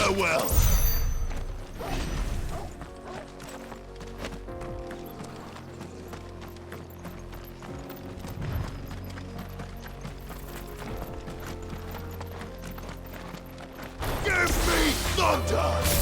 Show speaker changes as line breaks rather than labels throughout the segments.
Farewell. Give me thunder!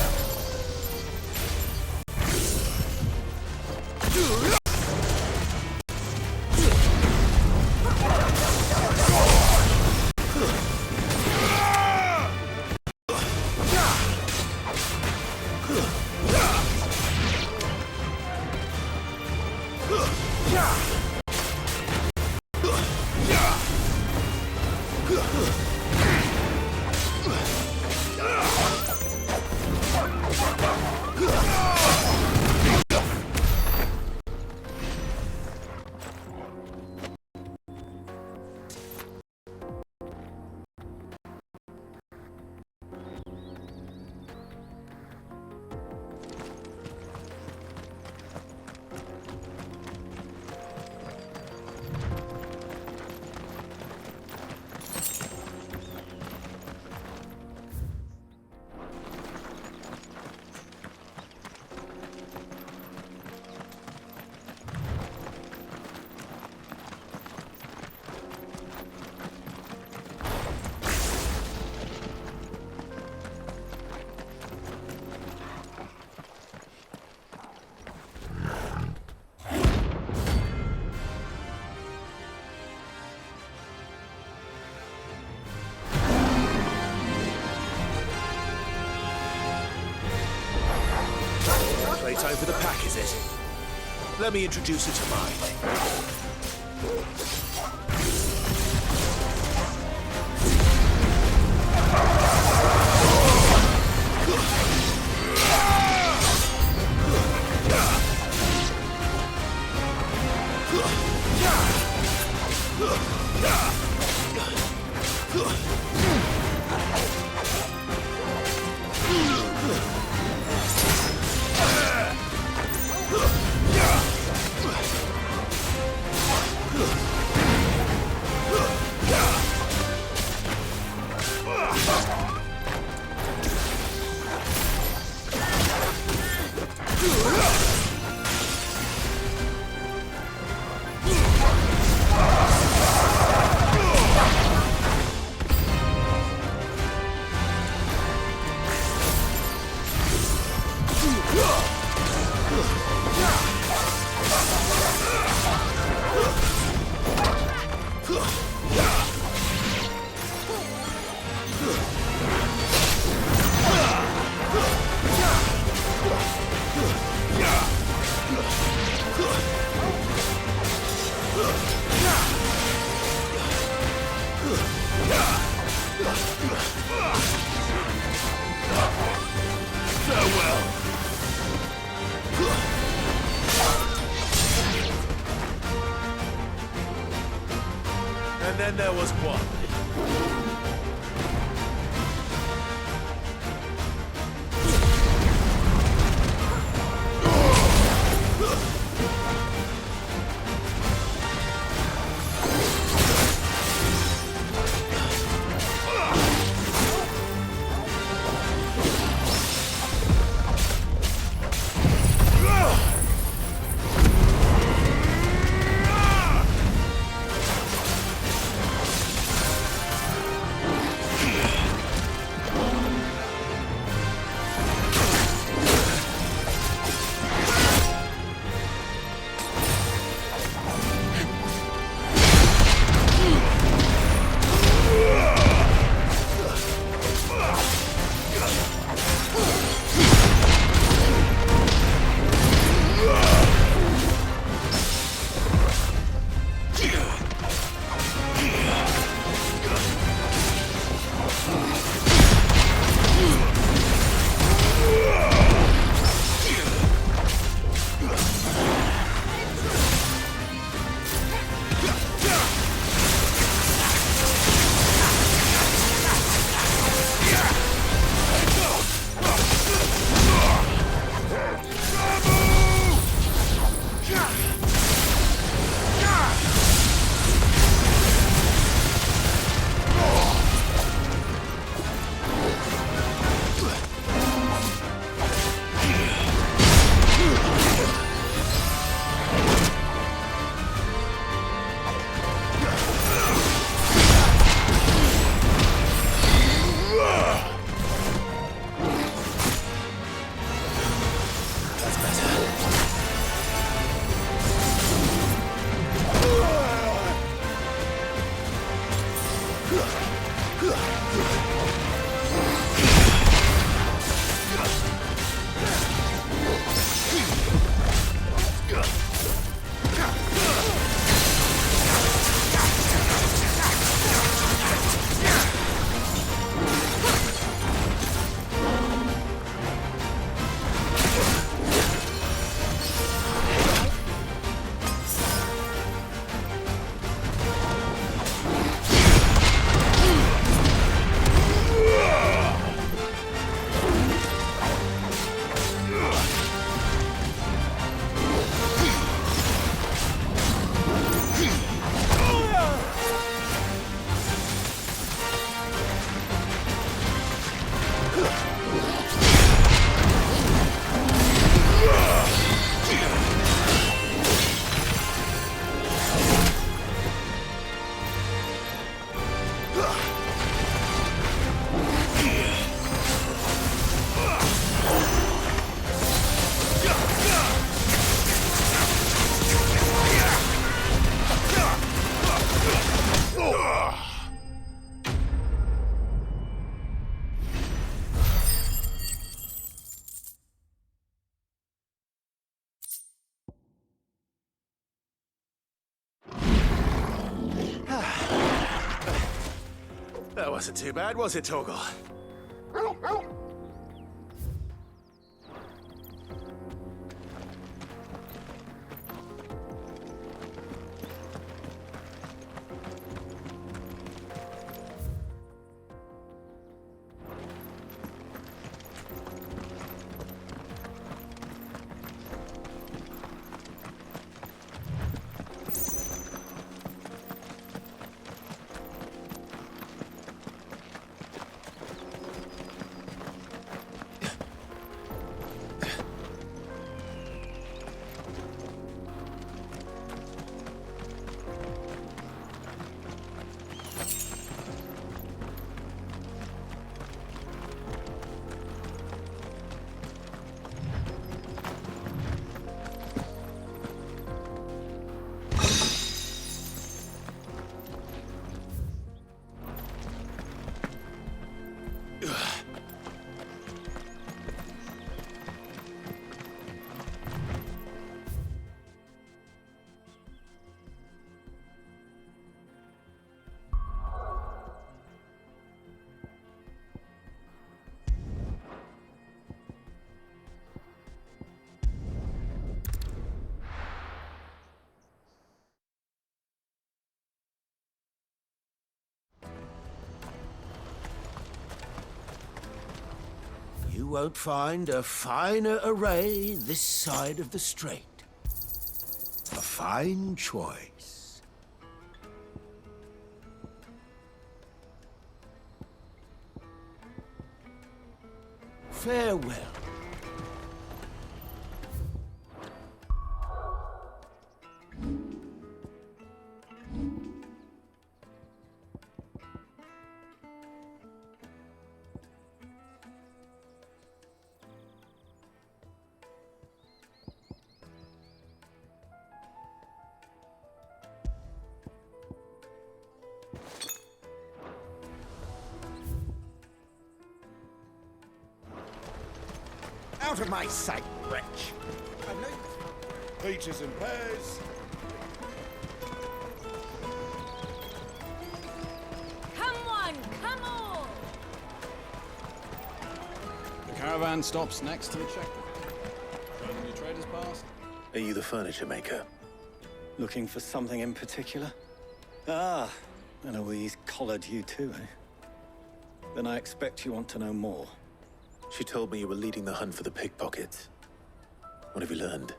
Time for the pack, is it? Let me introduce you to mine. And then there was one. That wasn't too bad, was it, Torgal? You won't find a finer array this side of the strait. A fine choice. Farewell.
Out of my sight, wretch!
Peaches and pears.
Come on, come on!
The caravan stops next to the checkpoint. Showing any traders past?
Are you the furniture maker?
Looking for something in particular? Ah, Eloise collared you too, eh? Then I expect you want to know more.
She told me you were leading the hunt for the pickpockets. What have you learned?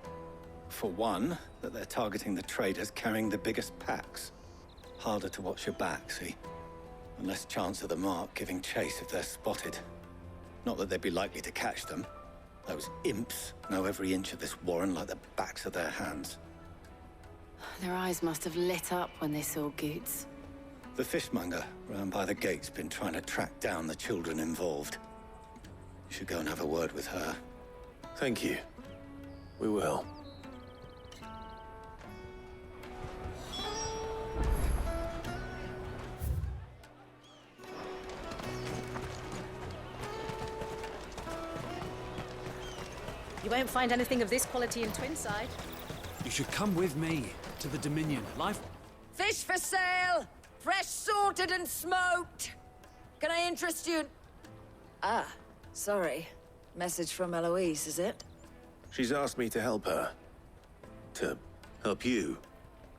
For one, that they're targeting the traders carrying the biggest packs. Harder to watch your back, see? And less chance of the mark giving chase if they're spotted. Not that they'd be likely to catch them. Those imps know every inch of this warren like the backs of their hands.
Their eyes must have lit up when they saw Goots.
The fishmonger round by the gate's been trying to track down the children involved. You should go and have a word with her.
Thank you. We will.
You won't find anything of this quality in Twinside.
You should come with me to the Dominion. Life...
Fish for sale! Fresh sorted and smoked! Can I interest you in... Ah, sorry. Message from Eloise, is it?
She's asked me to help her. To help you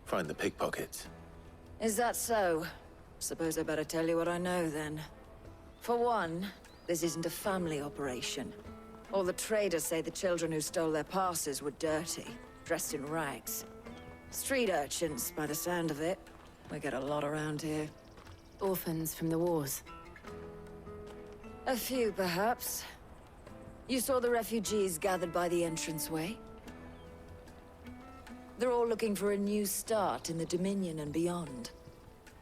find the pickpockets.
Is that so? Suppose I better tell you what I know, then. For one, this isn't a family operation. All the traders say the children who stole their passes were dirty, dressed in rags. Street urchins, by the sound of it. We get a lot around here.
Orphans from the wars.
A few, perhaps. You saw the refugees gathered by the entranceway? They're all looking for a new start in the Dominion and beyond.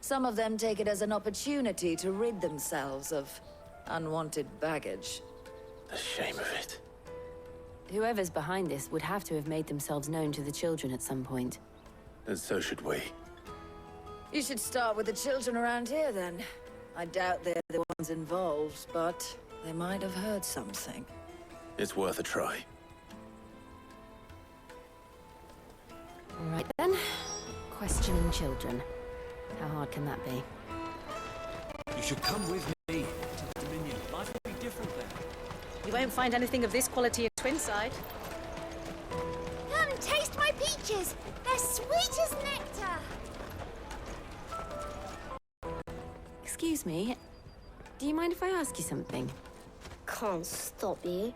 Some of them take it as an opportunity to rid themselves of unwanted baggage.
The shame of it.
Whoever's behind this would have to have made themselves known to the children at some point.
And so should we.
You should start with the children around here, then. I doubt they're the ones involved, but they might have heard something.
It's worth a try.
All right, then. Questioning children. How hard can that be?
You should come with me to the Dominion. Life will be different there.
You won't find anything of this quality in Twinside.
Come, taste my peaches! They're sweet as nectar!
Excuse me, do you mind if I ask you something?
Can't stop you.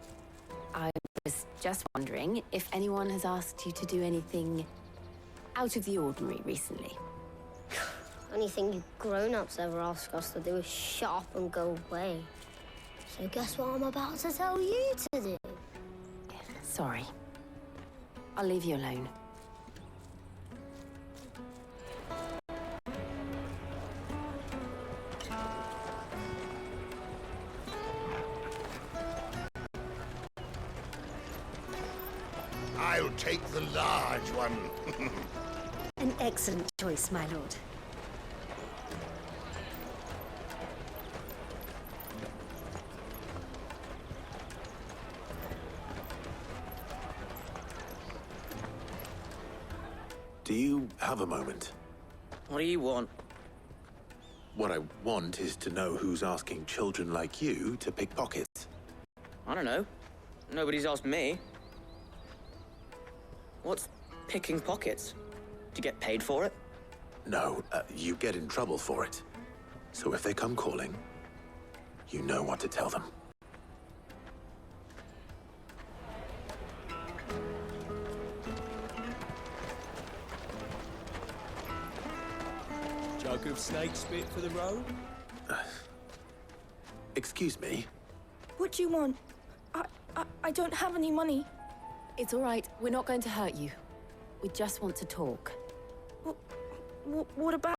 I was just wondering if anyone has asked you to do anything out of the ordinary recently.
Anything you grown-ups ever ask us to do is shut up and go away. So guess what I'm about to tell you to do?
Sorry. I'll leave you alone.
I'll take the large one.
An excellent choice, my lord.
Do you have a moment?
What do you want?
What I want is to know who's asking children like you to pick pockets.
I don't know. Nobody's asked me. What's picking pockets? Do you get paid for it?
No, you get in trouble for it. So if they come calling, you know what to tell them.
Jug of snake spit for the road?
Excuse me?
What do you want? I don't have any money.
It's all right. We're not going to hurt you. We just want to talk.
What about?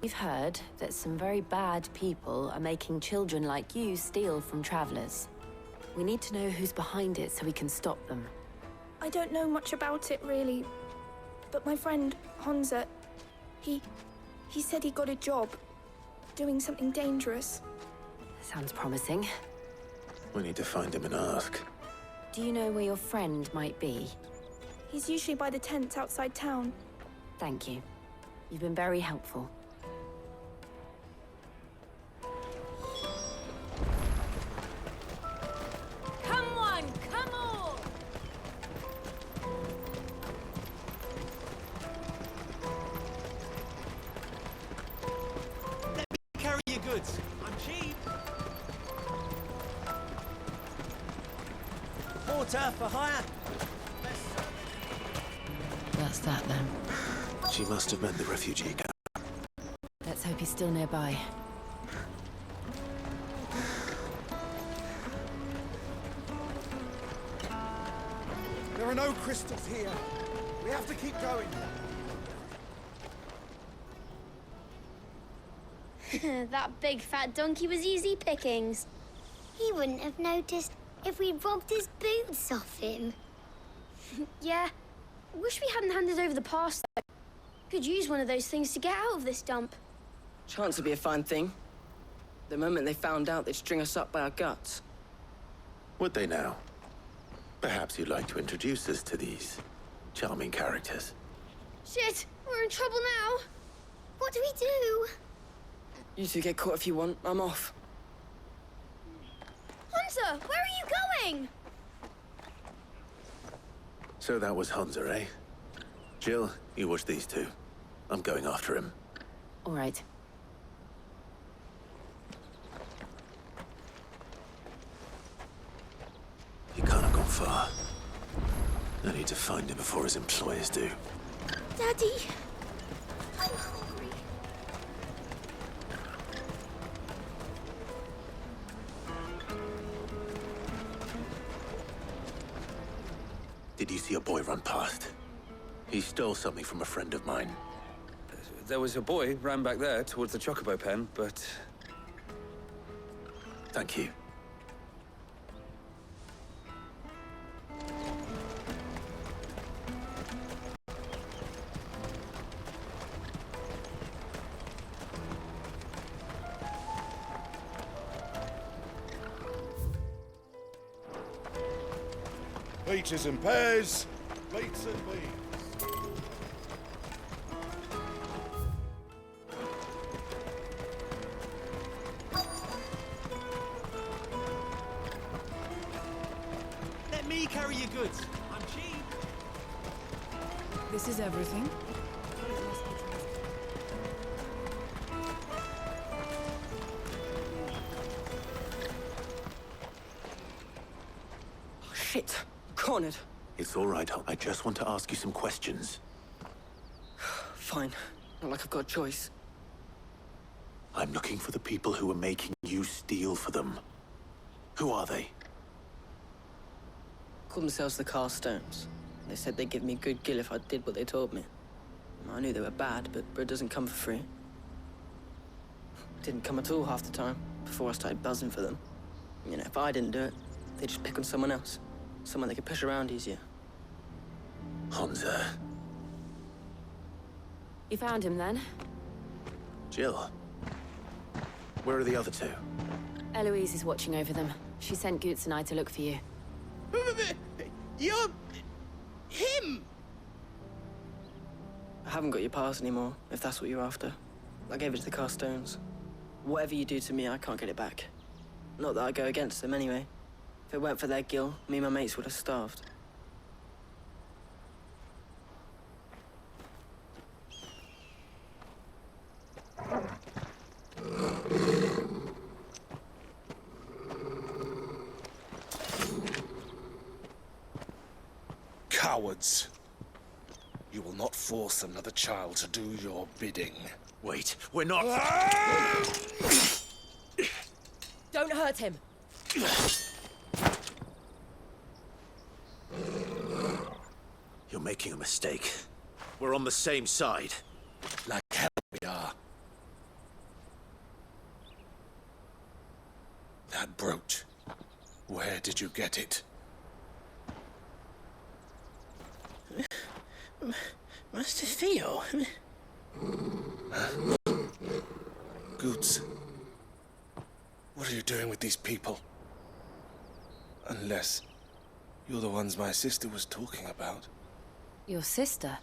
We've heard that some very bad people are making children like you steal from travelers. We need to know who's behind it so we can stop them.
I don't know much about it, really. But my friend, Honza, he said he got a job doing something dangerous.
Sounds promising.
We need to find him and ask.
Do you know where your friend might be?
He's usually by the tents outside town.
Thank you. You've been very helpful.
Come on, come on!
Carry your goods. I'm cheap. Porter for hire.
That's that then.
She must have meant the refugee camp.
Let's hope he's still nearby.
There are no crystals here. We have to keep going.
That big fat donkey was easy pickings. He wouldn't have noticed if we robbed his boots off him. Yeah. Wish we hadn't handed over the pass, though. Could use one of those things to get out of this dump.
Chance would be a fine thing. The moment they found out, they'd string us up by our guts.
Would they now? Perhaps you'd like to introduce us to these charming characters.
Shit, we're in trouble now. What do we do?
You two get caught if you want. I'm off.
Hunter, where are you going?
So that was Hunter, eh? Jill, you watch these two. I'm going after him.
All right.
He can't have gone far. I need to find him before his employers do.
Daddy! I'm hungry.
Did you see a boy run past? He stole something from a friend of mine.
There was a boy ran back there towards the Chocobo pen, but...
Thank you.
Peaches and pears, beets and beans.
carry your goods. I'm cheap.
This is everything.
Oh, shit. Cornered.
It's all right. I just want to ask you some questions.
Fine. Not like I've got a choice.
I'm looking for the people who are making you steal for them. Who are they?
Called themselves the Carstones. They said they'd give me good gill if I did what they told me. I knew they were bad, but bread doesn't come for free. Didn't come at all half the time, before I started buzzing for them. You know, if I didn't do it, they'd just pick on someone else. Someone they could push around easier.
Hansa.
You found him then?
Jill. Where are the other two?
Eloise is watching over them. She sent Goots and I to look for you.
You're... him!
I haven't got your pass anymore, if that's what you're after. I gave it to the Carstones. Whatever you do to me, I can't get it back. Not that I go against them anyway. If it weren't for their gill, me and my mates would have starved.
Cowards. You will not force another child to do your bidding.
Wait, we're not...
Don't hurt him.
You're making a mistake. We're on the same side.
Like hell we are. That brooch. Where did you get it?
Master Theo?
Goots. What are you doing with these people? Unless you're the ones my sister was talking about.
Your sister?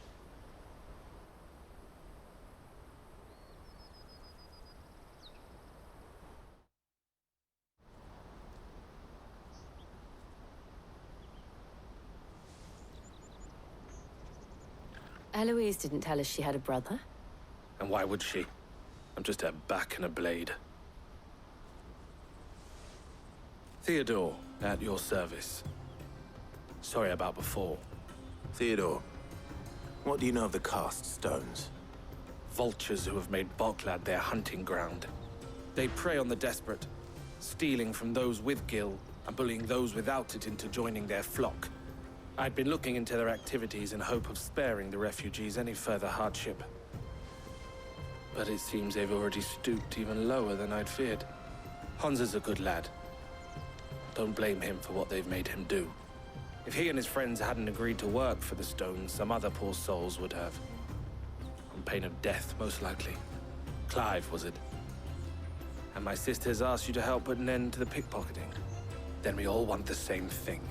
Eloise didn't tell us she had a brother.
And why would she? I'm just her back and a blade. Theodore, at your service. Sorry about before.
Theodore, what do you know of the cast stones?
Vultures who have made Boklad their hunting ground. They prey on the desperate, stealing from those with gill and bullying those without it into joining their flock. I'd been looking into their activities in hope of sparing the refugees any further hardship. But it seems they've already stooped even lower than I'd feared. Hansa's a good lad. Don't blame him for what they've made him do. If he and his friends hadn't agreed to work for the stones, some other poor souls would have. On pain of death, most likely. Clive, was it? And my sisters asked you to help put an end to the pickpocketing. Then we all want the same thing.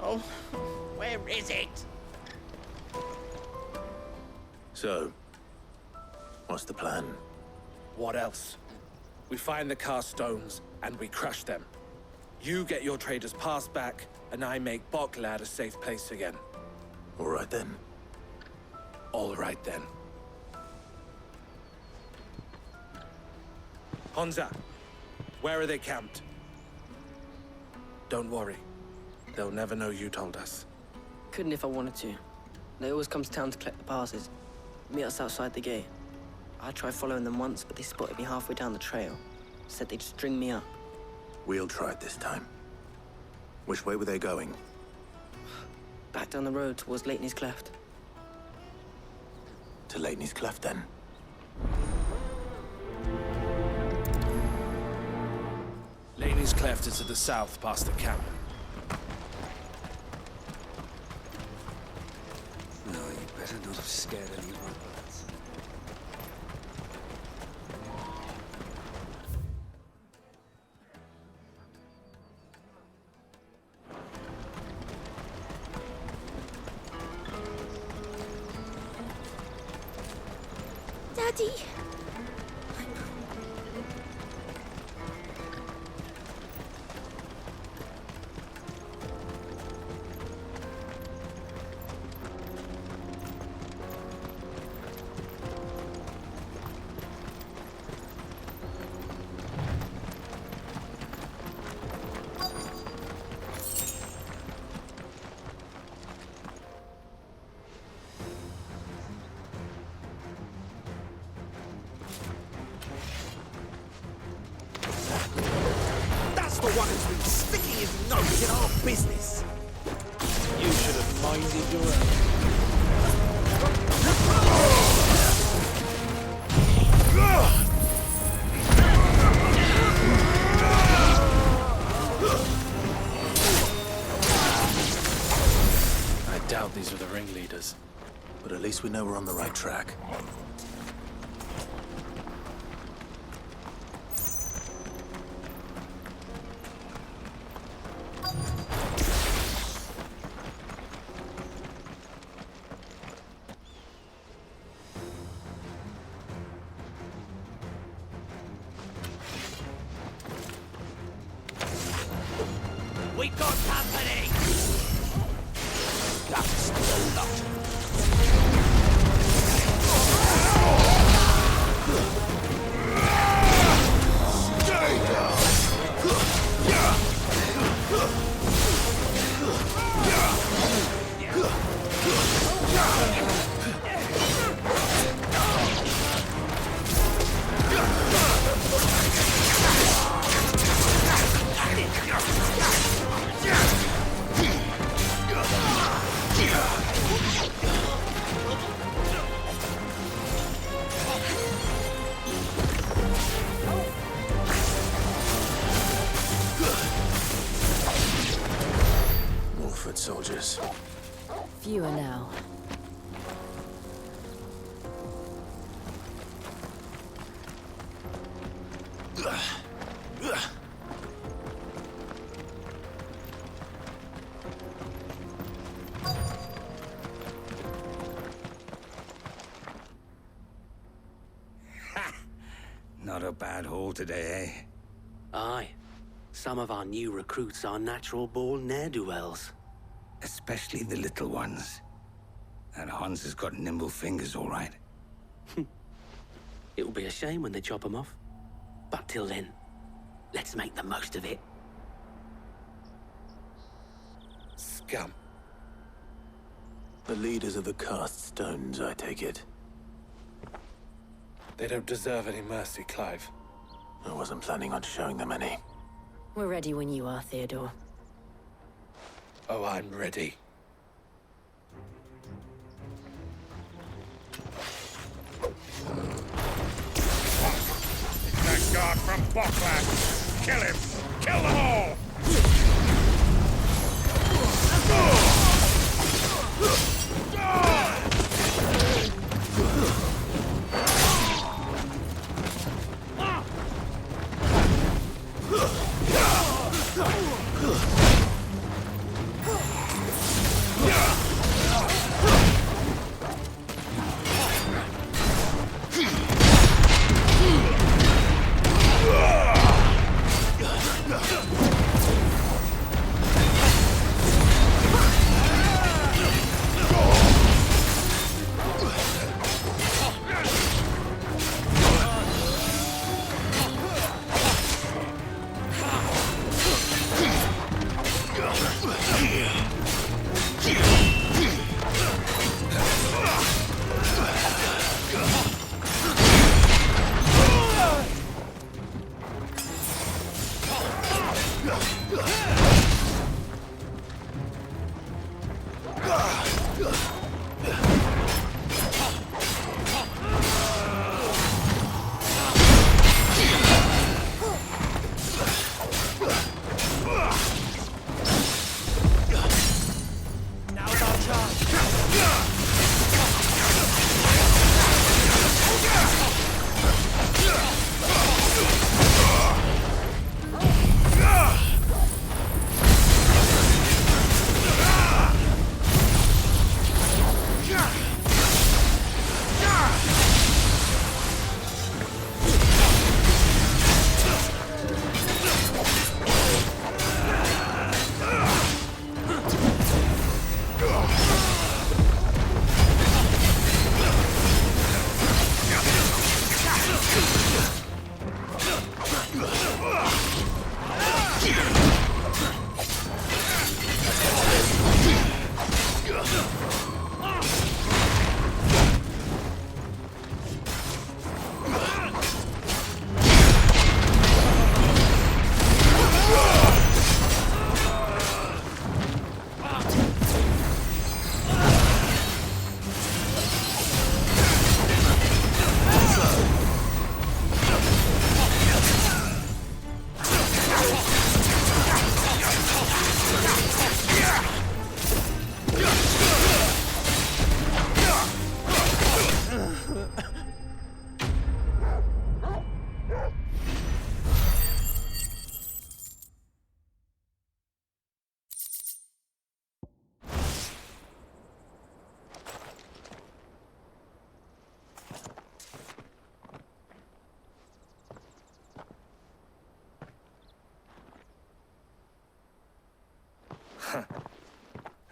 Oh, where is it?
So, what's the plan?
What else? We find the cast stones, and we crush them. You get your trader's pass back, and I make Boklad a safe place again.
All right then.
All right then. Honza, where are they camped? Don't worry. They'll never know you told us.
Couldn't if I wanted to. They always come to town to collect the passes. Meet us outside the gate. I tried following them once, but they spotted me halfway down the trail. Said they'd string me up.
We'll try it this time. Which way were they going?
Back down the road towards Lateney's Cleft.
To Lateney's Cleft, then.
Lateney's Cleft is to the south, past the camp.
No, you better not have scared any of my bullets.
Daddy!
That's the one who's been sticking his nose in our business.
You should have minded your own.
I doubt these are the ringleaders.
But at least we know we're on the right track.
We got company!
That's the lot.
More foot soldiers.
Fewer now.
Not a bad haul today, eh?
Aye. Some of our new recruits are natural-born ne'er-do-wells.
Especially the little ones. That Hans has got nimble fingers, all right.
It'll be a shame when they chop them off. But till then, let's make the most of it.
Scum.
The leaders of the cast stones, I take it.
They don't deserve any mercy, Clive.
I wasn't planning on showing them any.
We're ready when you are, Theodore.
Oh, I'm ready.
That guard from Boklad! Kill him! Kill them all!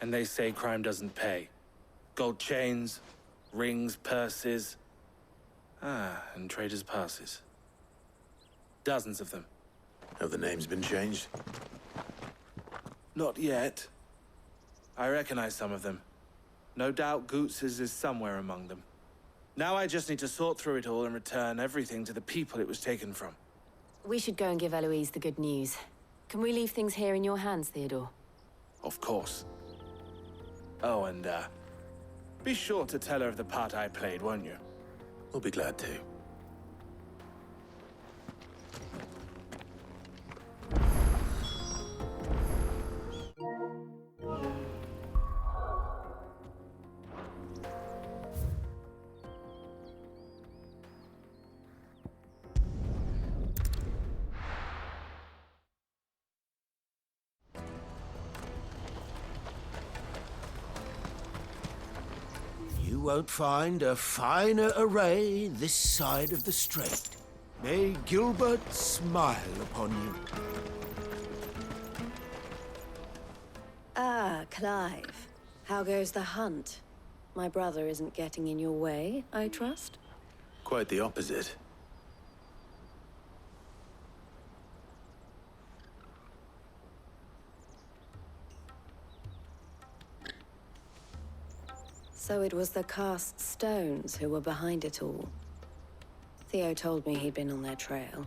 And they say crime doesn't pay. Gold chains, rings, purses. And traders' passes. Dozens of them.
Have the names been changed?
Not yet. I recognize some of them. No doubt Goots's is somewhere among them. Now I just need to sort through it all and return everything to the people it was taken from.
We should go and give Eloise the good news. Can we leave things here in your hands, Theodore?
Of course. Oh, and, be sure to tell her of the part I played, won't you?
We'll be glad to.
You won't find a finer array this side of the strait. May Gilbert smile upon you.
Ah, Clive. How goes the hunt? My brother isn't getting in your way, I trust?
Quite the opposite.
So it was the cast stones who were behind it all. Theo told me he'd been on their trail.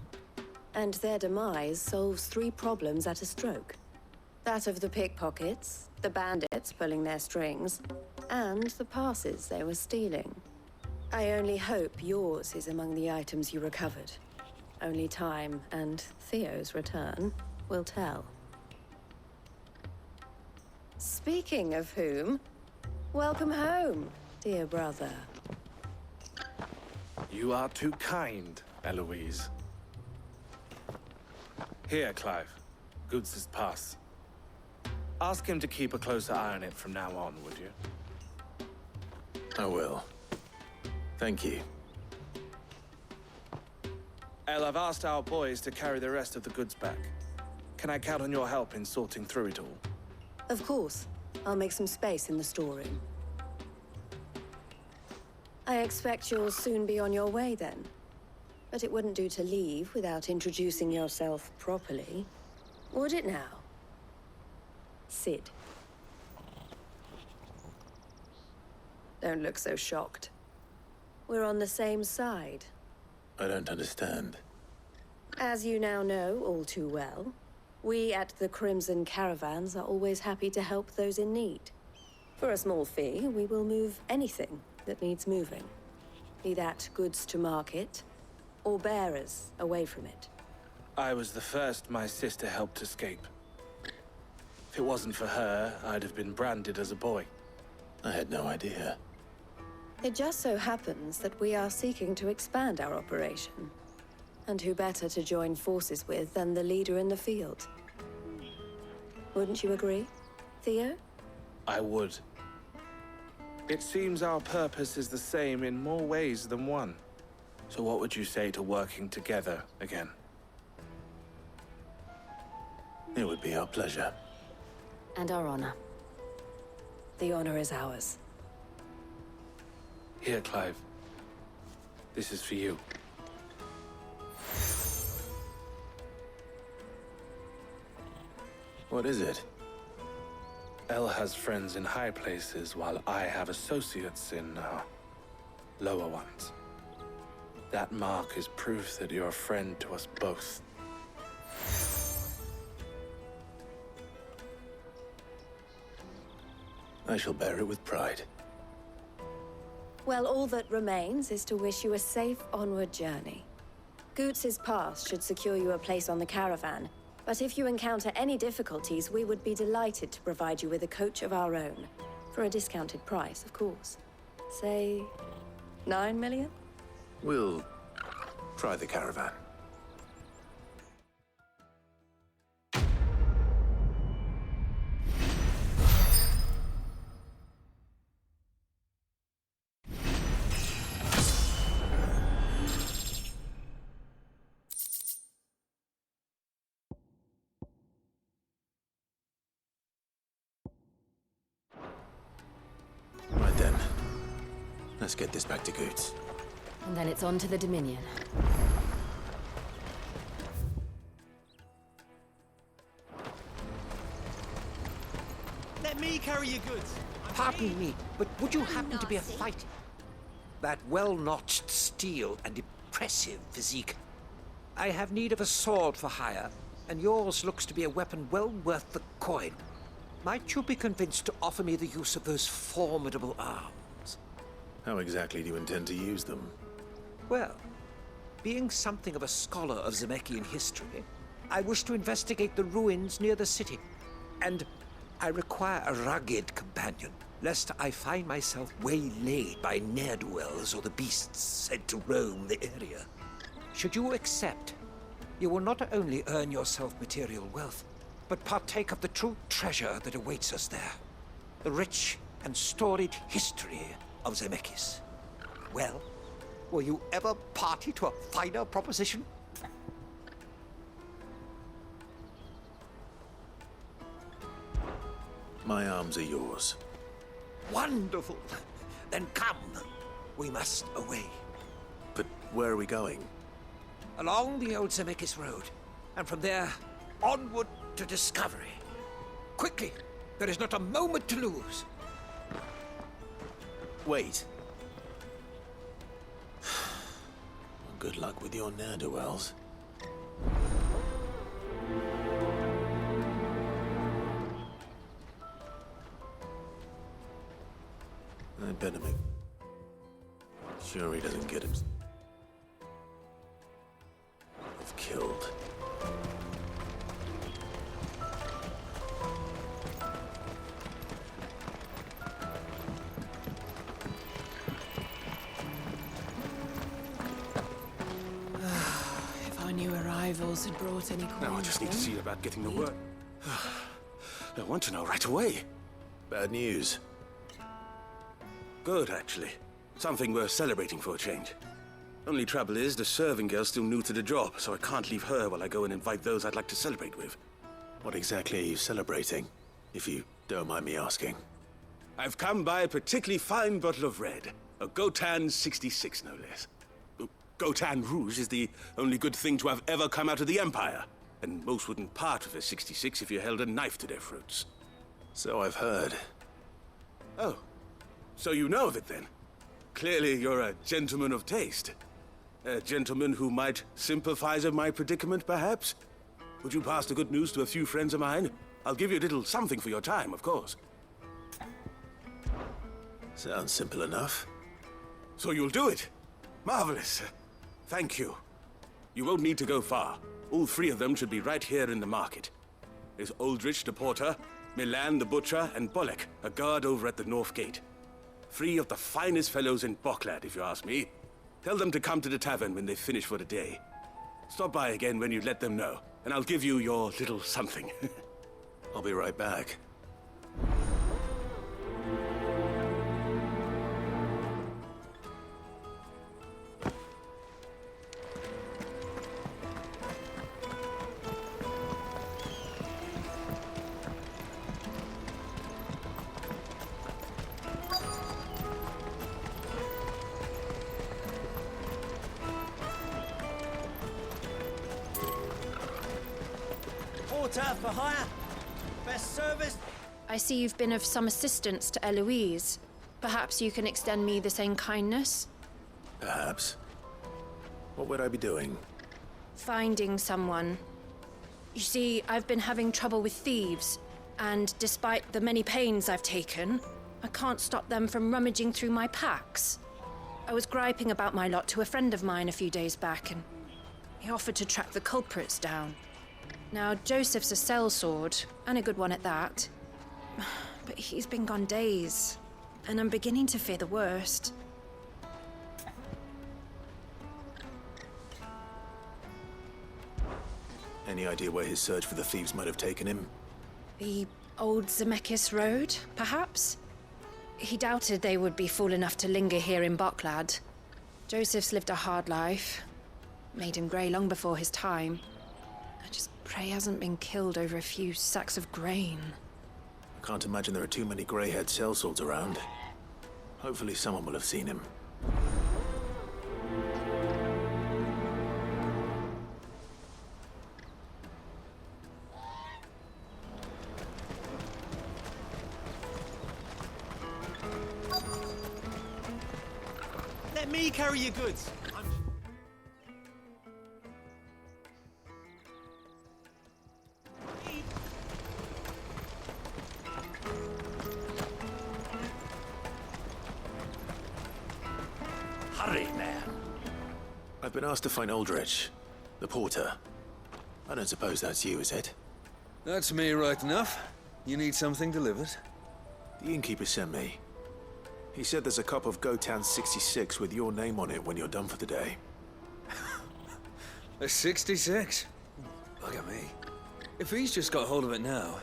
And their demise solves 3 problems at a stroke. That of the pickpockets, the bandits pulling their strings, and the passes they were stealing. I only hope yours is among the items you recovered. Only time and Theo's return will tell. Speaking of whom, welcome home, dear brother.
You are too kind, Eloise. Here, Clive. Goots's pass. Ask him to keep a closer eye on it from now on, would you?
I will. Thank you.
El, I've asked our boys to carry the rest of the goods back. Can I count on your help in sorting through it all?
Of course. I'll make some space in the storeroom. I expect you'll soon be on your way then. But it wouldn't do to leave without introducing yourself properly. Would it now? Sid. Don't look so shocked. We're on the same side.
I don't understand.
As you now know all too well, we at the Crimson Caravans are always happy to help those in need. For a small fee, we will move anything that needs moving. Be that goods to market, or bearers away from it.
I was the first my sister helped escape. If it wasn't for her, I'd have been branded as a boy.
I had no idea.
It just so happens that we are seeking to expand our operation. And who better to join forces with than the leader in the field? Wouldn't you agree, Theo?
I would. It seems our purpose is the same in more ways than one. So what would you say to working together again?
It would be our pleasure.
And our honor.
The honor is ours.
Here, Clive. This is for you.
What is it?
El has friends in high places, while I have associates in, lower ones. That mark is proof that you're a friend to us both.
I shall bear it with pride.
Well, all that remains is to wish you a safe onward journey. Goots's pass should secure you a place on the caravan, but if you encounter any difficulties, we would be delighted to provide you with a coach of our own. For a discounted price, of course. Say, 9 million?
We'll try the caravan. Let's get this back to Goots.
And then it's on to the Dominion.
Let me carry your goods.
Pardon me, but would you happen to be a fighter? That well-notched steel and impressive physique. I have need of a sword for hire, and yours looks to be a weapon well worth the coin. Might you be convinced to offer me the use of those formidable arms?
How exactly do you intend to use them?
Well, being something of a scholar of Zemeckis history, I wish to investigate the ruins near the city. And I require a rugged companion, lest I find myself waylaid by ne'er-do-wells or the beasts said to roam the area. Should you accept, you will not only earn yourself material wealth, but partake of the true treasure that awaits us there. The rich and storied history of Zemeckis. Well, were you ever party to a finer proposition?
My arms are yours.
Wonderful! Then come. We must away.
But where are we going?
Along the old Zemeckis Road, and from there, onward to discovery. Quickly! There is not a moment to lose.
Wait. Good luck with your ne'er-do-wells. I'd better make sure he doesn't get him killed.
If our new arrivals had brought any coins.
Now I just need to see about getting the word. I want to know right away.
Bad news.
Good, actually. Something worth celebrating for a change. Only trouble is, the serving girl's still new to the job, so I can't leave her while I go and invite those I'd like to celebrate with.
What exactly are you celebrating, if you don't mind me asking?
I've come by a particularly fine bottle of red. A Gotan 66, no less. Gotan Rouge is the only good thing to have ever come out of the Empire. And most wouldn't part with a 66 if you held a knife to their throats.
So I've heard.
Oh. So you know of it, then? Clearly you're a gentleman of taste. A gentleman who might sympathize with my predicament, perhaps? Would you pass the good news to a few friends of mine? I'll give you a little something for your time, of course.
Sounds simple enough.
So you'll do it? Marvelous. Thank you. You won't need to go far. All three of them should be right here in the market. There's Aldrich the porter, Milan the butcher, and Bollock, a guard over at the north gate. Three of the finest fellows in Boklad, if you ask me. Tell them to come to the tavern when they finish for the day. Stop by again when you let them know, and I'll give you your little something.
I'll be right back.
For hire. Best service.
I see you've been of some assistance to Eloise. Perhaps you can extend me the same kindness?
Perhaps. What would I be doing?
Finding someone. You see, I've been having trouble with thieves, and despite the many pains I've taken, I can't stop them from rummaging through my packs. I was griping about my lot to a friend of mine a few days back, and he offered to track the culprits down. Now, Joseph's a sellsword, and a good one at that. But he's been gone days, and I'm beginning to fear the worst.
Any idea where his search for the thieves might have taken him?
The old Zemeckis Road, perhaps? He doubted they would be fool enough to linger here in Boklad. Joseph's lived a hard life. Made him grey long before his time. I just pray he hasn't been killed over a few sacks of grain.
I can't imagine there are too many grey-haired sellswords around. Hopefully someone will have seen him.
Let me carry your goods.
Hurry, man.
I've been asked to find Aldrich, the porter. I don't suppose that's you, is it?
That's me right enough. You need something delivered?
The innkeeper sent me. He said there's a cup of Gotan 66 with your name on it when you're done for the day.
A 66? Bugger me. If he's just got hold of it now,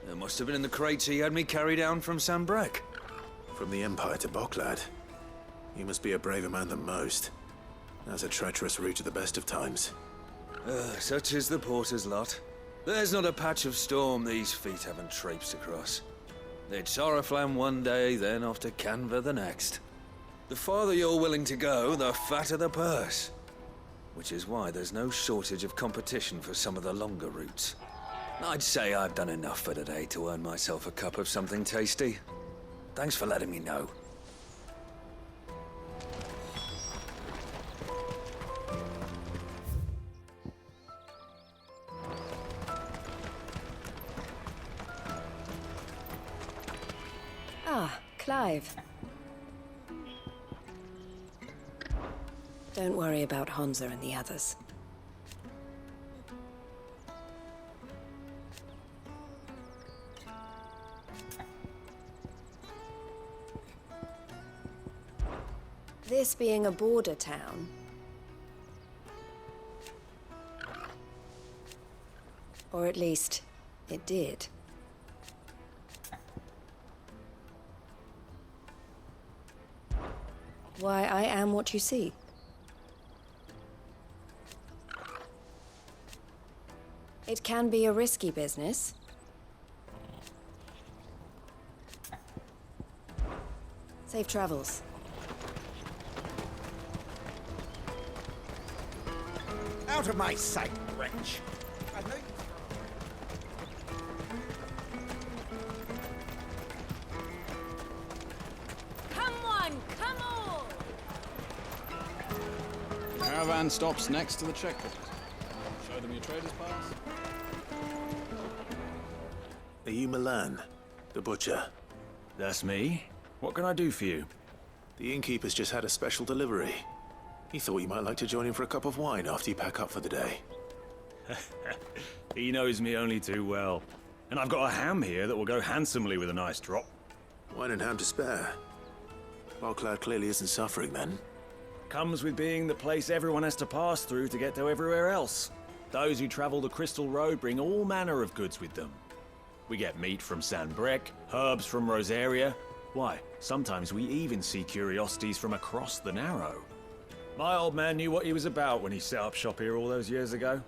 it must have been in the crates he had me carry down from Sambrek.
From the Empire to Boklad. You must be a braver man than most. That's a treacherous route at the best of times.
Such is the porter's lot. There's not a patch of storm these feet haven't traipsed across. It's Oriflamme one day, then off to Canva the next. The farther you're willing to go, the fatter the purse. Which is why there's no shortage of competition for some of the longer routes. I'd say I've done enough for today to earn myself a cup of something tasty. Thanks for letting me know.
Ah, Clive. Don't worry about Hansa and the others. This being a border town, or at least it did. Why, I am what you see. It can be a risky business. Safe travels.
Out of my sight, wretch! I know you...
Come on, come on!
Caravan stops next to the checkpoint. Show them your trader's pass.
Are you Milan, the butcher?
That's me. What can I do for you?
The innkeeper's just had a special delivery. He thought you might like to join him for a cup of wine after you pack up for the day.
He knows me only too well. And I've got a ham here that will go handsomely with a nice drop.
Wine and ham to spare. Boklad clearly isn't suffering then.
Comes with being the place everyone has to pass through to get to everywhere else. Those who travel the Crystal Road bring all manner of goods with them. We get meat from Sanbrek, herbs from Rosaria. Why, sometimes we even see curiosities from across the Narrow. My old man knew what he was about when he set up shop here all those years ago.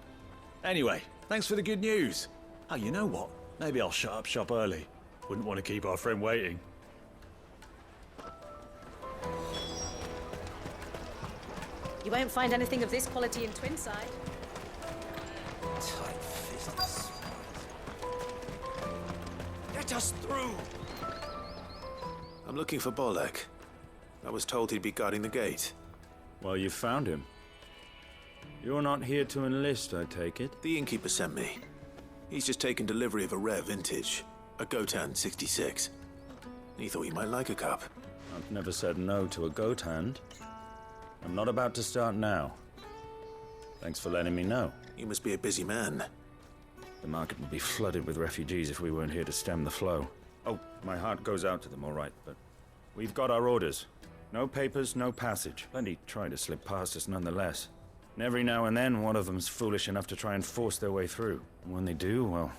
Anyway, thanks for the good news. Oh, you know what? Maybe I'll shut up shop early. Wouldn't want to keep our friend waiting.
You won't find anything of this quality in Twinside.
Tight-fisted spies. Let us through!
I'm looking for Bolek. I was told he'd be guarding the gate.
Well, you found him. You're not here to enlist, I take it?
The innkeeper sent me. He's just taken delivery of a rare vintage, a Gotan 66. He thought you might like a cup.
I've never said no to a goat hand. I'm not about to start now. Thanks for letting me know.
You must be a busy man.
The market would be flooded with refugees if we weren't here to stem the flow. Oh, my heart goes out to them, all right, but we've got our orders. No papers, no passage. Plenty try to slip past us nonetheless. And every now and then, one of them's foolish enough to try and force their way through. And when they do, well,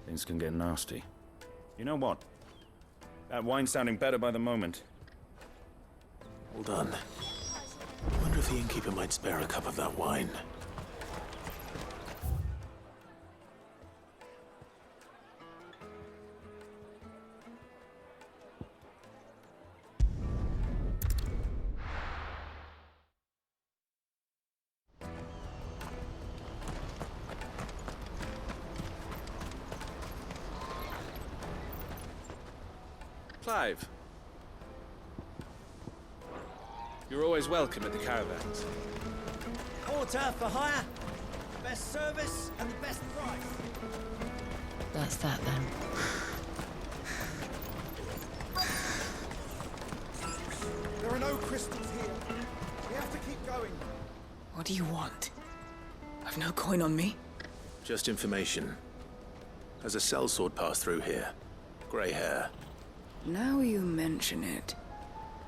things can get nasty. You know what? That wine's sounding better by the moment.
Hold on. I wonder if the innkeeper might spare a cup of that wine.
Ps5. You're always welcome at the caravans.
Porter for hire. Best service and the best price.
That's that then.
There are no crystals here. We have to keep going.
What do you want? I've no coin on me.
Just information. Has a sellsword passed through here? Grey hair.
Now you mention it,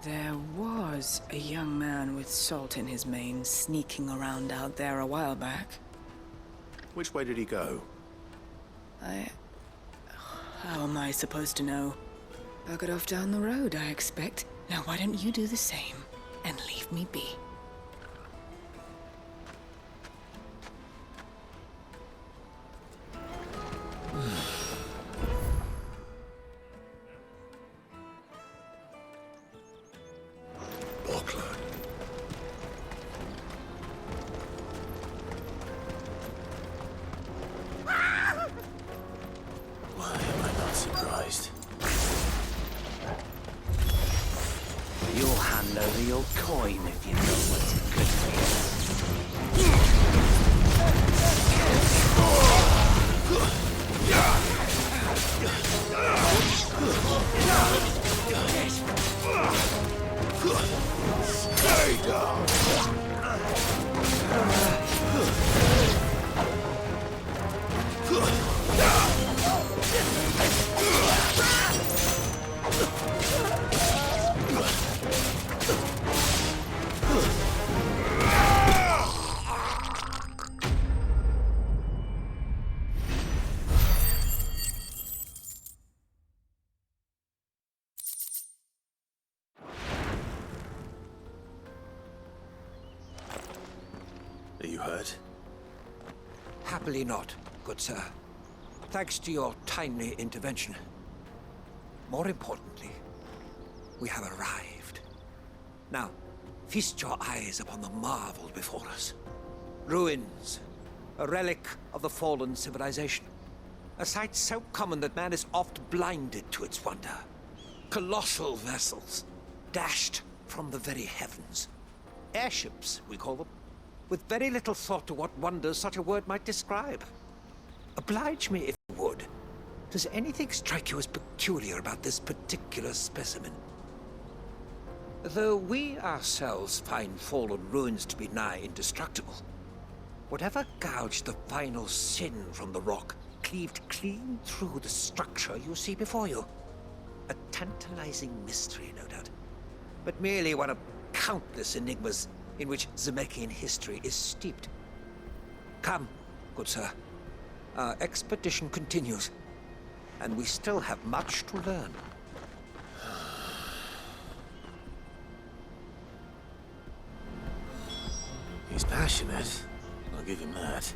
there was a young man with salt in his mane sneaking around out there a while back.
Which way did he go?
How am I supposed to know? Buggered off down the road, I expect. Now why don't you do the same and leave me be?
Why am I not surprised?
You'll hand over your coin if you know what's good for
Stay down!
Are you hurt?
Happily not, good sir. Thanks to your timely intervention. More importantly, we have arrived. Now, feast your eyes upon the marvel before us. Ruins, a relic of the fallen civilization. A sight so common that man is oft blinded to its wonder. Colossal vessels, dashed from the very heavens. Airships, we call them, with very little thought to what wonders such a word might describe. Oblige me if you would. Does anything strike you as peculiar about this particular specimen? Though we ourselves find fallen ruins to be nigh indestructible, whatever gouged the final sin from the rock cleaved clean through the structure you see before you. A tantalizing mystery, no doubt, but merely one of countless enigmas in which Zemeckis history is steeped. Come, good sir. Our expedition continues, and we still have much to learn.
He's passionate. I'll give him that.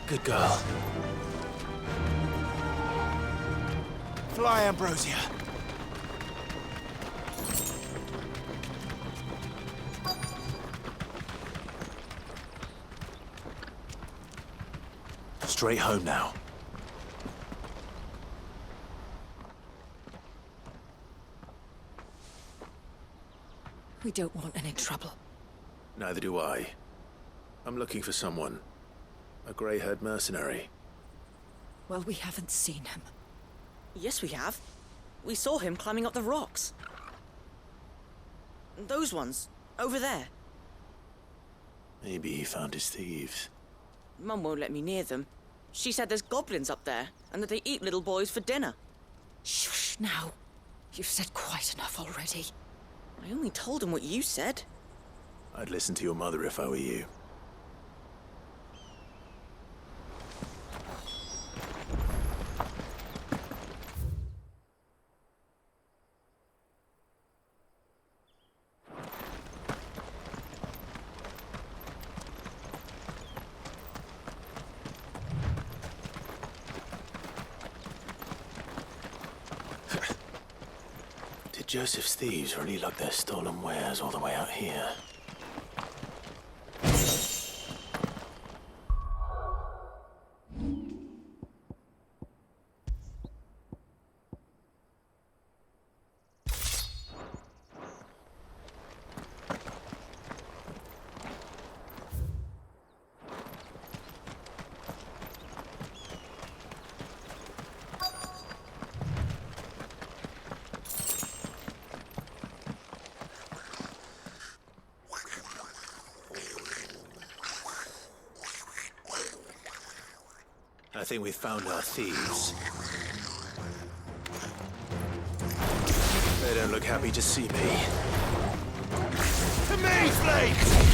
Good girl.
Fly, Ambrosia.
Straight home now.
We don't want any trouble.
Neither do I. I'm looking for someone. A grey-haired mercenary.
Well, we haven't seen him.
Yes, we have. We saw him climbing up the rocks. Those ones, over there.
Maybe he found his thieves.
Mum won't let me near them. She said there's goblins up there, and that they eat little boys for dinner.
Shush now. You've said quite enough already.
I only told him what you said.
I'd listen to your mother if I were you. Joseph's thieves really lug their stolen wares all the way out here? I think we've found our thieves. They don't look happy to see me. To me, Flake!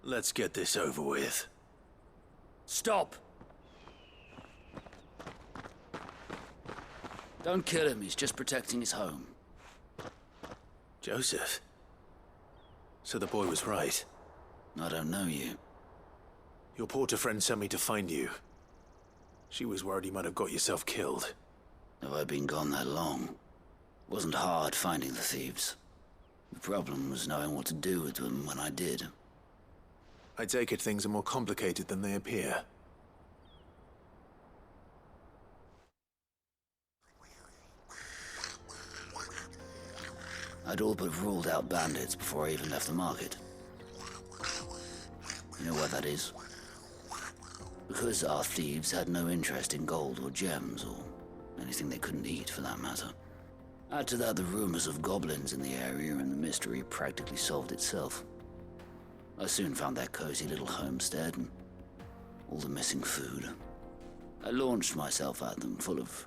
Let's get this over with.
Stop! Don't kill him, he's just protecting his home.
Joseph? So the boy was right.
I don't know you.
Your porter friend sent me to find you. She was worried you might have got yourself killed.
Have I been gone that long? It wasn't hard finding the thieves. The problem was knowing what to do with them when I did.
I take it things are more complicated than they appear.
I'd all but ruled out bandits before I even left the market. You know why that is? Because our thieves had no interest in gold or gems, or anything they couldn't eat for that matter. Add to that the rumors of goblins in the area, and the mystery practically solved itself. I soon found their cozy little homestead and all the missing food. I launched myself at them, full of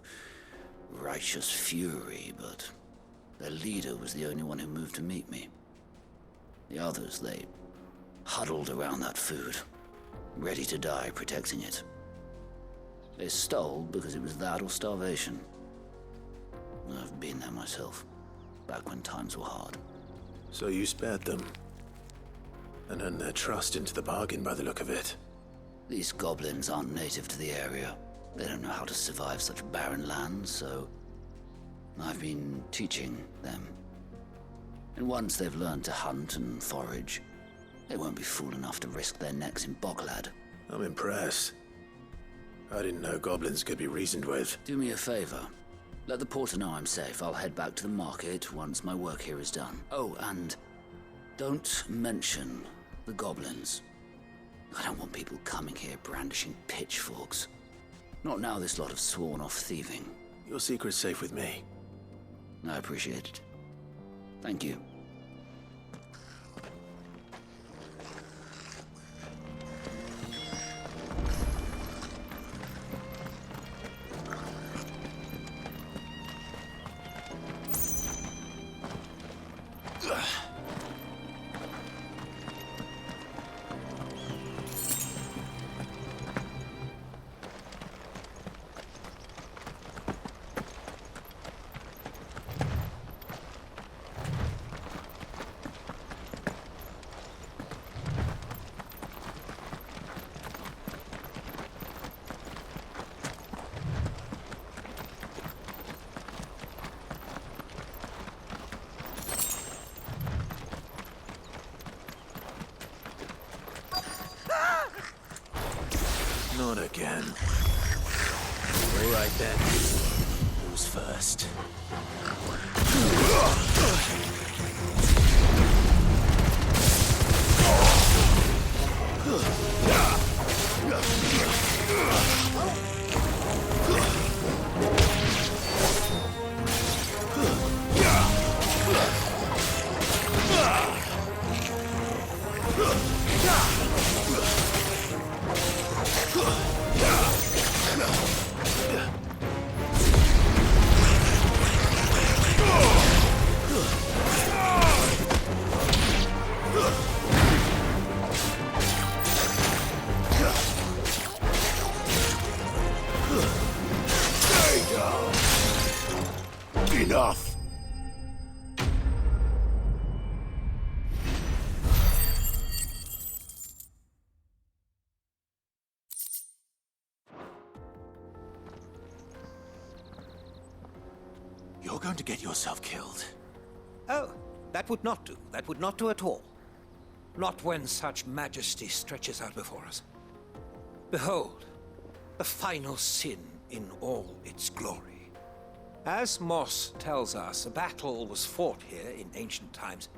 righteous fury, but their leader was the only one who moved to meet me. The others, they huddled around that food, ready to die protecting it. They stole because it was that or starvation. I've been there myself, back when times were hard.
So you spared them? And earned their trust into the bargain by the look of it.
These goblins aren't native to the area. They don't know how to survive such barren lands, so I've been teaching them. And once they've learned to hunt and forage, they won't be fool enough to risk their necks in Boklad.
I'm impressed. I didn't know goblins could be reasoned with.
Do me a favor. Let the porter know I'm safe. I'll head back to the market once my work here is done. Oh, and don't mention the goblins. I don't want people coming here brandishing pitchforks. Not now this lot have sworn off thieving.
Your secret's safe with me.
I appreciate it. Thank you.
Not again. All right then. Who's first? You're going to get yourself killed.
Oh, that would not do. That would not do at all. Not when such majesty stretches out before us. Behold, the final sin in all its glory. As Moss tells us, a battle was fought here in ancient times.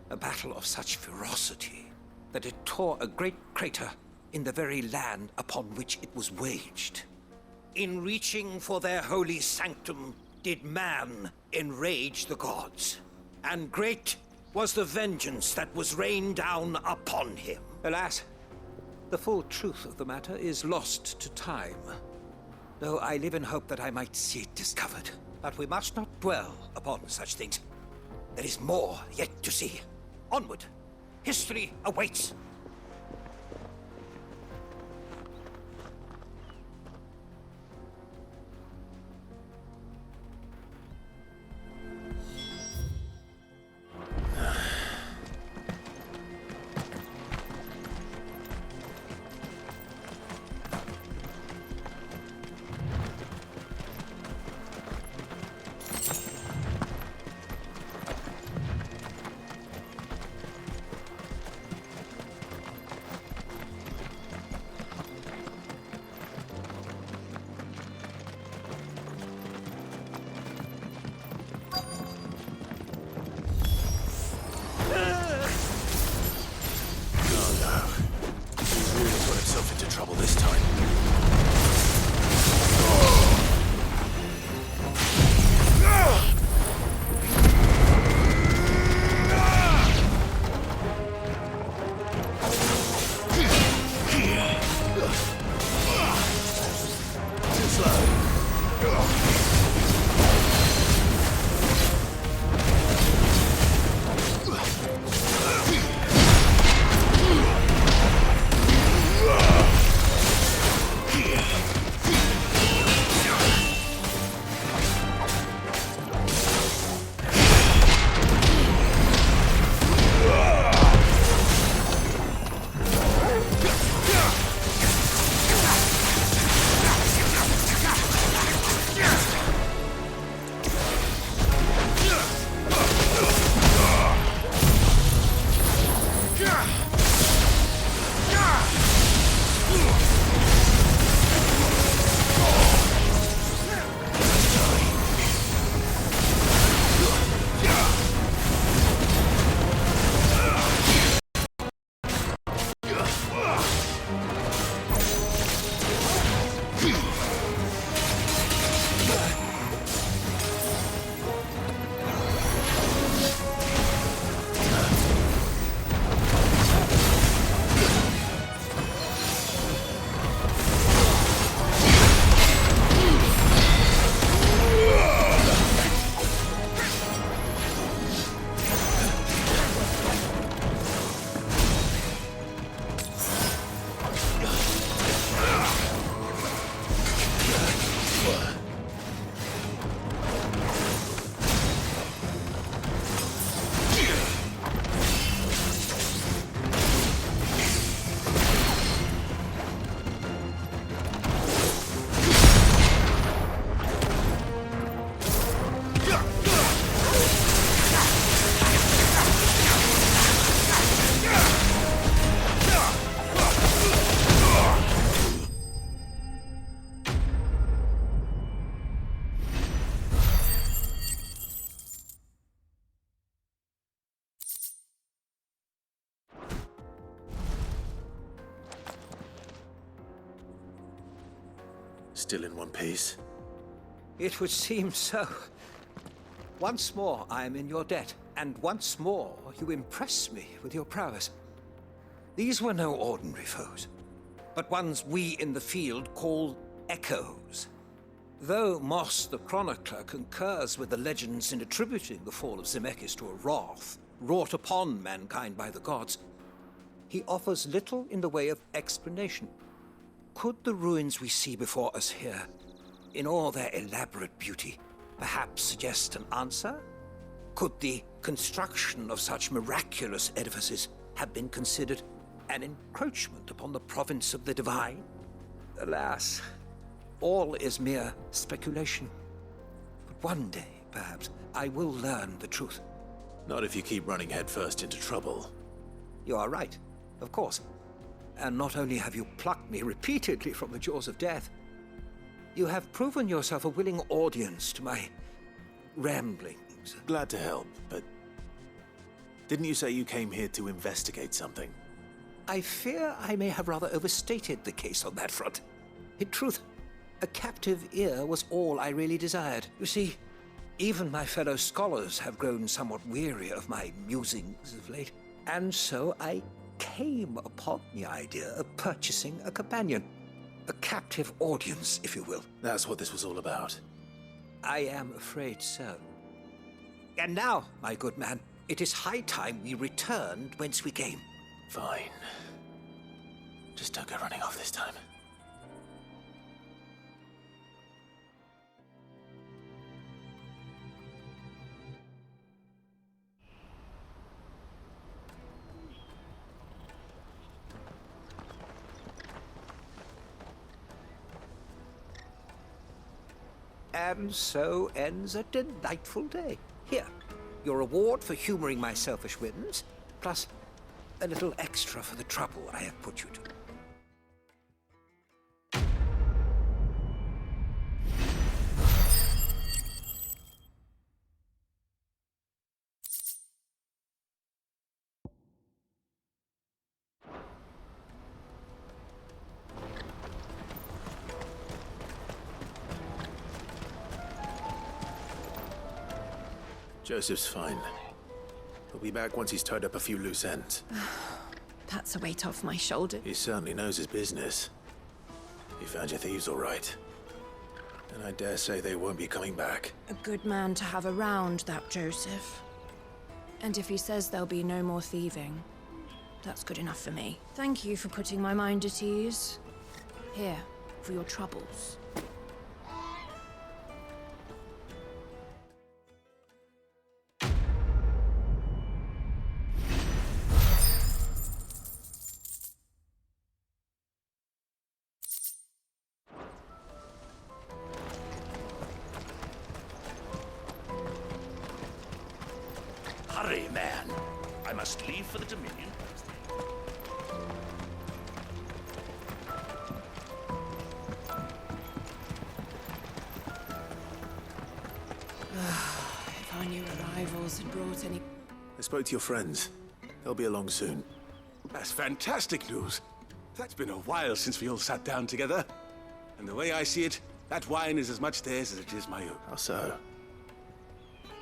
A battle of such ferocity that it tore a great crater in the very land upon which it was waged. In reaching for their holy sanctum, did man enrage the gods. And great was the vengeance that was rained down upon him. Alas, the full truth of the matter is lost to time. Though I live in hope that I might see it discovered. But we must not dwell upon such things. There is more yet to see. Onward. History awaits.
Trouble this time. Still in one piece?
It would seem so. Once more I am in your debt, and once more you impress me with your prowess. These were no ordinary foes, but ones we in the field call echoes. Though Moss the Chronicler concurs with the legends in attributing the fall of Zemeckis to a wrath wrought upon mankind by the gods, he offers little in the way of explanation. Could the ruins we see before us here, in all their elaborate beauty, perhaps suggest an answer? Could the construction of such miraculous edifices have been considered an encroachment upon the province of the divine? Alas, all is mere speculation. But one day, perhaps. I will learn the truth.
Not if you keep running headfirst into trouble.
You are right, of course. And not only have you plucked me repeatedly from the jaws of death, you have proven yourself a willing audience to my ramblings.
Glad to help, but didn't you say you came here to investigate something?
I fear I may have rather overstated the case on that front. In truth, a captive ear was all I really desired. You see, even my fellow scholars have grown somewhat weary of my musings of late, and so I came upon the idea of purchasing a companion. A captive audience, if you will.
That's what this was all about.
I am afraid so. And now, my good man, it is high time we returned whence we came.
Fine. Just don't go running off this time.
And so ends a delightful day. Here, your reward for humoring my selfish whims, plus a little extra for the trouble I have put you to.
Joseph's fine. He'll be back once he's tied up a few loose ends.
That's a weight off my shoulder.
He certainly knows his business. He found your thieves all right. And I dare say they won't be coming back.
A good man to have around, that Joseph. And if he says there'll be no more thieving, that's good enough for me. Thank you for putting my mind at ease. Here, for your troubles.
Hurry, man. I must leave for the Dominion.
If our new arrivals had brought any...
I spoke to your friends. They'll be along soon.
That's fantastic news. That's been a while since we all sat down together. And the way I see it, that wine is as much theirs as it is my own.
How so?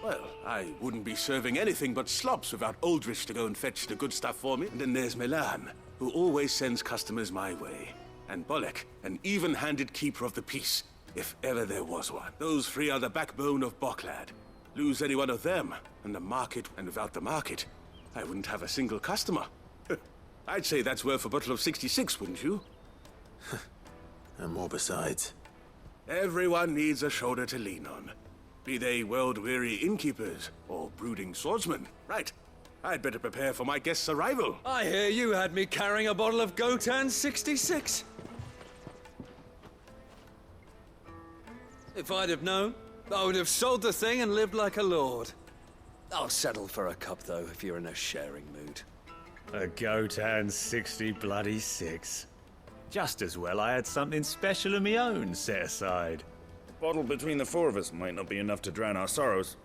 Well, I wouldn't be serving anything but slops without Aldrich to go and fetch the good stuff for me. And then there's Milan, who always sends customers my way. And Bolek, an even-handed keeper of the peace, if ever there was one. Those three are the backbone of Boklad. Lose any one of them, and the market, and without the market, I wouldn't have a single customer. I'd say that's worth a bottle of 66, wouldn't you?
And more besides.
Everyone needs a shoulder to lean on. Be they world-weary innkeepers or brooding swordsmen. Right. I'd better prepare for my guest's arrival.
I hear you had me carrying a bottle of Gotan 66. If I'd have known, I would have sold the thing and lived like a lord. I'll settle for a cup, though, if you're in a sharing mood.
A Gotan 66. Just as well I had something special of my own set aside.
A bottle between the four of us might not be enough to drown our sorrows.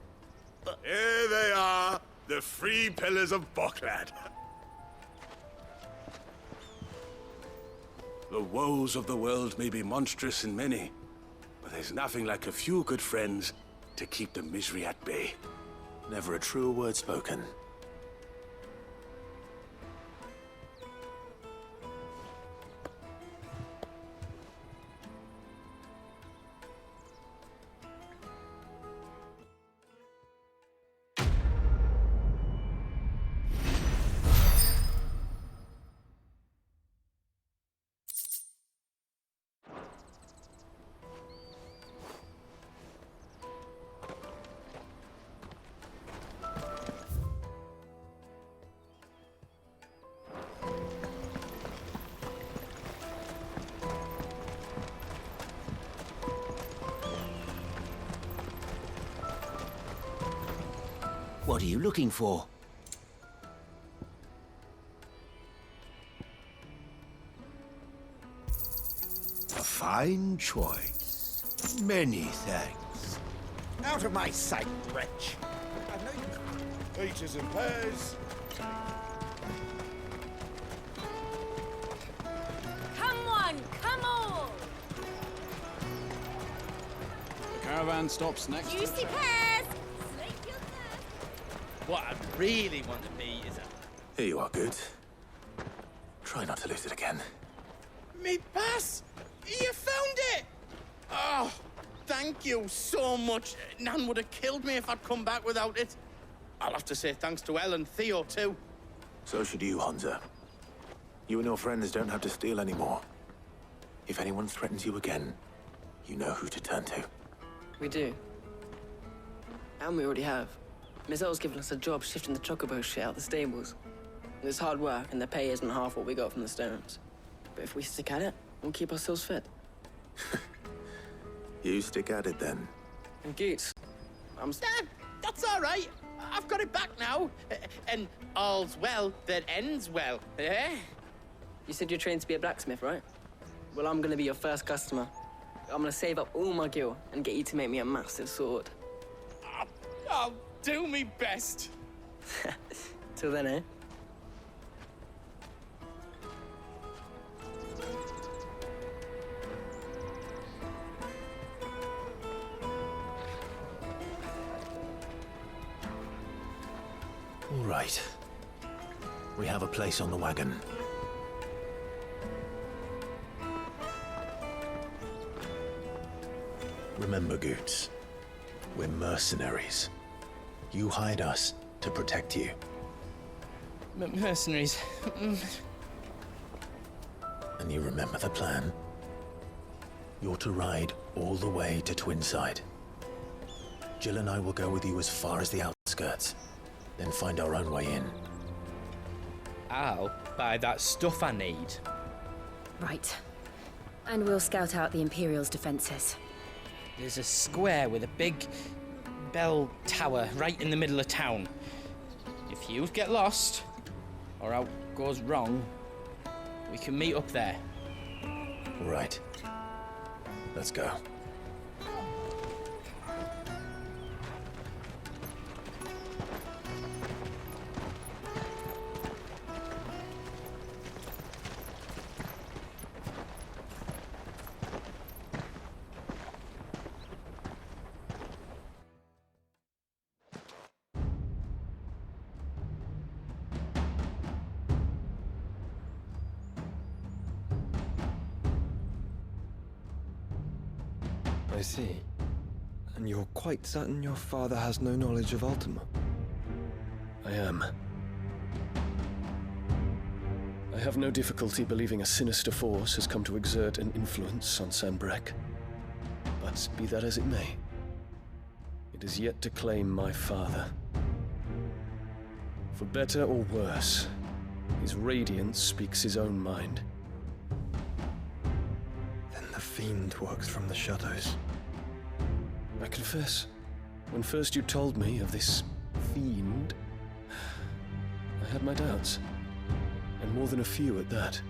Here they are, the three pillars of Boklad. The woes of the world may be monstrous and many, but there's nothing like a few good friends to keep the misery at bay.
Never a truer word spoken.
What are you looking for?
A fine choice. Many thanks. Out of my sight, wretch.
Peaches and pears.
Come on, come on!
The caravan stops next to the
Juicy
check.
pears! Slake your thirst.
What I really want to be is a...
Here you are, good. Try not to lose it again.
Me pass! You found it! Oh, thank you so much. Nan would have killed me if I'd come back without it. I'll have to say thanks to Elle and Theo, too.
So should you, Hansa. You and your friends don't have to steal anymore. If anyone threatens you again, you know who to turn to.
We do. And we already have. Miss L's given us a job shifting the chocobo shit out the stables. It's hard work, and the pay isn't half what we got from the stones. But if we stick at it, we'll keep ourselves fit.
You stick at it, then.
And Goots,
That's all right. I've got it back now. And all's well that ends well, eh?
You said you're trained to be a blacksmith, right? Well, I'm gonna be your first customer. I'm gonna save up all my gil and get you to make me a massive sword.
I'll do me best.
Till then, eh?
All right. We have a place on the wagon. Remember, Goots, we're mercenaries. You hired us to protect you.
Mercenaries.
And you remember the plan? You're to ride all the way to Twinside. Jill and I will go with you as far as the outskirts, then find our own way in.
I'll buy that stuff I need.
Right. And we'll scout out the Imperial's defenses.
There's a square with a big bell tower right in the middle of town. If you get lost, or out goes wrong, we can meet up there.
Right. Let's go.
I see. And you're quite certain your father has no knowledge of Ultima?
I am. I have no difficulty believing a sinister force has come to exert an influence on Sanbreque. But be that as it may, it is yet to claim my father. For better or worse, his radiance speaks his own mind.
Then the fiend works from the shadows.
I confess, when first you told me of this fiend, I had my doubts. And more than a few at that.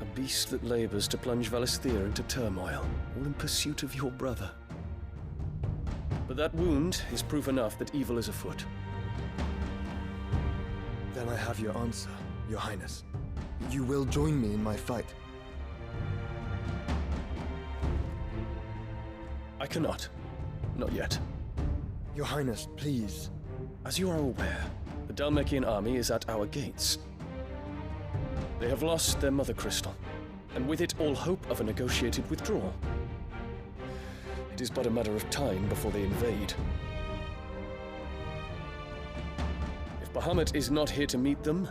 A beast that labors to plunge Valisthea into turmoil, all in pursuit of your brother. But that wound is proof enough that evil is afoot.
Then I have your answer, Your Highness. You will join me in my fight.
I cannot. Not yet.
Your Highness, please.
As you are aware, the Dhalmekian army is at our gates. They have lost their mother crystal, and with it all hope of a negotiated withdrawal. It is but a matter of time before they invade. If Bahamut is not here to meet them,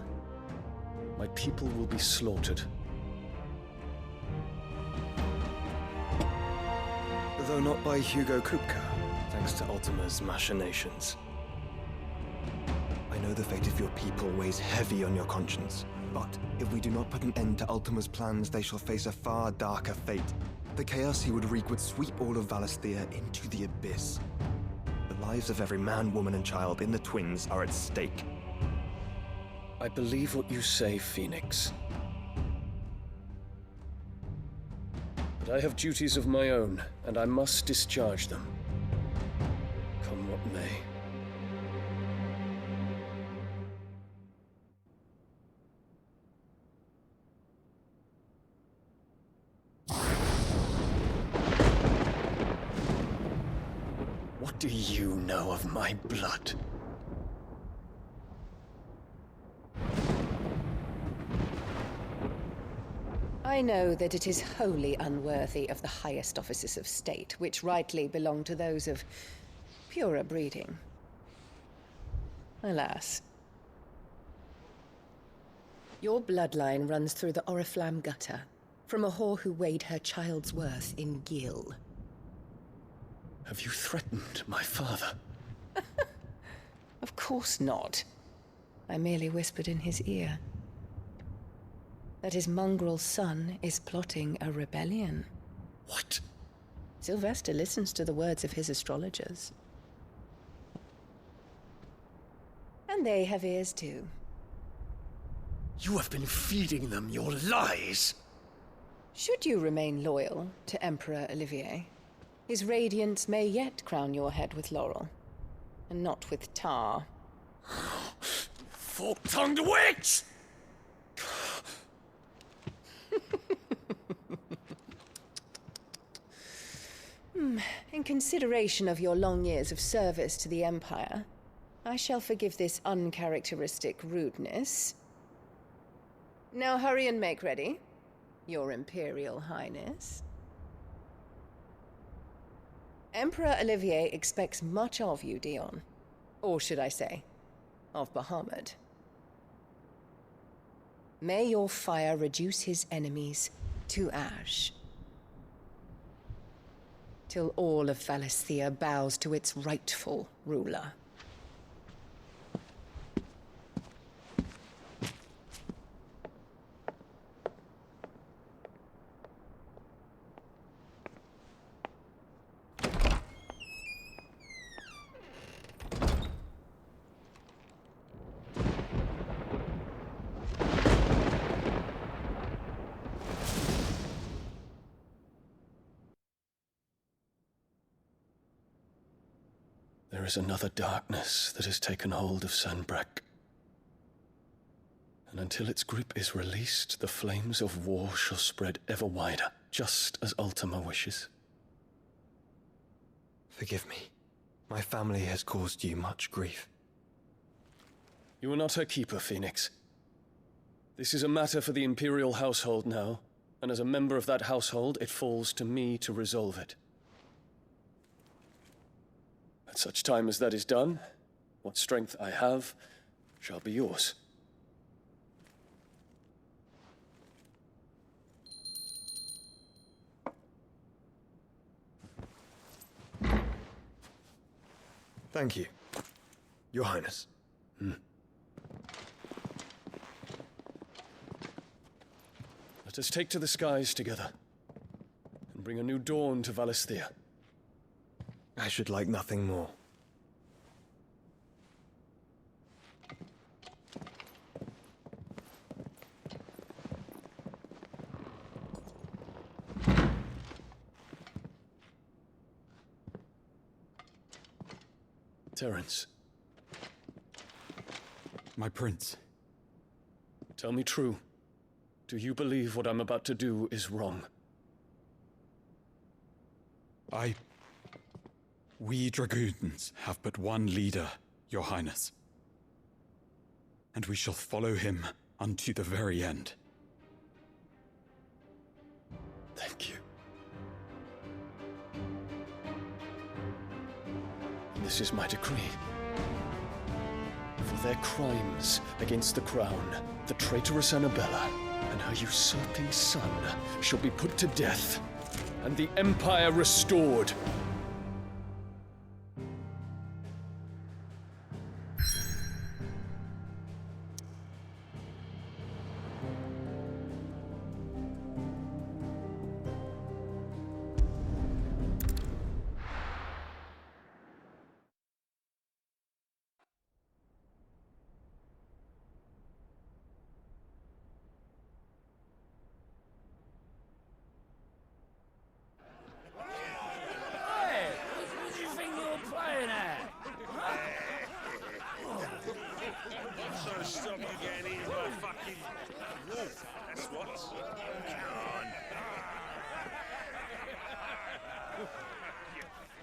my people will be slaughtered.
Though not by Hugo Kupka, thanks to Ultima's machinations. I know the fate of your people weighs heavy on your conscience, but if we do not put an end to Ultima's plans, they shall face a far darker fate. The chaos he would wreak would sweep all of Valisthea into the abyss. The lives of every man, woman, and child in the Twins are at stake.
I believe what you say, Phoenix. But I have duties of my own, and I must discharge them. Come what may. What do you know of my blood?
I know that it is wholly unworthy of the highest offices of state, which rightly belong to those of purer breeding. Alas. Your bloodline runs through the Oriflamme gutter, from a whore who weighed her child's worth in gil.
Have you threatened my father?
Of course not. I merely whispered in his ear that his mongrel son is plotting a rebellion.
What?
Sylvester listens to the words of his astrologers. And they have ears too.
You have been feeding them your lies!
Should you remain loyal to Emperor Olivier, his radiance may yet crown your head with laurel, and not with tar.
Fork-tongued witch!
In consideration of your long years of service to the Empire, I shall forgive this uncharacteristic rudeness. Now hurry and make ready, Your Imperial Highness. Emperor Olivier expects much of you, Dion. Or should I say, of Bahamut. May your fire reduce his enemies to ash, till all of Valisthea bows to its rightful ruler.
There is another darkness that has taken hold of Sanbreque. And until its grip is released, the flames of war shall spread ever wider, just as Ultima wishes.
Forgive me. My family has caused you much grief.
You are not her keeper, Phoenix. This is a matter for the Imperial household now, and as a member of that household, it falls to me to resolve it. At such time as that is done, what strength I have shall be yours.
Thank you, Your Highness.
Let us take to the skies together, and bring a new dawn to Valisthea.
I should like nothing more.
Terence.
My prince.
Tell me true. Do you believe what I'm about to do is wrong?
We dragoons have but one leader, Your Highness. And we shall follow him unto the very end.
Thank you. This is my decree. For their crimes against the crown, the traitorous Annabella and her usurping son shall be put to death, and the Empire restored.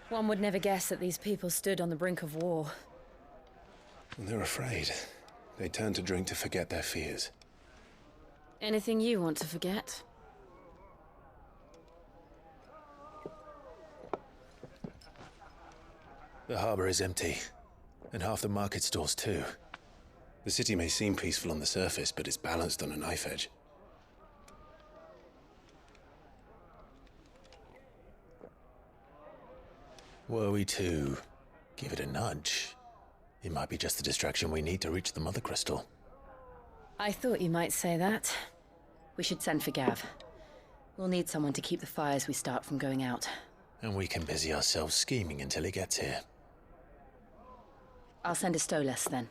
One would never guess that these people stood on the brink of war.
They're afraid. They turn to drink to forget their fears.
Anything you want to forget?
The harbor is empty, and half the market stalls too. The city may seem peaceful on the surface, but it's balanced on a knife edge. Were we to give it a nudge, it might be just the distraction we need to reach the Mother Crystal.
I thought you might say that. We should send for Gav. We'll need someone to keep the fires we start from going out.
And we can busy ourselves scheming until he gets here.
I'll send a Stolas then.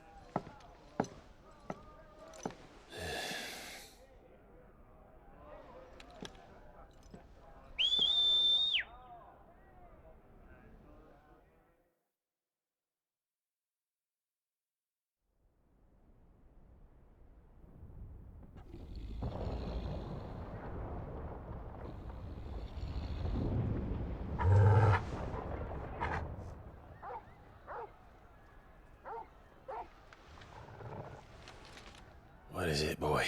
What is it, boy?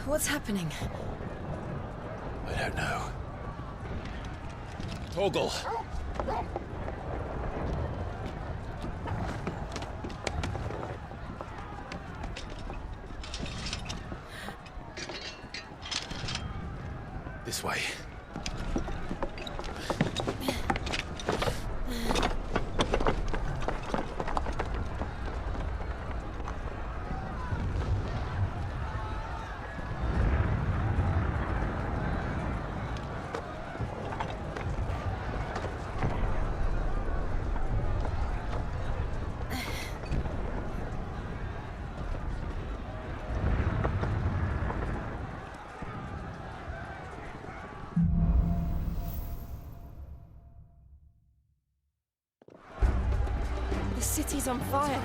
What's happening?
I don't know. Torgal! This way.
The city's on fire.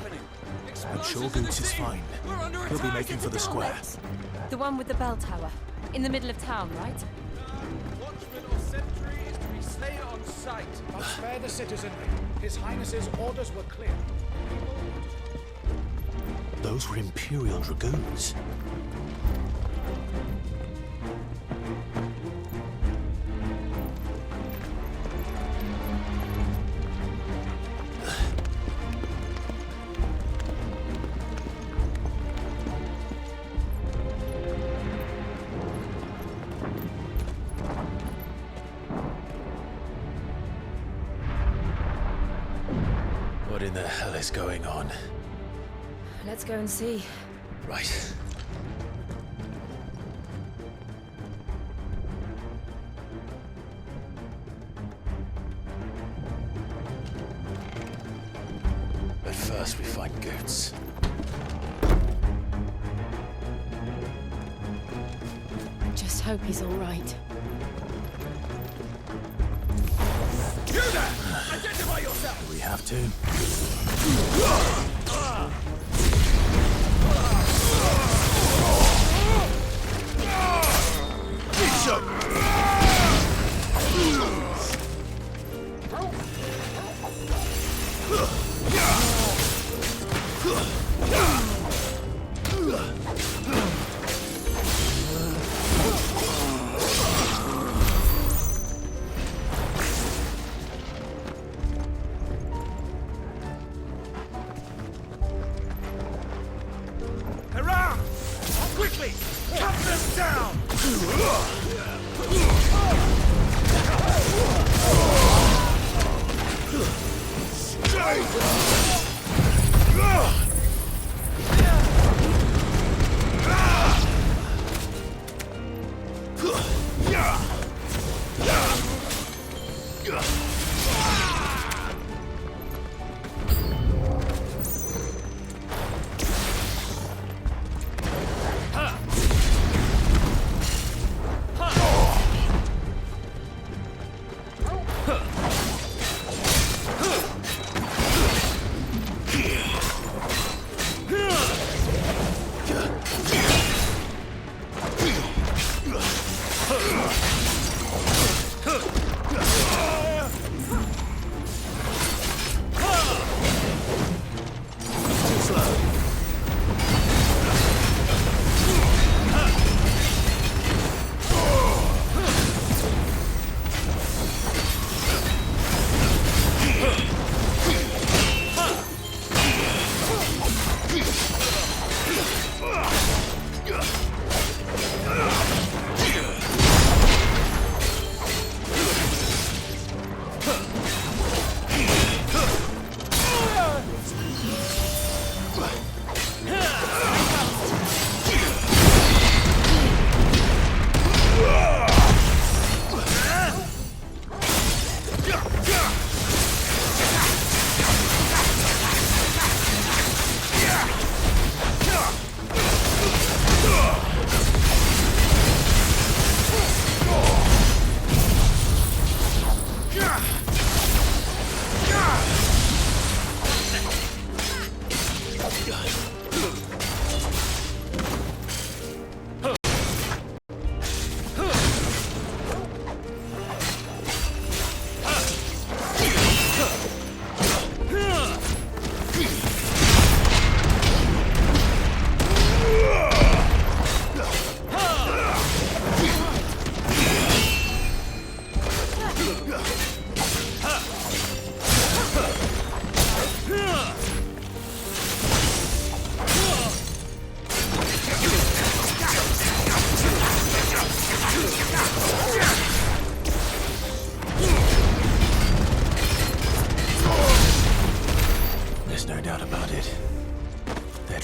I'm sure Goots is fine. He'll be making for the square.
The one with the bell tower. In the middle of town, right?
Watchman or sentry is to be slain on sight. But spare the citizenry. His Highness's orders were clear.
Those were Imperial Dragoons. What in the hell is going on?
Let's go and see.
Right. But first we find Goots.
Just hope he's all right.
You there! Identify yourself!
Do we have to?
Hurrah! Quickly! Cut them down!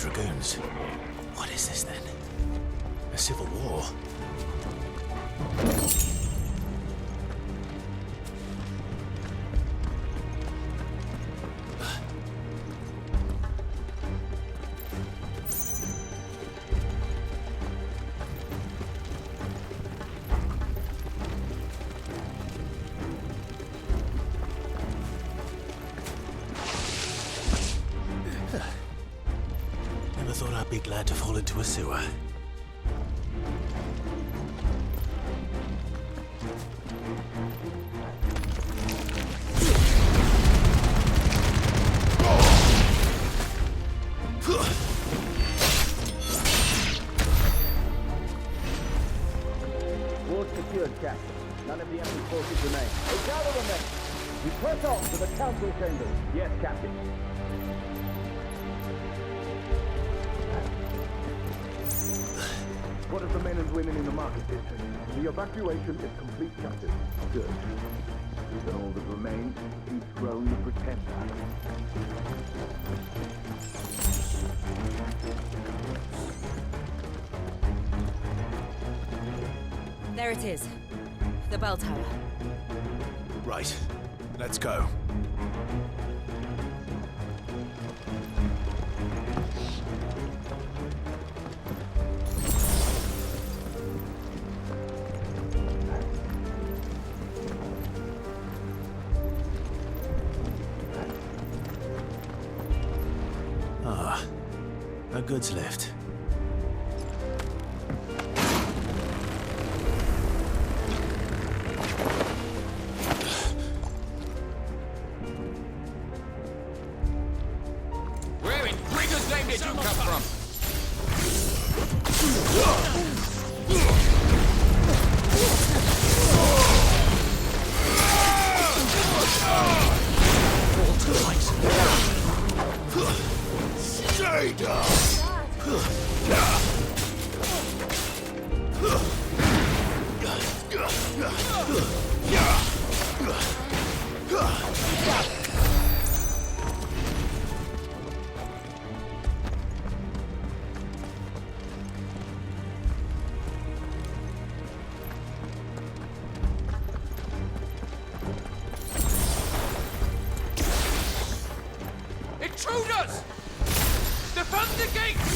dragoons. What is this then? A civil war? Never thought I'd be glad to fall into a sewer.
Ward secured, Captain. None of the enemy forces remain. They gather the men. We press on to the council chambers. Yes, Captain. What of the men and women in the market district? The evacuation is complete, Captain. Good. Then all that remains is each grown the pretender.
There it is. The bell tower.
Right. Let's go. Ah, a goods lift.
Where in Gregor's name did you come from?
Stay down!
Intruders! Defend the gates!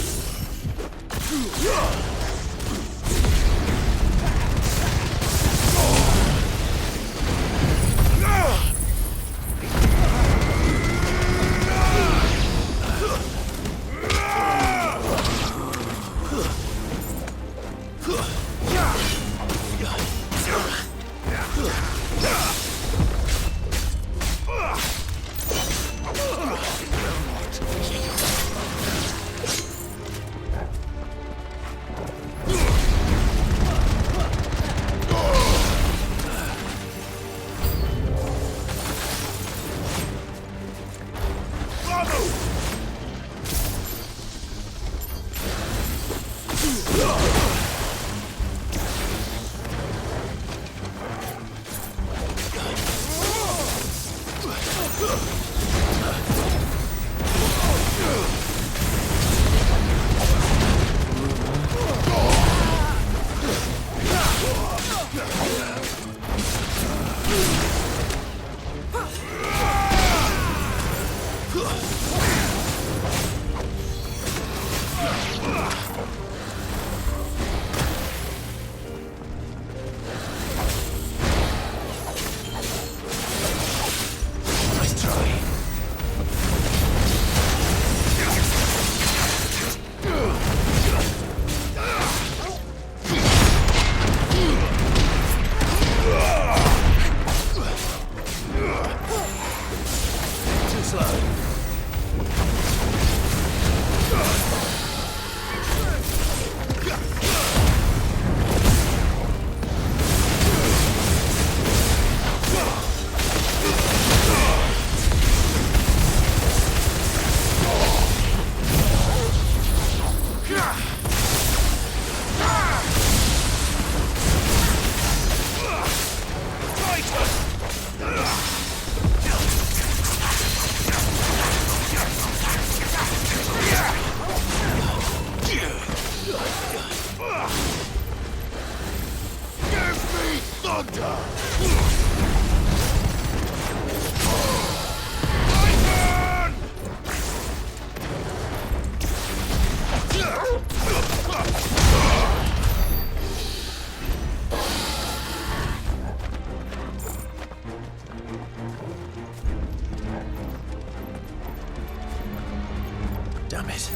Damn it.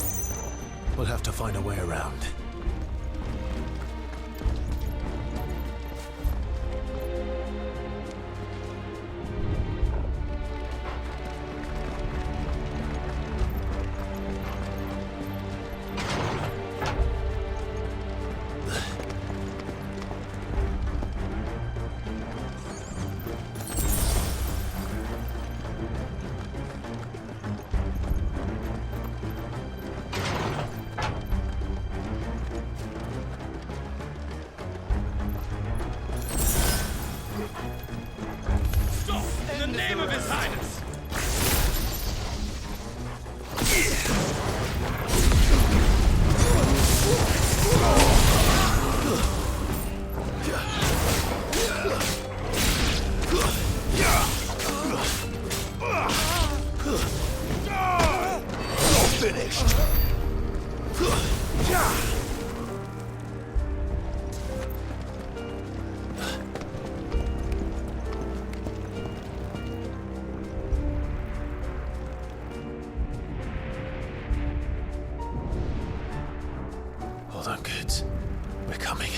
We'll have to find a way around.
In the name of His Highness!
You're finished! Hold on, kids. We're coming.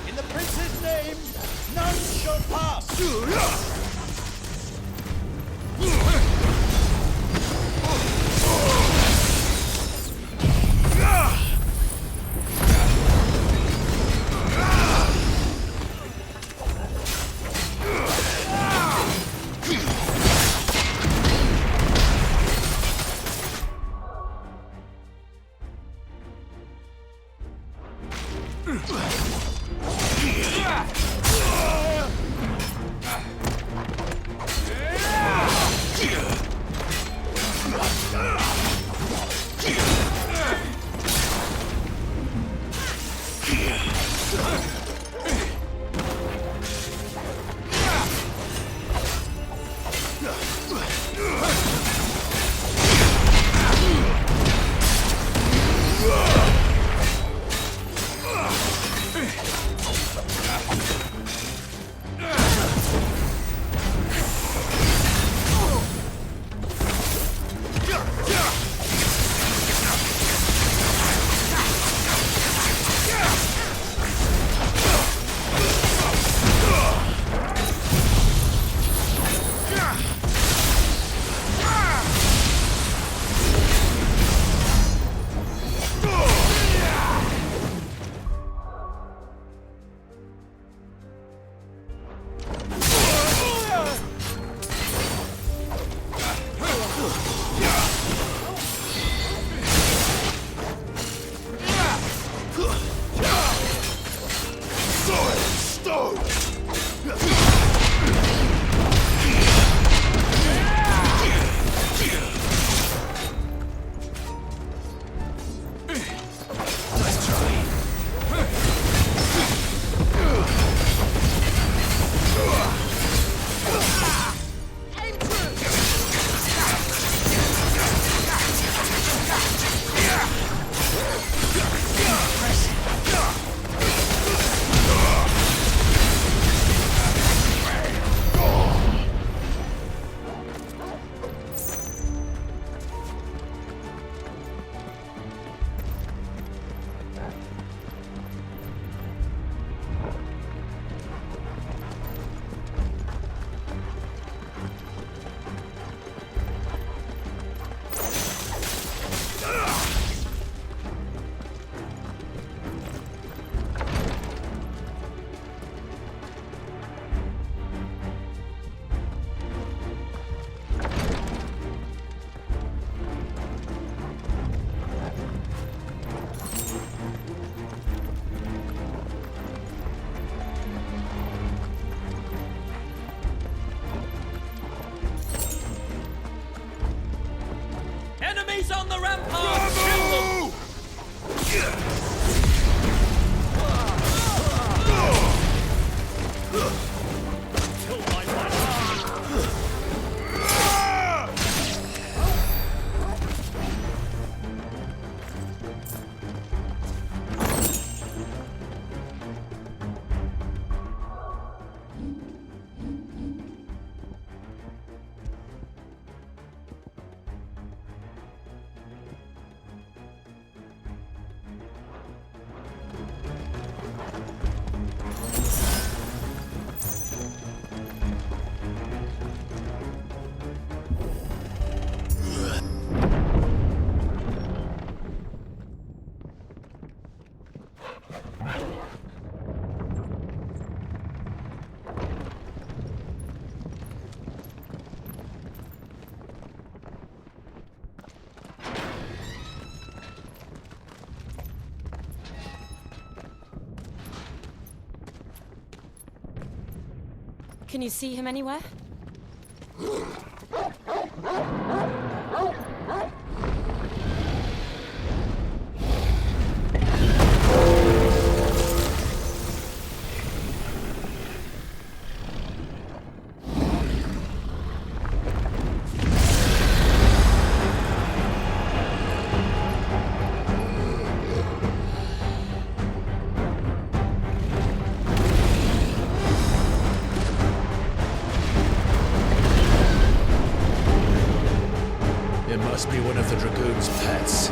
In the prince's name, none shall pass!
Enemies on the rampart! Kill them!
Can you see him anywhere?
It must be one of the Dragoon's pets.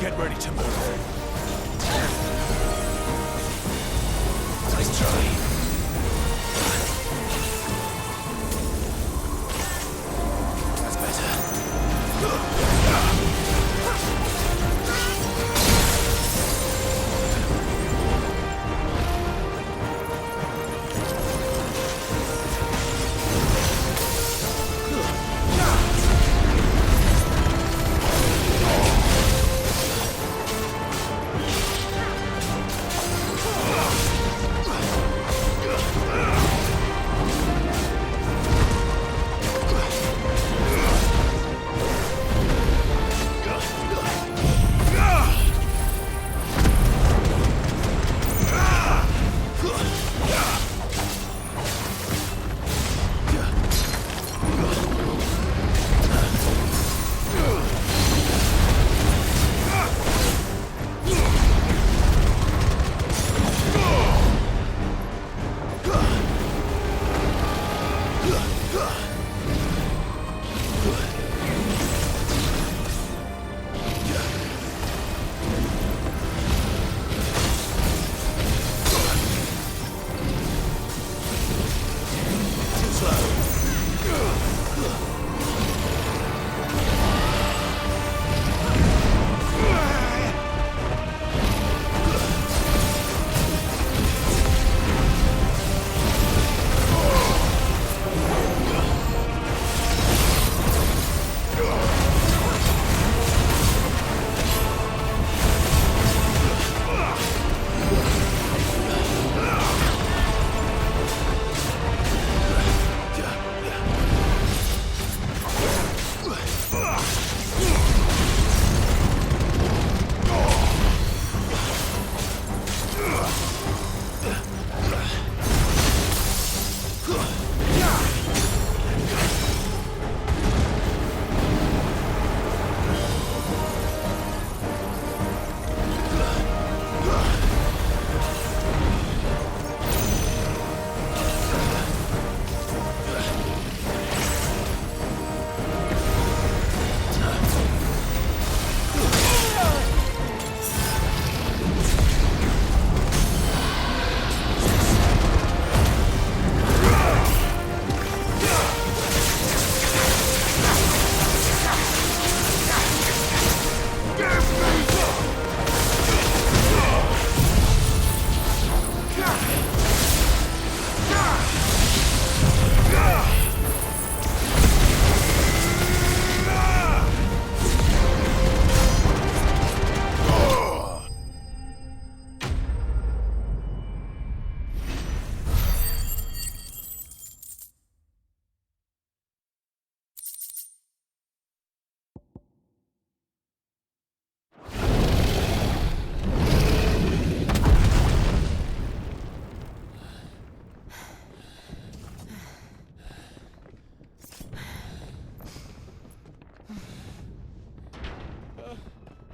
Get ready to move.
Nice try.
That's better.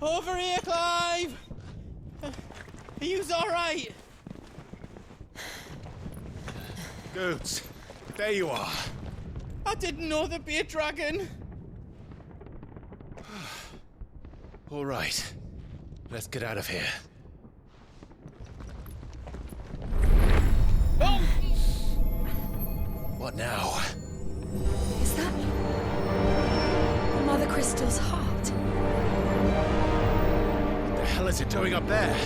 Over here, Clive! Are you alright?
Goods, there you are.
I didn't know there'd be a dragon.
All right. Let's get out of here.
Oh!
What now?
Is that Mother Crystal's heart?
What the hell is it doing up there?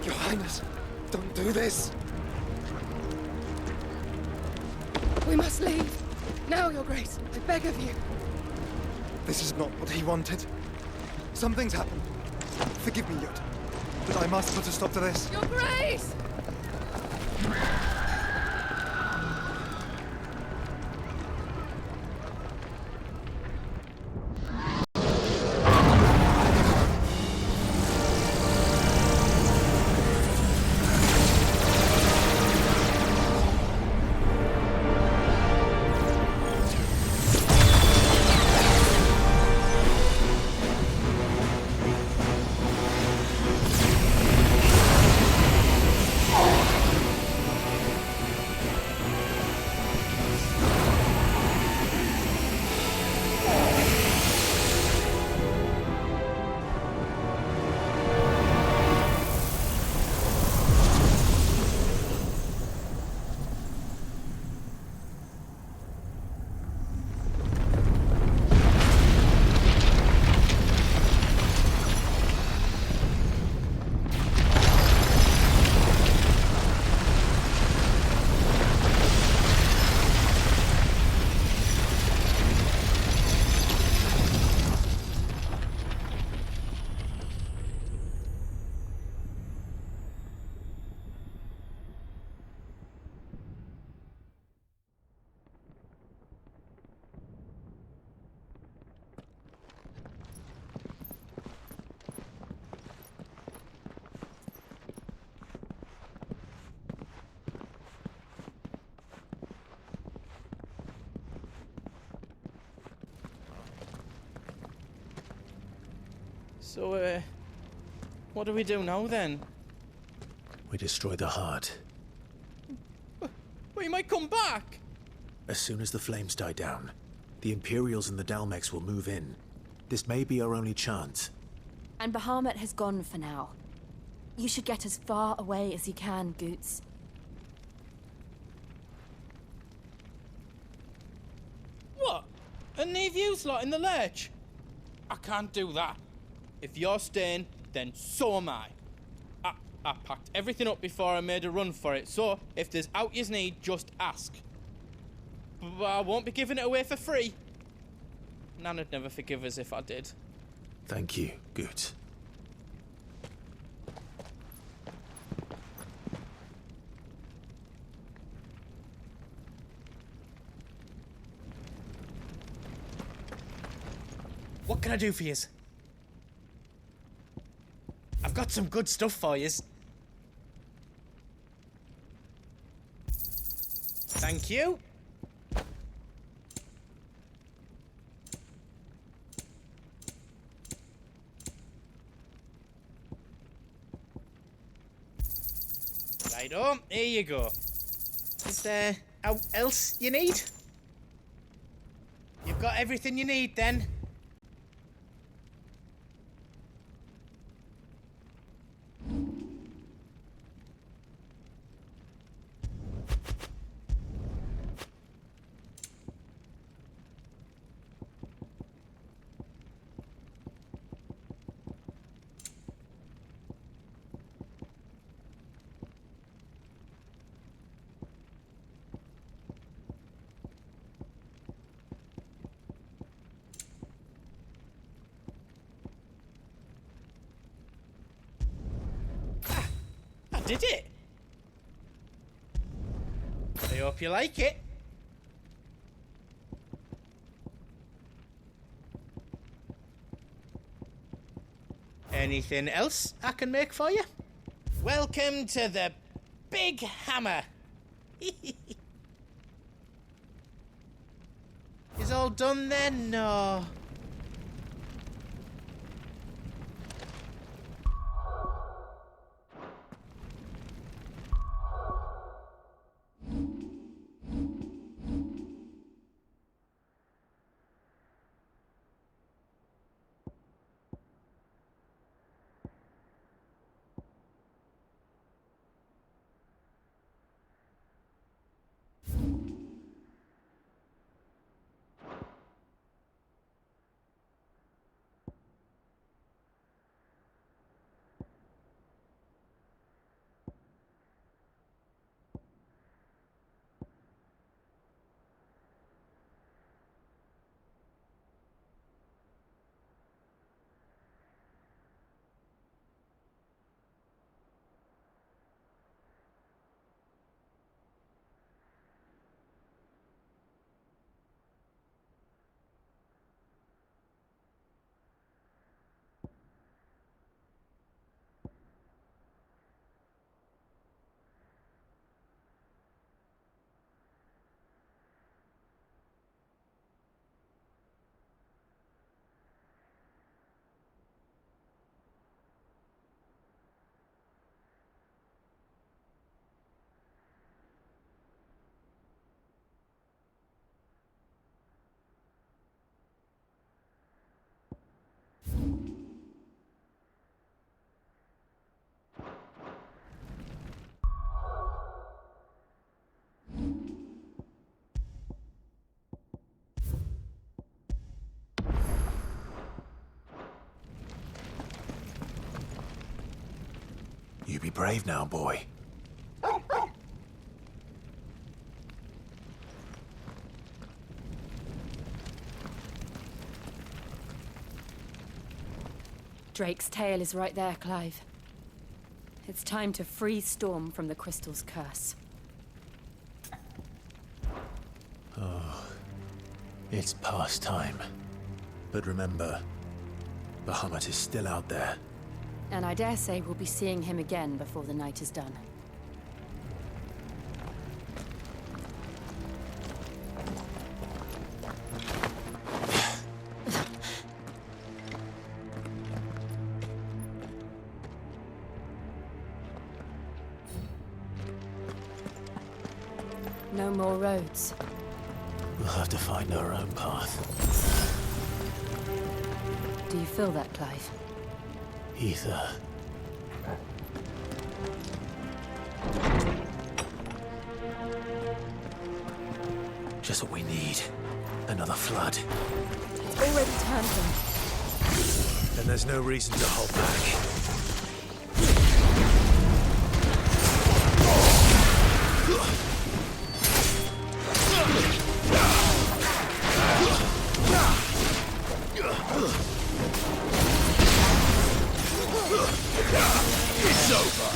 Your Highness, don't do this.
We must leave. Now, Your Grace, I beg of you.
This is not what he wanted. Something's happened. Forgive me, Yod, but I must put a stop to this.
Your Grace!
So, what do we do now then?
We destroy the heart.
Well, you might come back!
As soon as the flames die down, the Imperials and the Dalmex will move in. This may be our only chance.
And Bahamut has gone for now. You should get as far away as you can, Goots.
What? And leave you lot in the lurch? I can't do that. If you're staying, then so am I. I packed everything up before I made a run for it, so if there's out you need, just ask. But I won't be giving it away for free. Nana'd never forgive us if I did.
Thank you, Goots.
What can I do for yous? I've got some good stuff for yous. Thank you. Righto, here you go. Is there else you need? You've got everything you need then? Did it? I hope you like it. Anything else I can make for you? Welcome to the Big Hammer. Is all done then? No.
You be brave now, boy.
Drake's tail is right there, Clive. It's time to free Storm from the Crystal's curse.
Oh, it's past time. But remember, Bahamut is still out there.
And I dare say we'll be seeing him again before the night is done. No more roads.
We'll have to find our own path.
Do you feel that, Clive?
Ether. Just what we need. Another flood.
It's already turned them.
Then there's no reason to hold back.
It's over.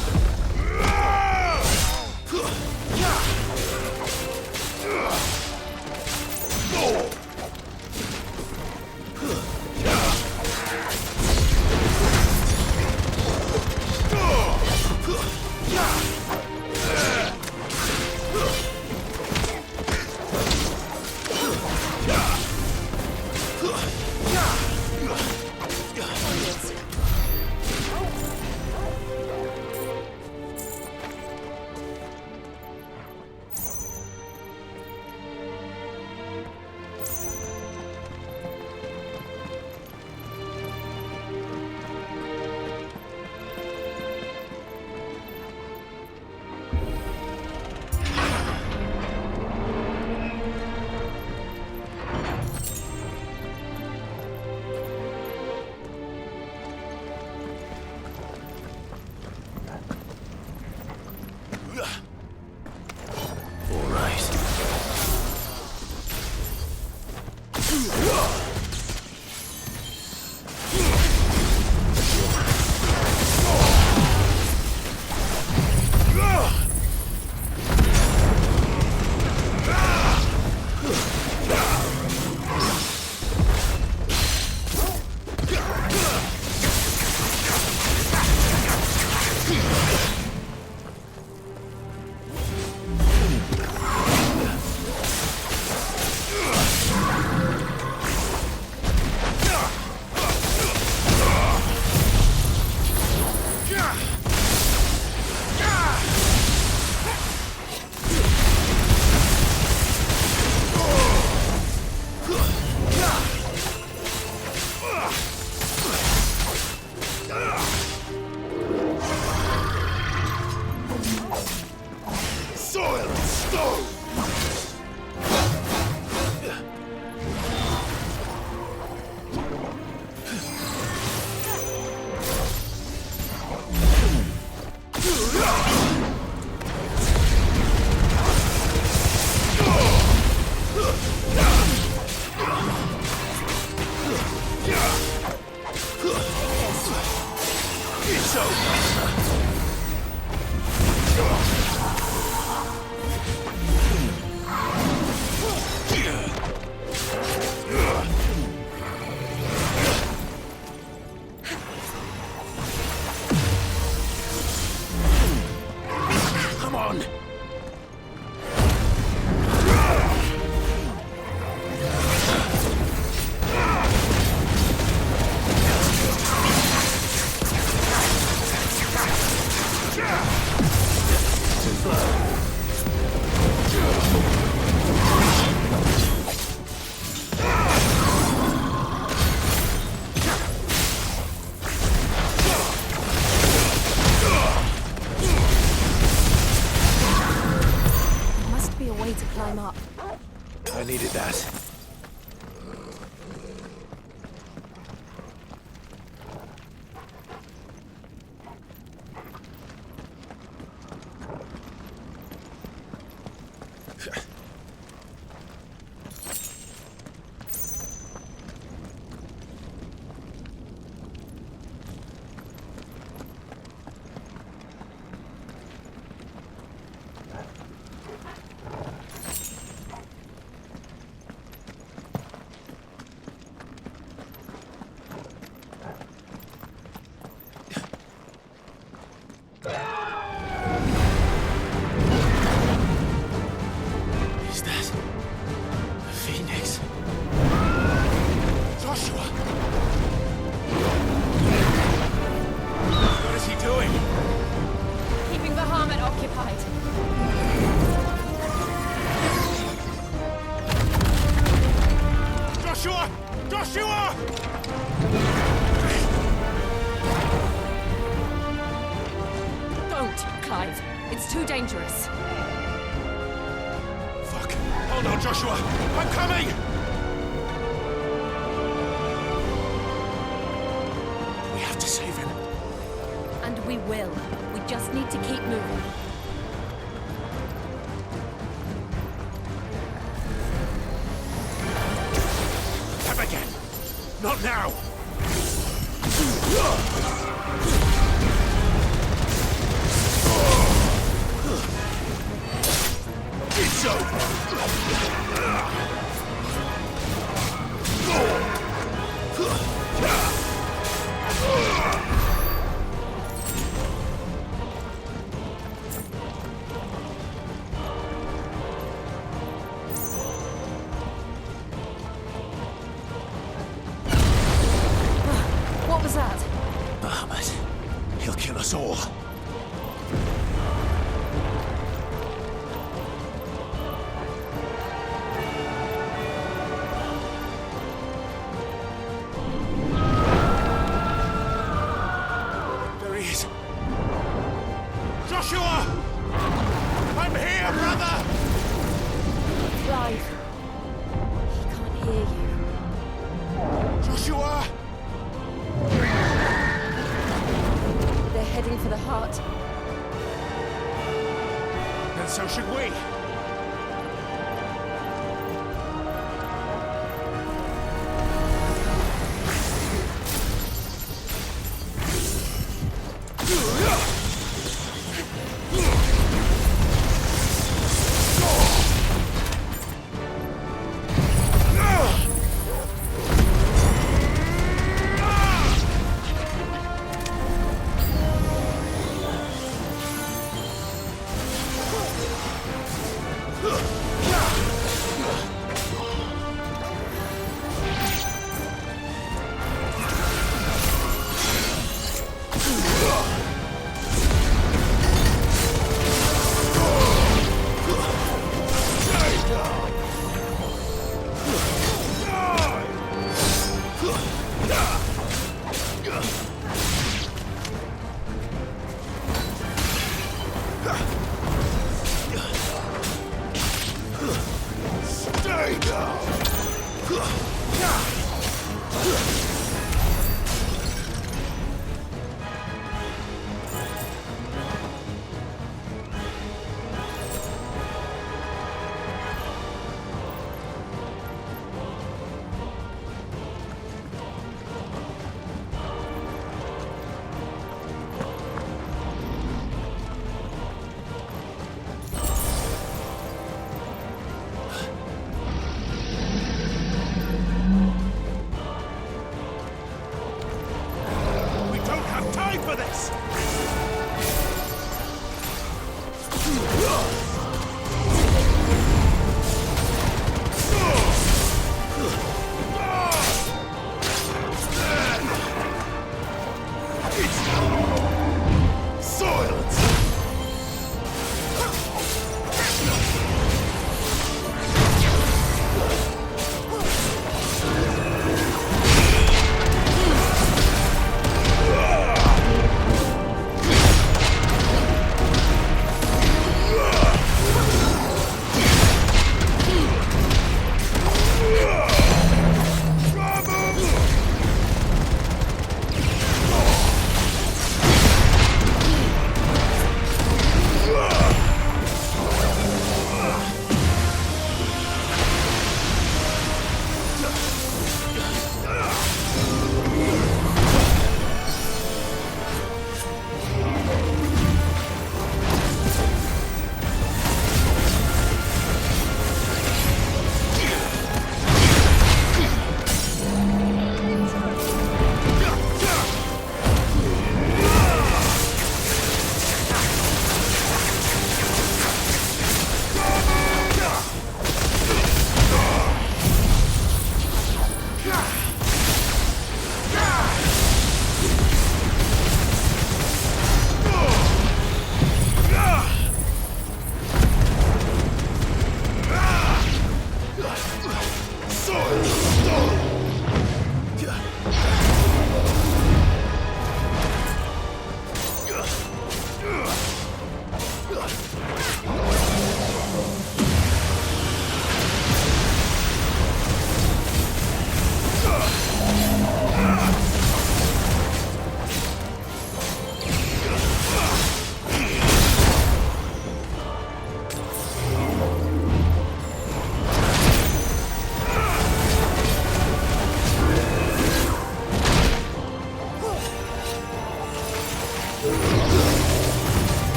on!
Must be a way to climb up.
I needed that.
Is that a phoenix? Joshua! What is he doing?
Keeping the Harmon occupied.
Joshua! Joshua!
Don't, Clive. It's too dangerous.
Fuck! Hold on, Joshua! I'm coming! We have to save him.
And we will. We just need to keep moving.
Come again! Not now! It's
What was that?
Bahamut. He'll kill us all.
There he is. Joshua! I'm here, brother!
Clive. He can't hear you.
Joshua!
They're heading for the heart.
And so should we.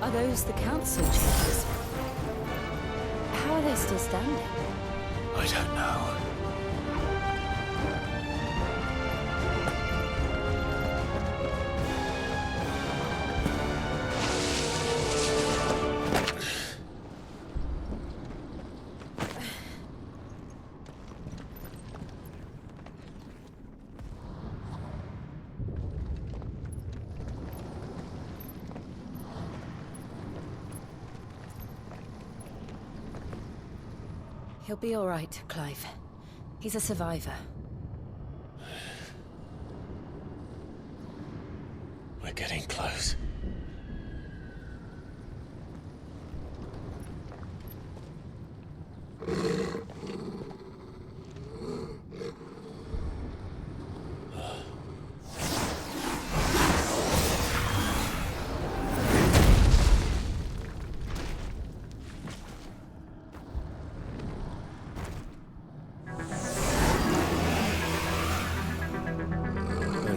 Are those the council chambers? How are they still standing?
I don't know.
He'll be all right, Clive. He's a survivor.
We're getting close.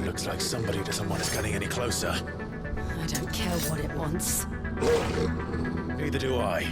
Looks like somebody doesn't want us getting any closer.
I don't care what it wants.
Neither do I.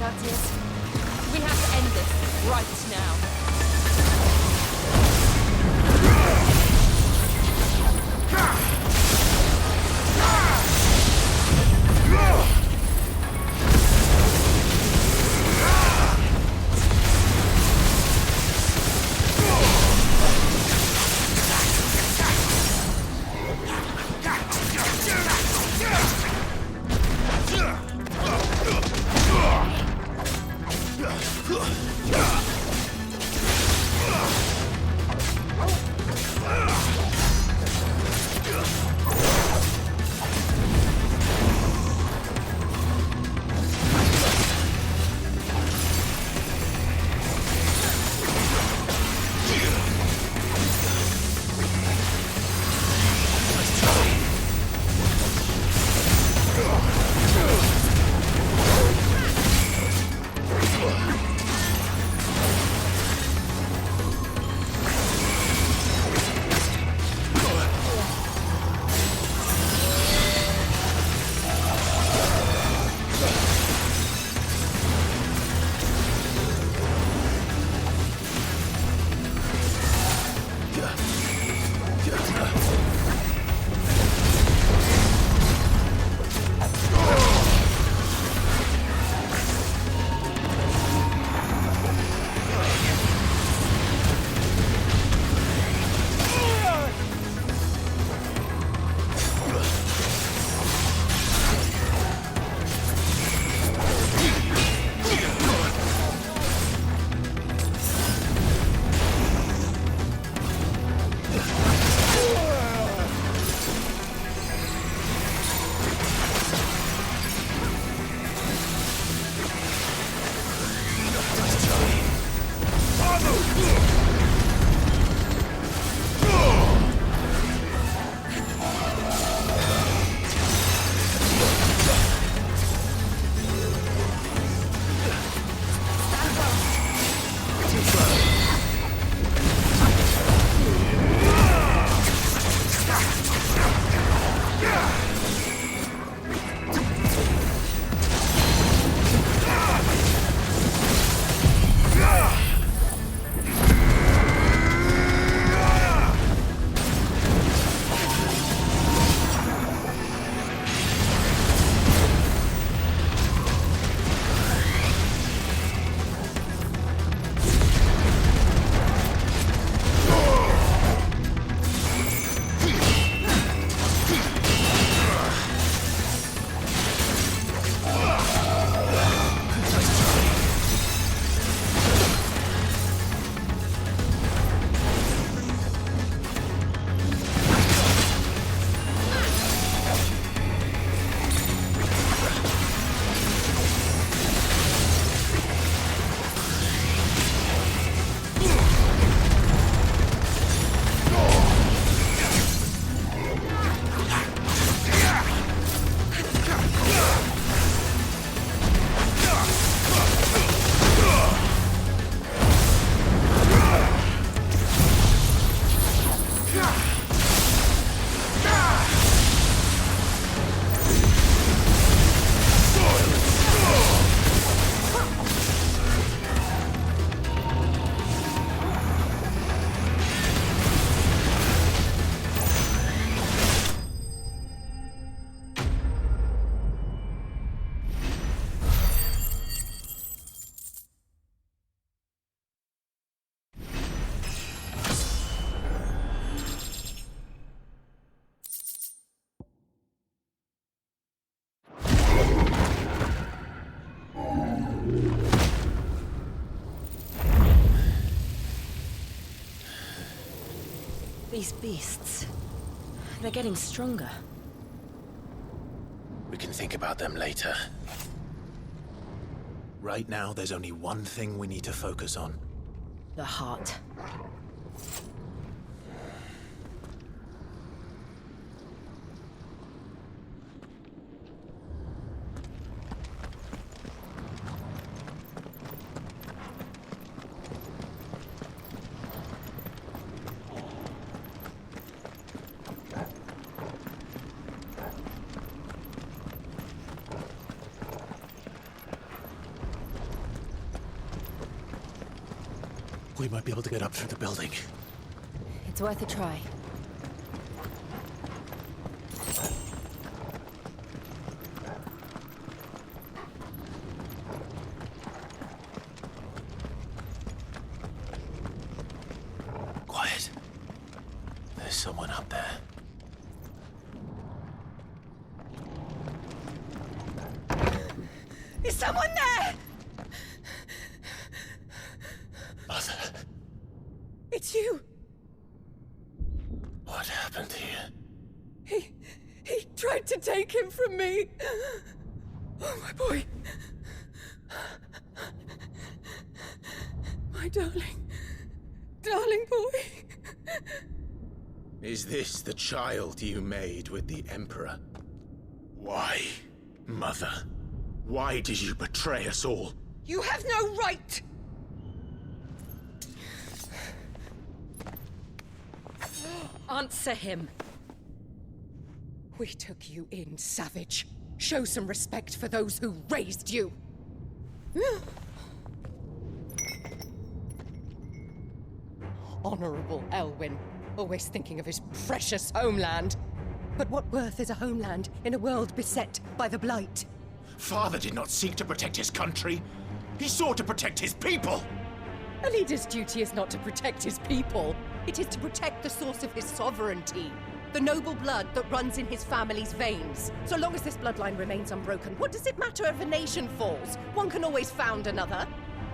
without tears. We have to end this right now.
These beasts, they're getting stronger.
We can think about them later. Right now, there's only one thing we need to focus on.
The heart.
We might be able to get up through the building.
It's worth a try.
Quiet. There's someone up there.
Is someone there?
Mother.
It's you.
What happened here?
He tried to take him from me. Oh, my boy. My darling boy.
Is this the child you made with the Emperor? Why, Mother? Why did you betray us all?
You have no right!
Answer him.
We took you in, savage. Show some respect for those who raised you. Honorable Elwyn, always thinking of his precious homeland. But what worth is a homeland in a world beset by the Blight?
Father did not seek to protect his country. He sought to protect his people.
A leader's duty is not to protect his people. It is to protect the source of his sovereignty. The noble blood that runs in his family's veins. So long as this bloodline remains unbroken, what does it matter if a nation falls? One can always found another.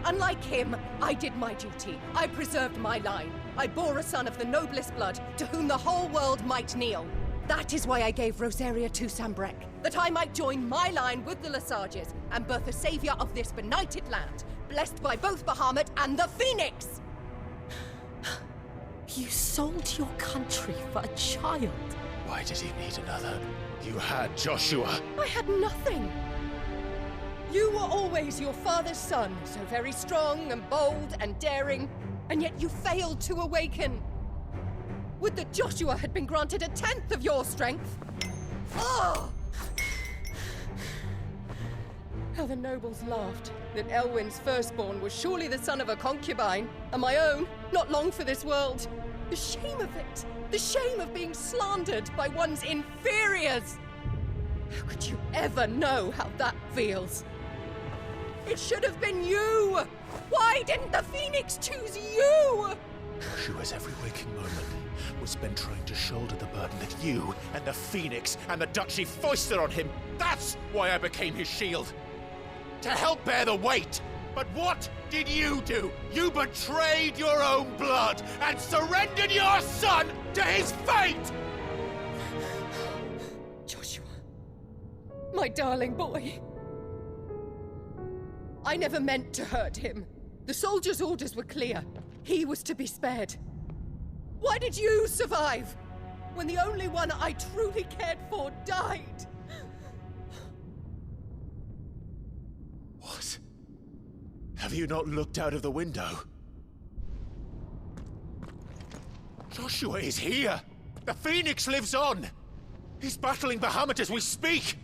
Unlike him, I did my duty. I preserved my line. I bore a son of the noblest blood, to whom the whole world might kneel. That is why I gave Rosaria to Sambrek, that I might join my line with the Lesages and birth a savior of this benighted land, blessed by both Bahamut and the Phoenix!
You sold your country for a child.
Why did he need another?
You had Joshua.
I had nothing. You were always your father's son, so very strong and bold and daring, and yet you failed to awaken. Would that Joshua had been granted 1/10 of your strength? Oh! How the nobles laughed that Elwyn's firstborn was surely the son of a concubine, and my own, not long for this world. The shame of it! The shame of being slandered by one's inferiors! How could you ever know how that feels? It should have been you! Why didn't the Phoenix choose you?
Joshua's every waking moment was spent trying to shoulder the burden that you and the Phoenix and the Duchy foisted on him.
That's why I became his shield. To help bear the weight. But what did you do? You betrayed your own blood and surrendered your son to his fate!
Joshua, my darling boy. I never meant to hurt him. The soldiers' orders were clear. He was to be spared. Why did you survive when the only one I truly cared for died?
What? Have you not looked out of the window?
Joshua is here! The Phoenix lives on! He's battling Bahamut as we speak!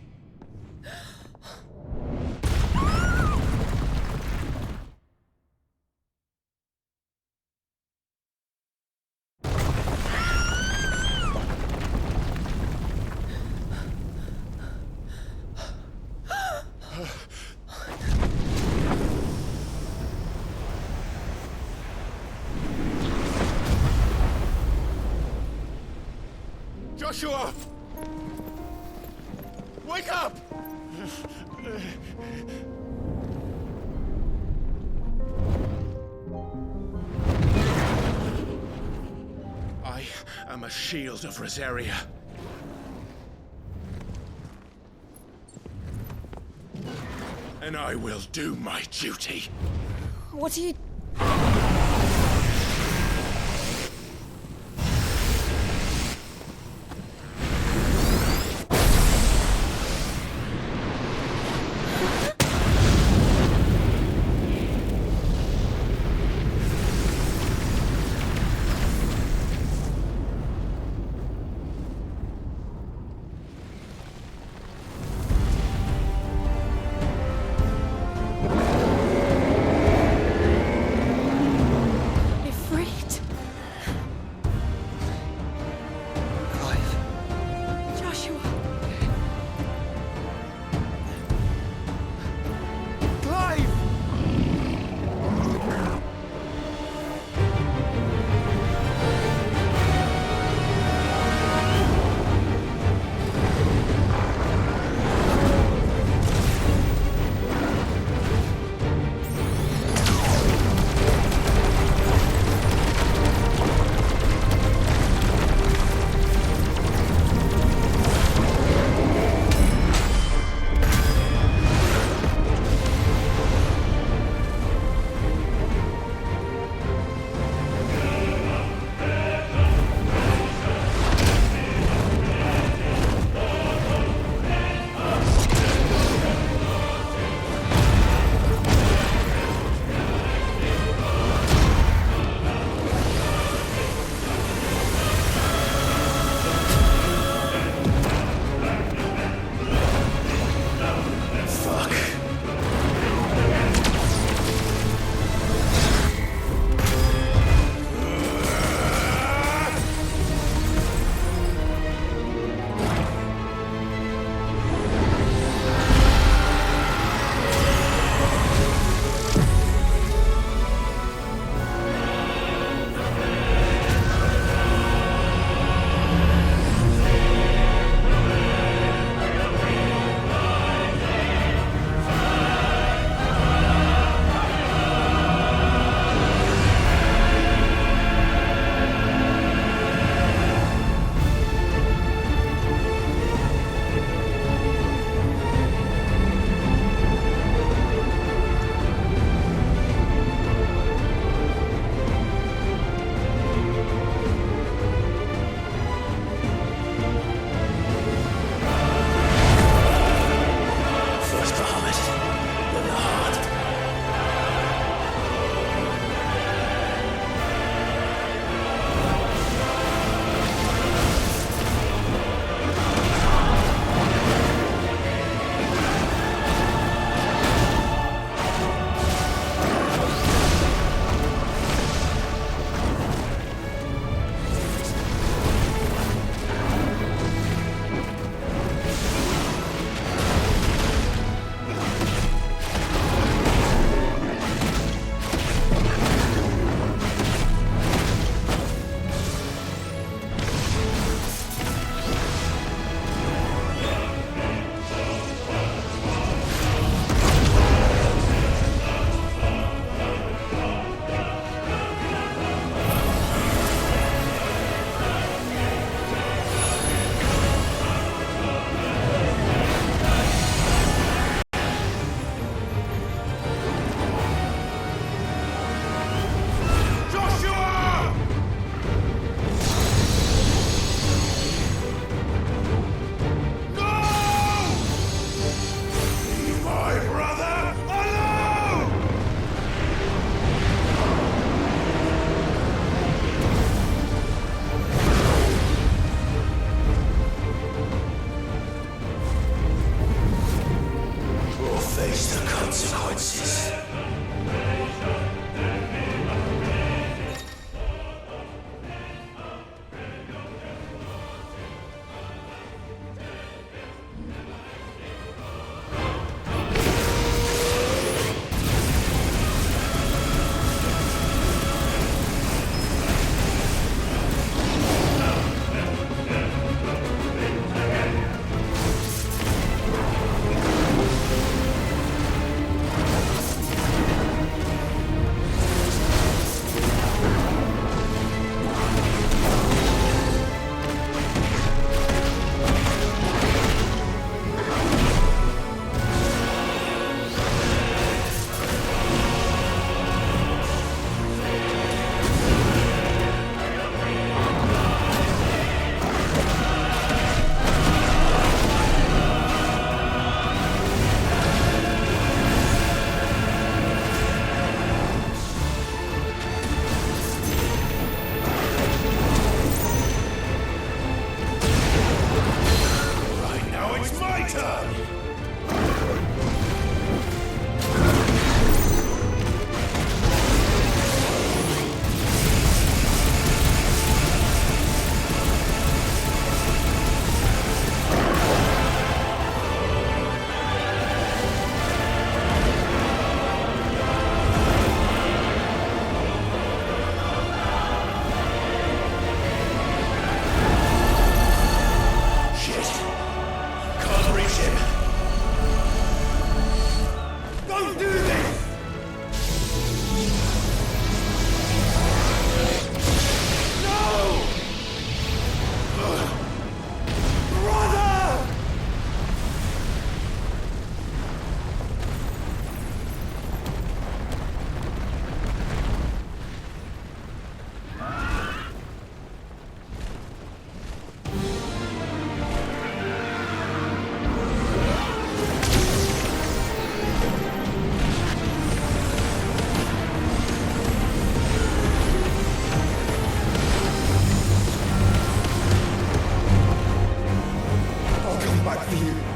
Joshua! Wake up! I am a shield of Rosaria. And I will do my duty.
What are you...
you.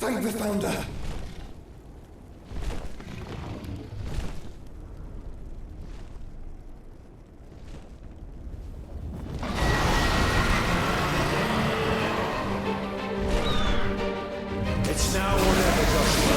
Thank the Founder!
It's now or never, Joshua.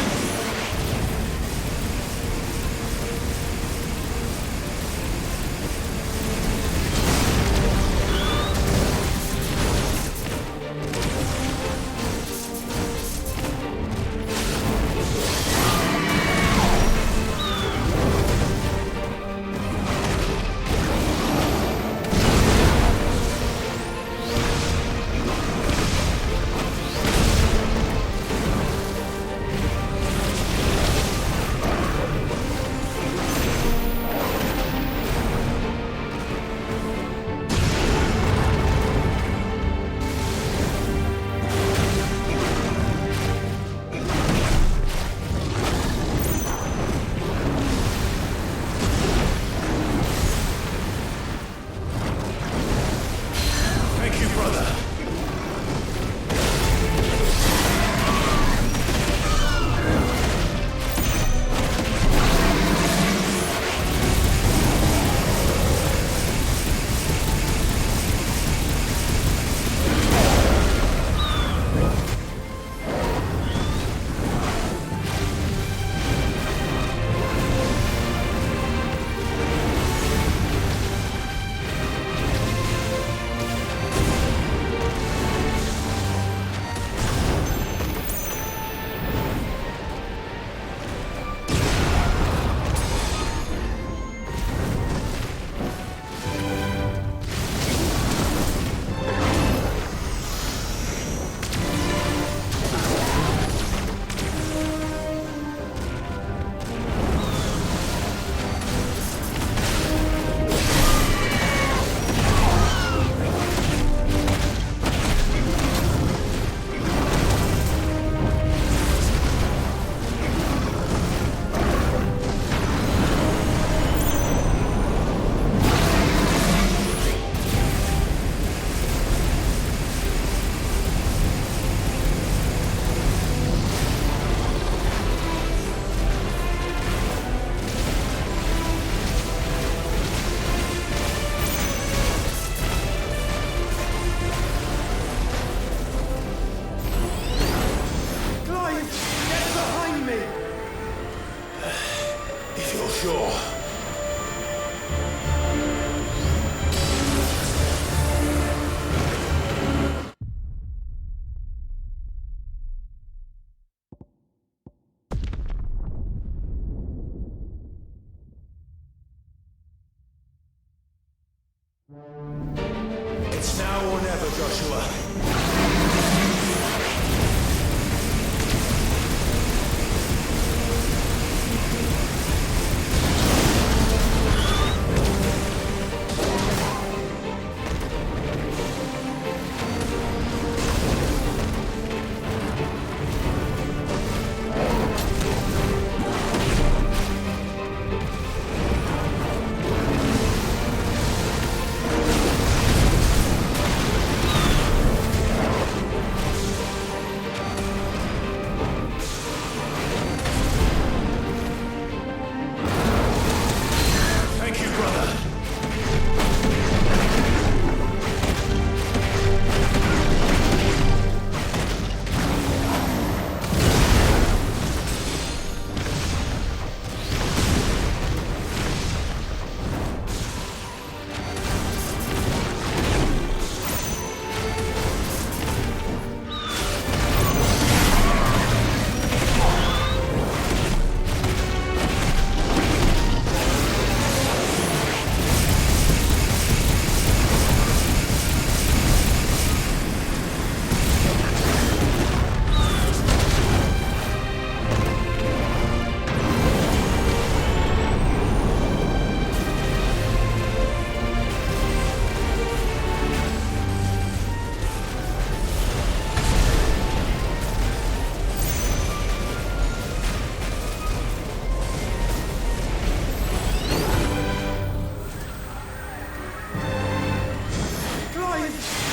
It's now or never, Joshua.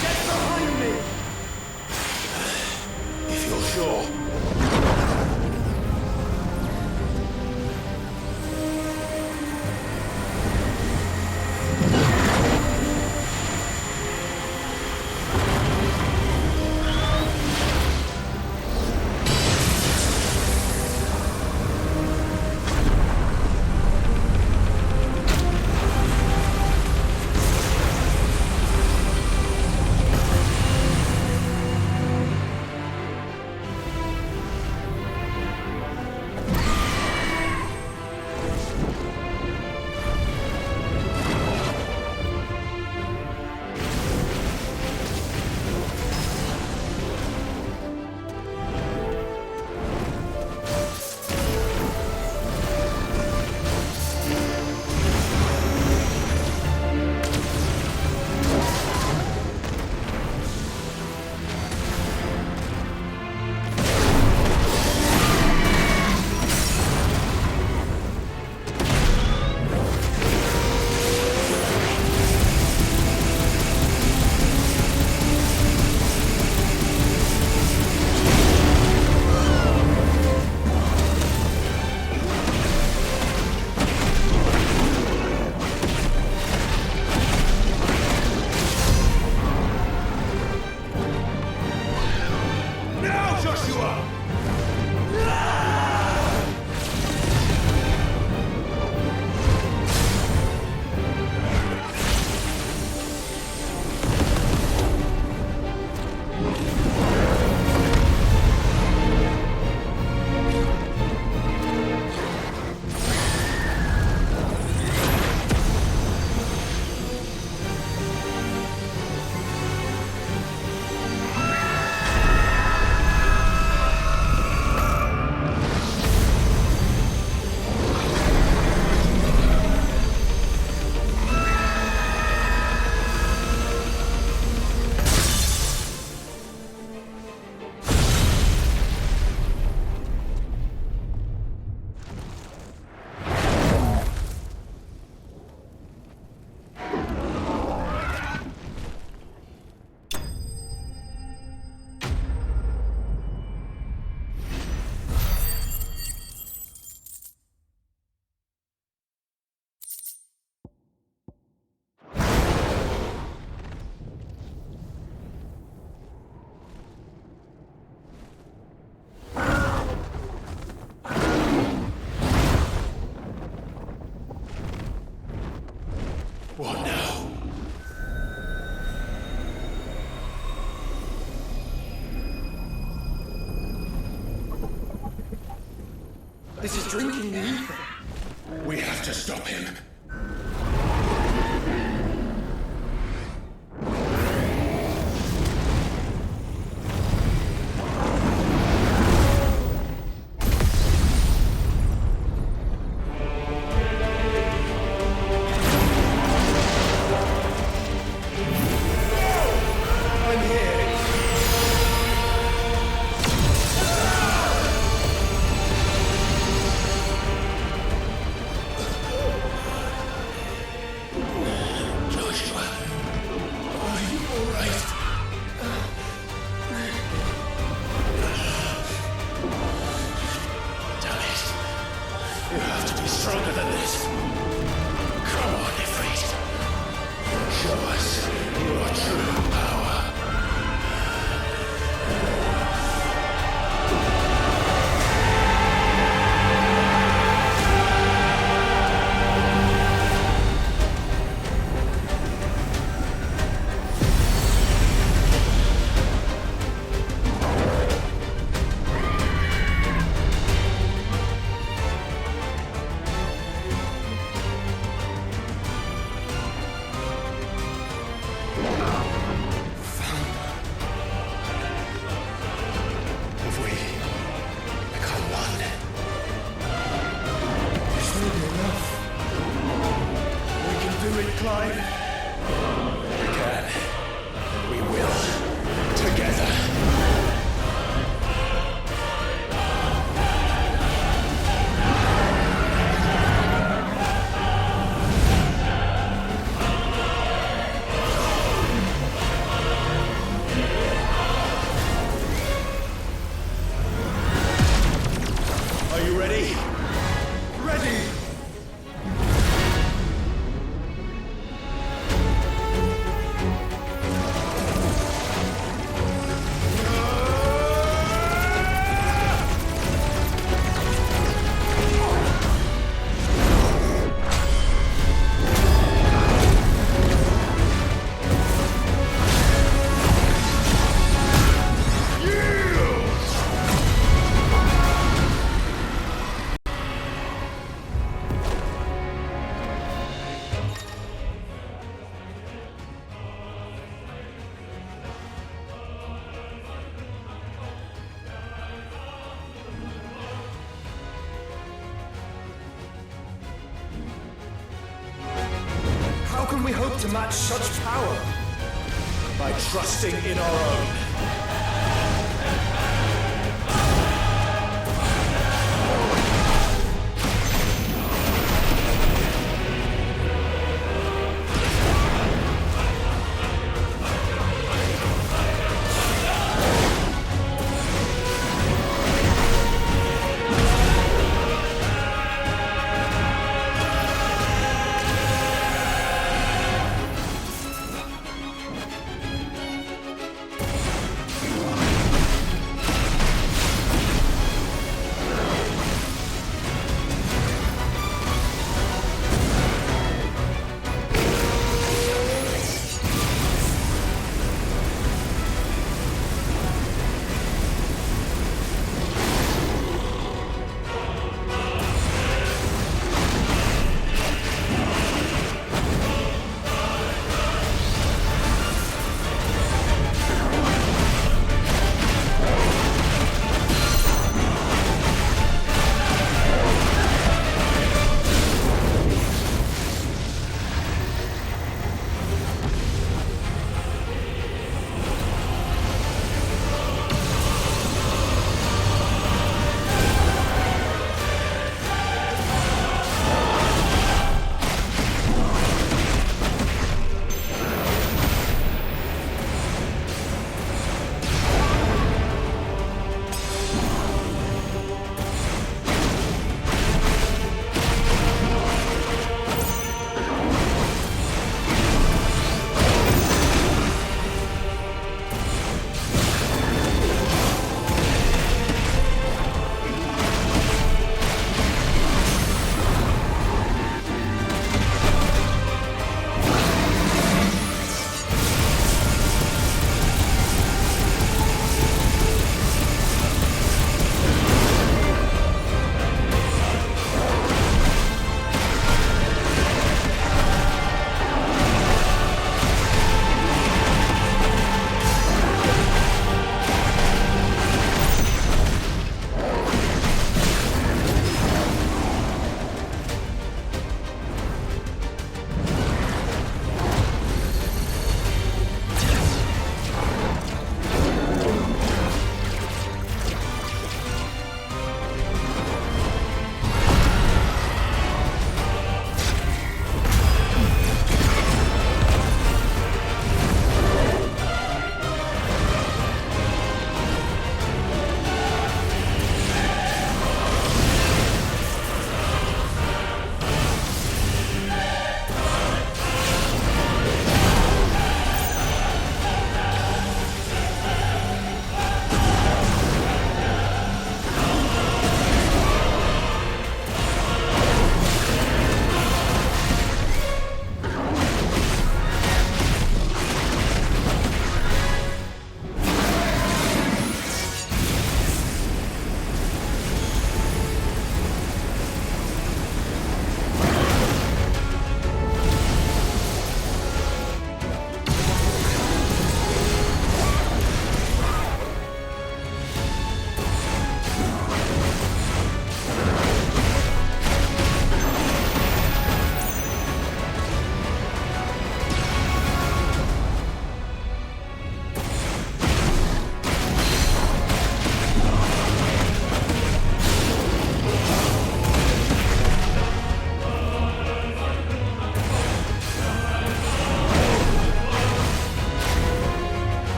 Get behind me! If you're sure.
you are!
What now?
This is drinking the ether. We have to stop him.
Stronger than this. Come on, Ifrit. Show us your true power.
How can we hope to match such power? By trusting in our own.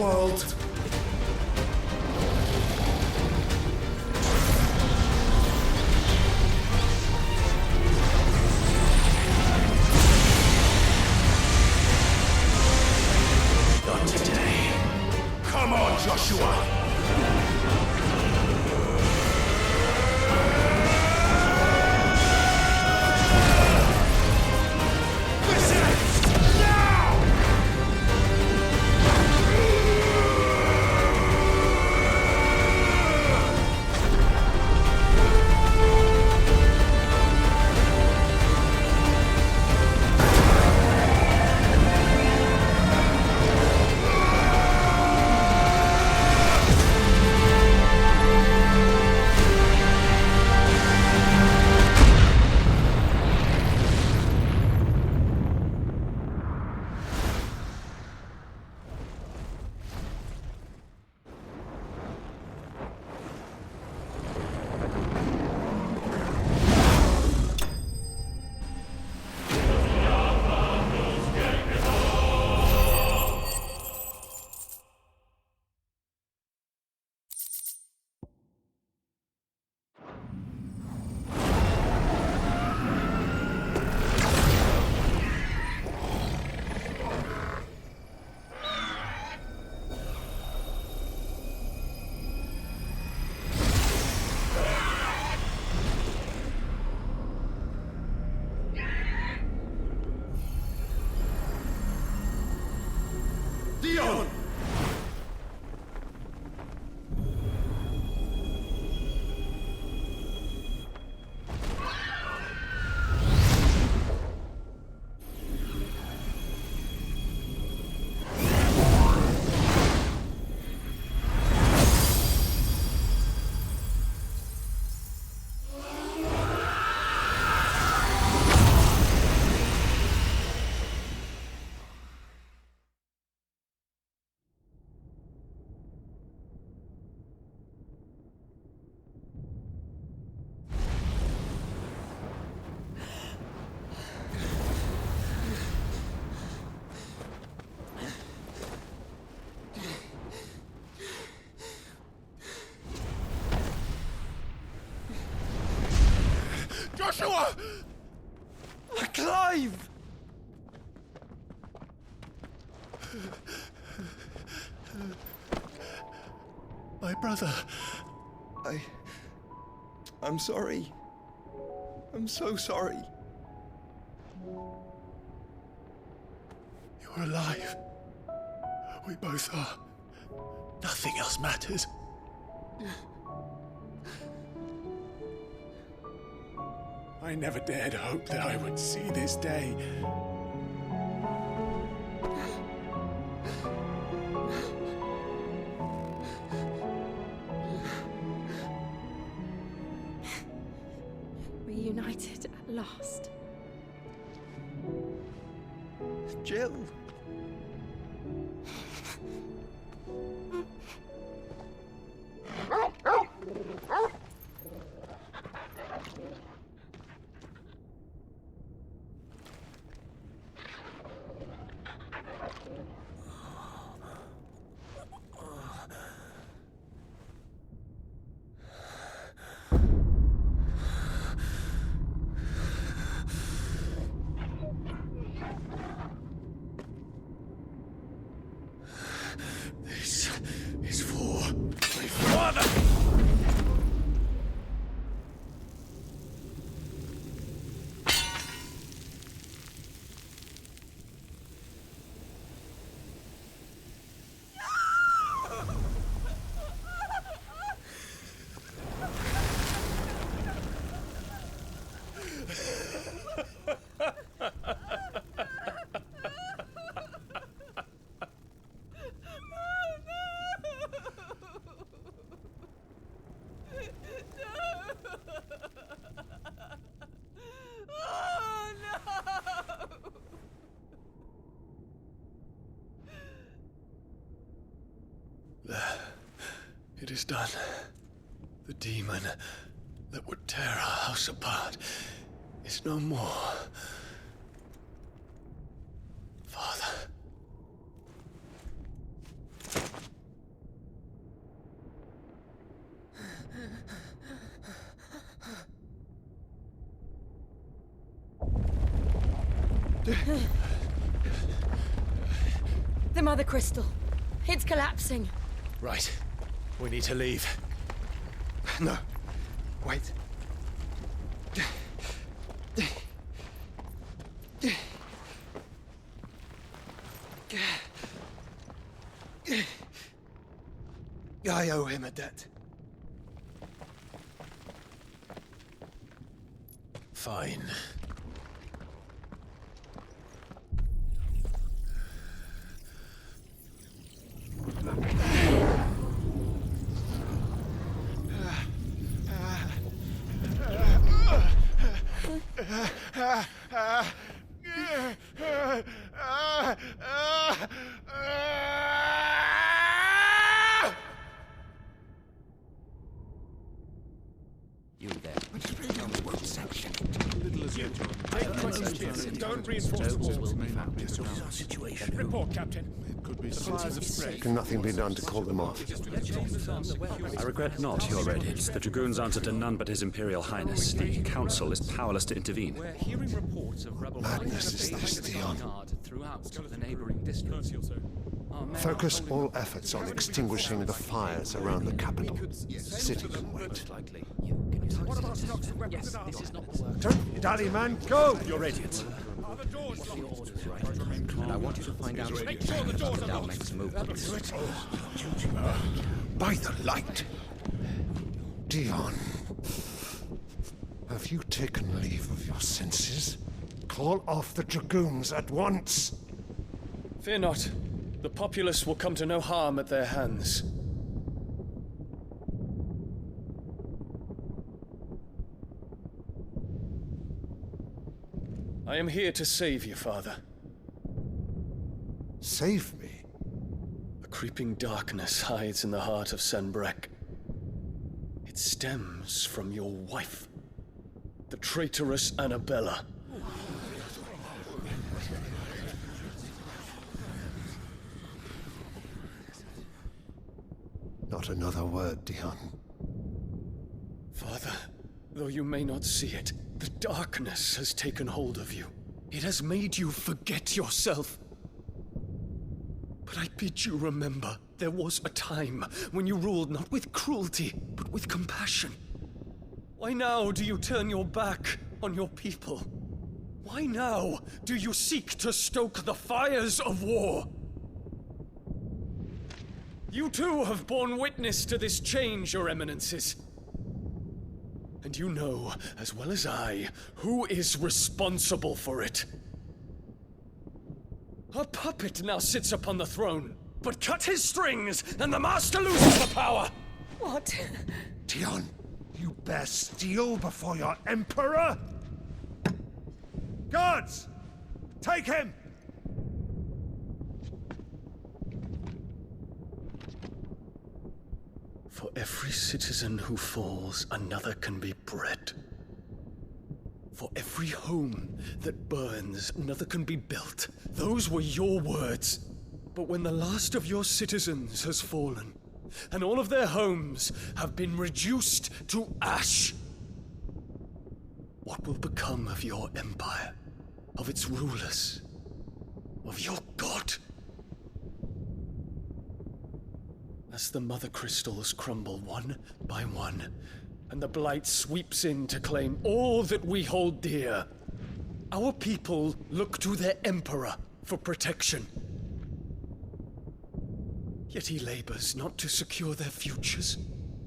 world.
Not today.
Come on, Joshua! Dion! Joshua!
Clive!
My brother. I'm sorry. I'm so sorry.
You're alive. We both are. Nothing else matters. I never dared hope that I would see this day.
Reunited at last.
Jill.
This is for my father! It is done. The demon that would tear our house apart is no more. Father.
The Mother Crystal. It's collapsing.
Right. We need to leave. No. Wait. I owe him a debt. Fine.
You there. What section?
Little as you don't reinforce the walls.
This is our situation.
Report, Captain.
Could be
Can nothing be done to call them off?
I regret not, Your Radiance. The Dragoons answer to none but His Imperial Highness. The Council is powerless to intervene.
We're hearing reports of rebel
Madness is this, Dion.
throughout the neighboring districts.
Focus all efforts on extinguishing the fires around the capital. The city can wait.
Yes, this is not the work.
Turn, Daddy man, go!
Your Radiance.
And I want you to find out our next move.
By the light! Dion, have you taken leave of your senses? Call off the Dragoons at once!
Fear not. The populace will come to no harm at their hands. I am here to save you, Father.
Save me?
A creeping darkness hides in the heart of Sanbreque. It stems from your wife, the traitorous Annabella.
Not another word, Dion.
Father, though you may not see it, the darkness has taken hold of you. It has made you forget yourself. But I bid you remember, there was a time when you ruled not with cruelty, but with compassion. Why now do you turn your back on your people? Why now do you seek to stoke the fires of war? You too have borne witness to this change, Your Eminences. And you know, as well as I, who is responsible for it. A puppet now sits upon the throne, but cut his strings, and the master loses the power!
What?
Dion, you bear steel before your Emperor? Guards! Take him!
For every citizen who falls, another can be bred. For every home that burns, another can be built. Those were your words. But when the last of your citizens has fallen, and all of their homes have been reduced to ash, what will become of your empire, of its rulers, of your god? As the Mother Crystals crumble one by one, and the Blight sweeps in to claim all that we hold dear, our people look to their Emperor for protection. Yet he labors not to secure their futures,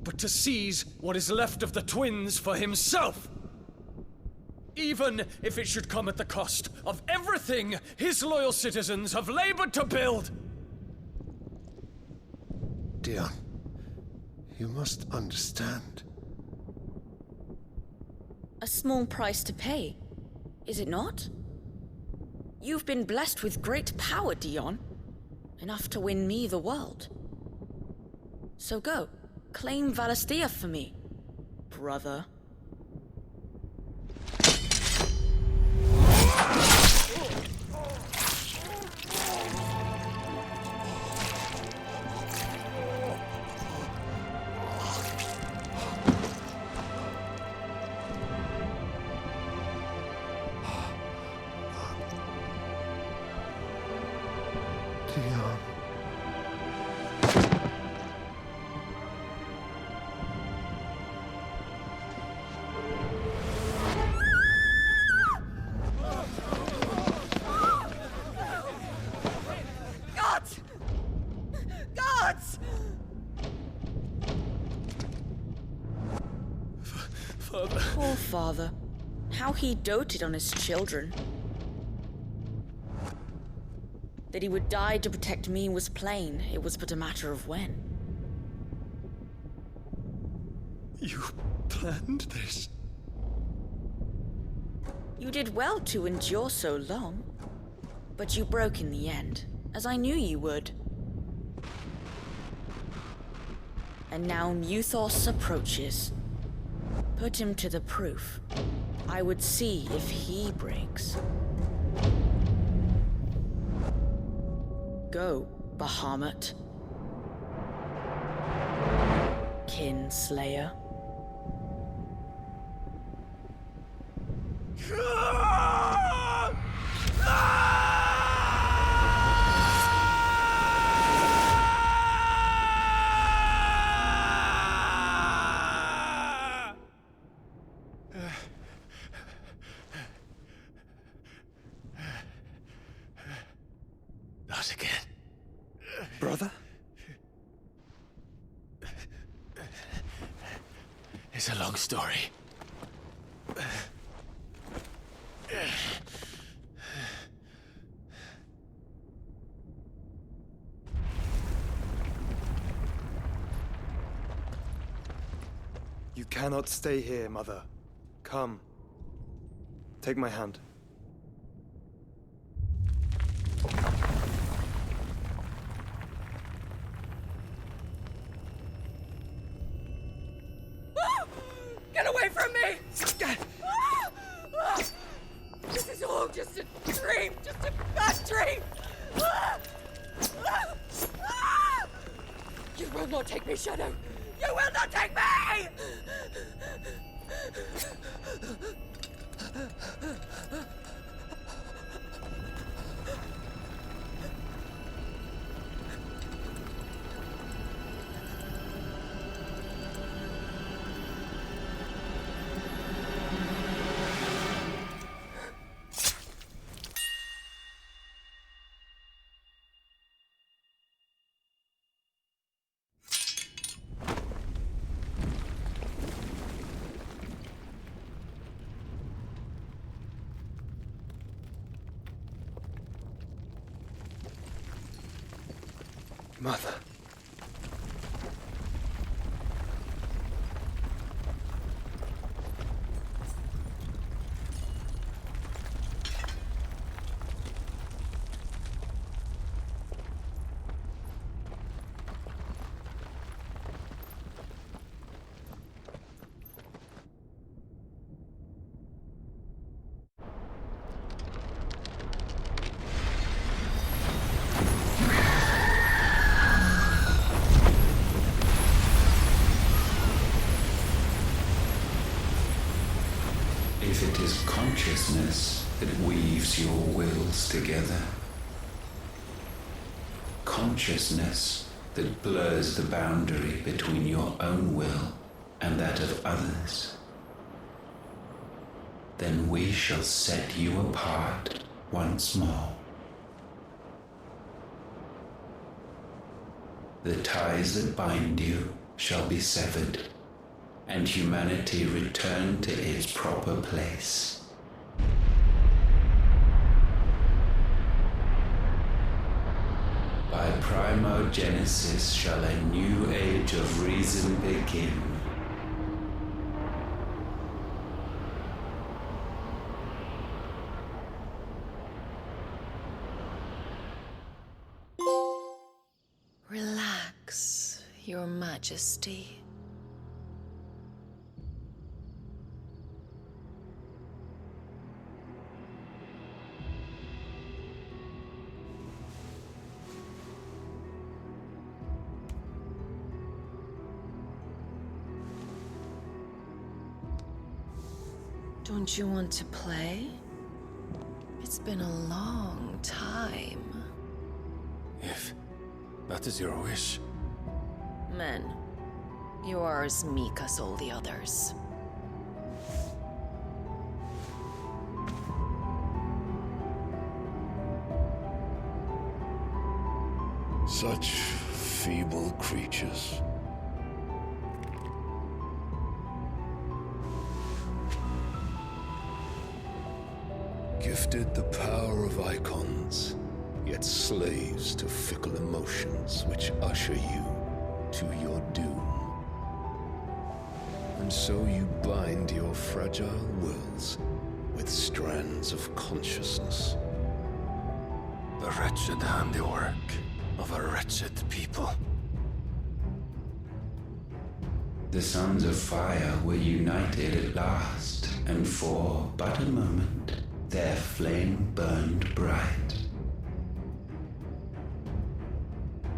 but to seize what is left of the twins for himself! Even if it should come at the cost of everything his loyal citizens have labored to build!
Dion, you must understand.
A small price to pay, is it not? You've been blessed with great power, Dion. Enough to win me the world. So go, claim Valisthea for me, brother.
Father.
Poor father. How he doted on his children. That he would die to protect me was plain. It was but a matter of when.
You planned this?
You did well to endure so long. But you broke in the end, as I knew you would. And now Muthos approaches. Put him to the proof. I would see if he breaks. Go, Bahamut. Kinslayer.
Not again.
Brother?
It's a long story.
You cannot stay here, Mother. Come. Take my hand.
Get away from me! This is all just a dream, just a bad dream! You will not take me, Shadow! You will not take me!
Mother.
If it is consciousness that weaves your wills together, consciousness that blurs the boundary between your own will and that of others, then we shall set you apart once more. The ties that bind you shall be severed, and humanity return to its proper place. By primogenesis shall a new age of reason begin.
Relax, Your Majesty. Don't you want to play? It's been a long time.
If that is your wish.
Men, you are as meek as all the others.
Such feeble creatures. Gifted the power of icons, yet slaves to fickle emotions which usher you to your doom. And so you bind your fragile wills with strands of consciousness.
The wretched handiwork of a wretched people.
The sons of fire were united at last, and for but a moment, their flame burned bright.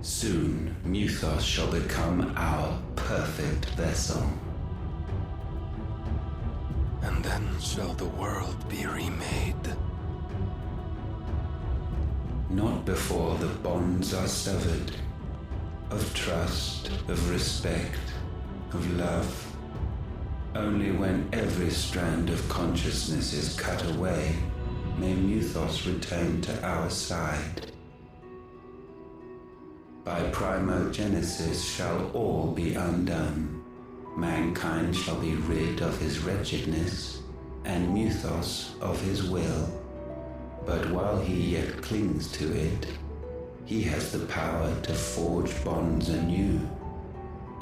Soon, Muthos shall become our perfect vessel.
And then shall the world be remade.
Not before the bonds are severed, of trust, of respect, of love. Only when every strand of consciousness is cut away, may Muthos return to our side. By primogenesis shall all be undone. Mankind shall be rid of his wretchedness, and Muthos of his will. But while he yet clings to it, he has the power to forge bonds anew.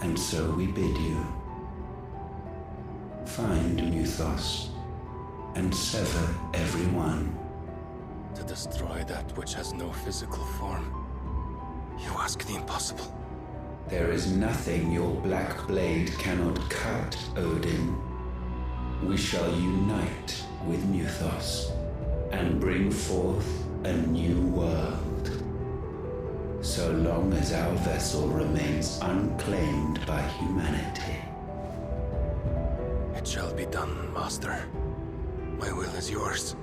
And so we bid you, find Muthos, and sever everyone.
To destroy that which has no physical form, you ask the impossible.
There is nothing your black blade cannot cut, Odin. We shall unite with Muthos, and bring forth a new world. So long as our vessel remains unclaimed by humanity.
It shall be done, Master. My will is yours.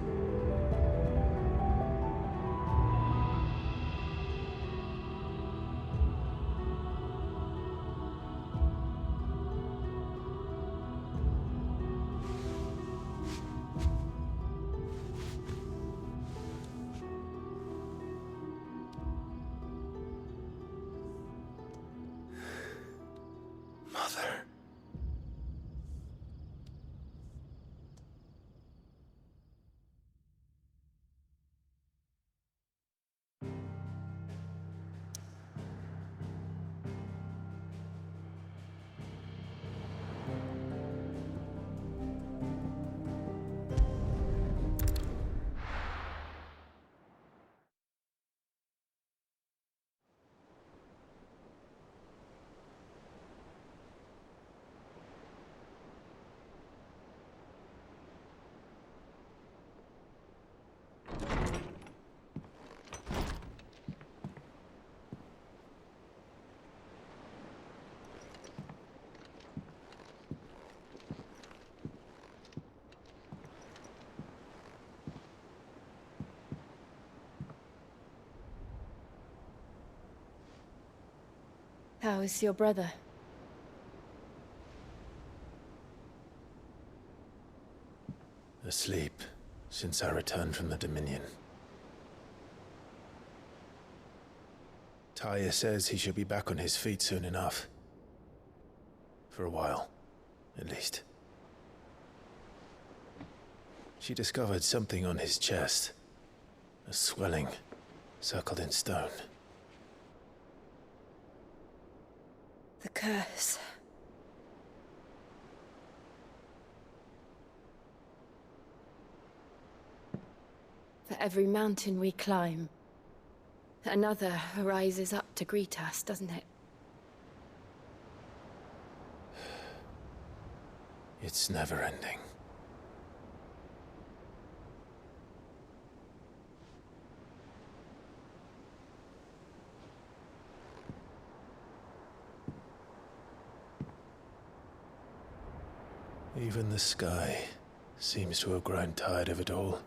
Mother.
How is your brother?
Asleep since I returned from the Dominion. Taya says he should be back on his feet soon enough. For a while, at least. She discovered something on his chest. A swelling, circled in stone.
The curse. For every mountain we climb, another rises up to greet us, doesn't it?
It's never ending. Even the sky seems to have grown tired of it all.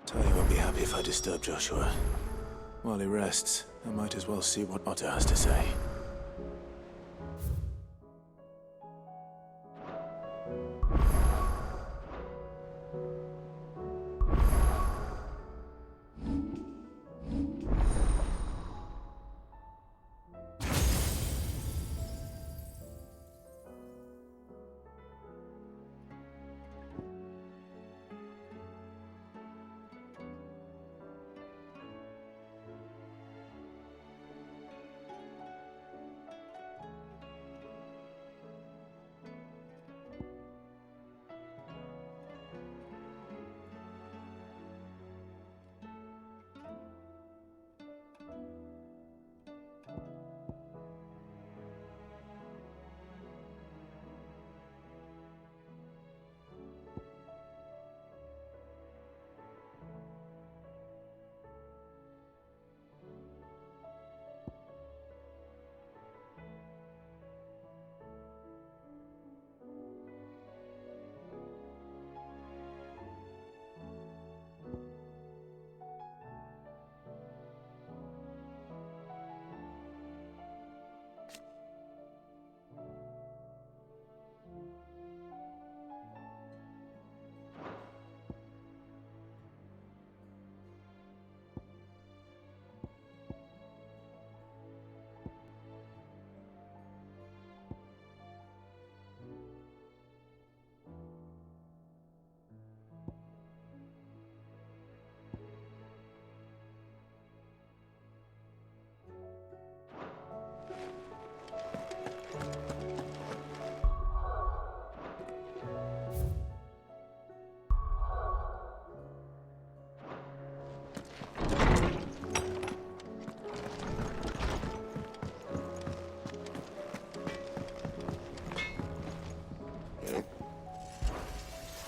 Tell you If I disturb Joshua, while he rests, I might as well see what Otto has to say.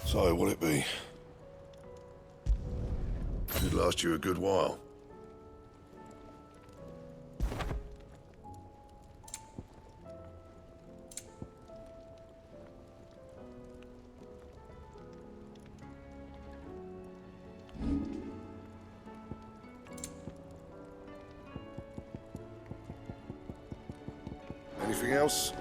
So, will it be? Should last you a good while. Anything else?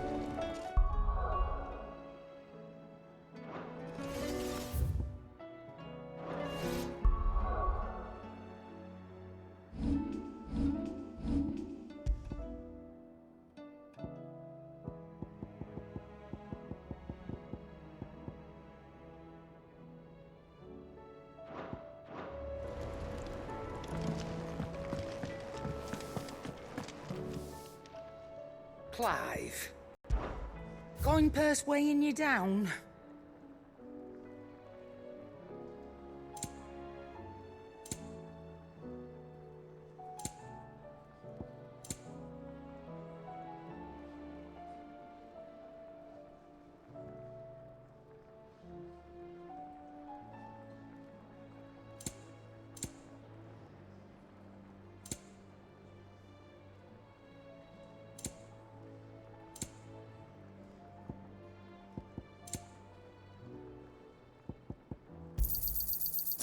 Clive? Coin purse weighing you down?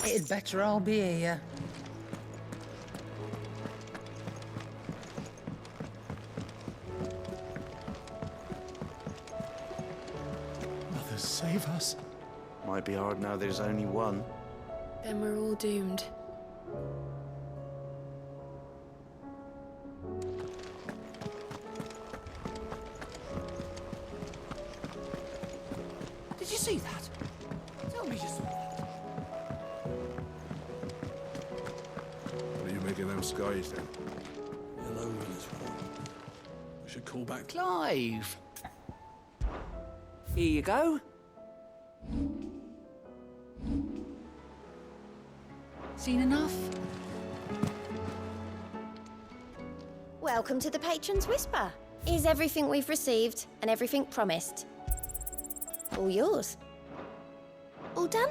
It'd better all be here.
Mother, save us.
Might be hard now there's only one.
Then we're all doomed.
Did you see that? Tell me you saw that.
What are you making them skies then?
Yellow uniform. We should call back
Clive! Here you go. Seen enough?
Welcome to the Patron's Whisper. Is everything we've received and everything promised all yours? All done?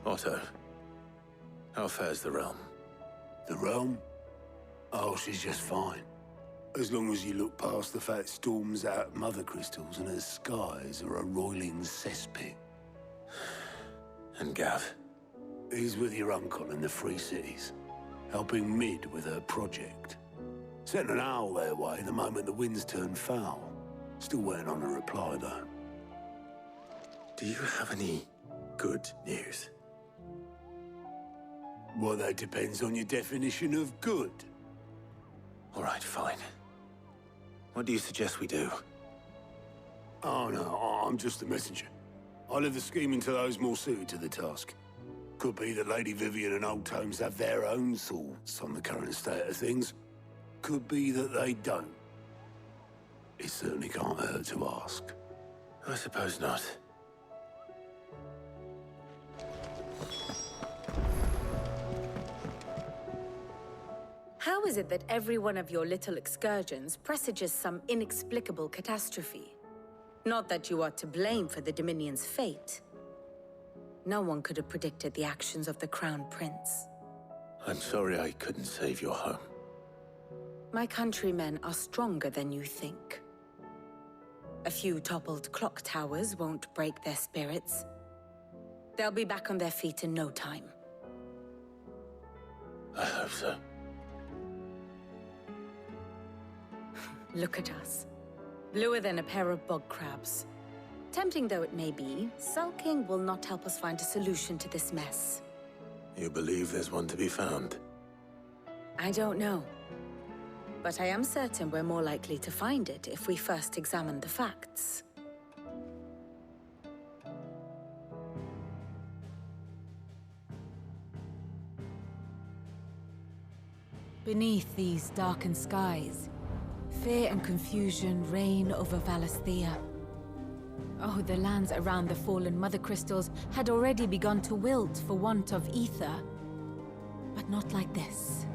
Otto, how fares the realm?
The realm? Oh, she's just fine. As long as you look past the fact storms out mother crystals and her skies are a roiling cesspit.
And Gav?
He's with your uncle in the Free Cities, helping Mid with her project. Sent an owl their way the moment the winds turned foul. Still waiting on a reply, though.
Do you have any good news?
Well, that depends on your definition of good.
All right, fine. What do you suggest we do?
Oh, no, I'm just a messenger. I'll leave the scheming to those more suited to the task. Could be that Lady Vivian and Old Tomes have their own thoughts on the current state of things. Could be that they don't. It certainly can't hurt to ask.
I suppose not.
How is it that every one of your little excursions presages some inexplicable catastrophe? Not that you are to blame for the Dominion's fate. No one could have predicted the actions of the Crown Prince.
I'm sorry I couldn't save your home.
My countrymen are stronger than you think. A few toppled clock towers won't break their spirits. They'll be back on their feet in no time.
I hope so.
Look at us. Bluer than a pair of bog crabs. Tempting though it may be, sulking will not help us find a solution to this mess.
You believe there's one to be found?
I don't know. But I am certain we're more likely to find it if we first examine the facts.
Beneath these darkened skies, fear and confusion reign over Valisthea. Oh, the lands around the fallen Mother Crystals had already begun to wilt for want of ether. But not like this.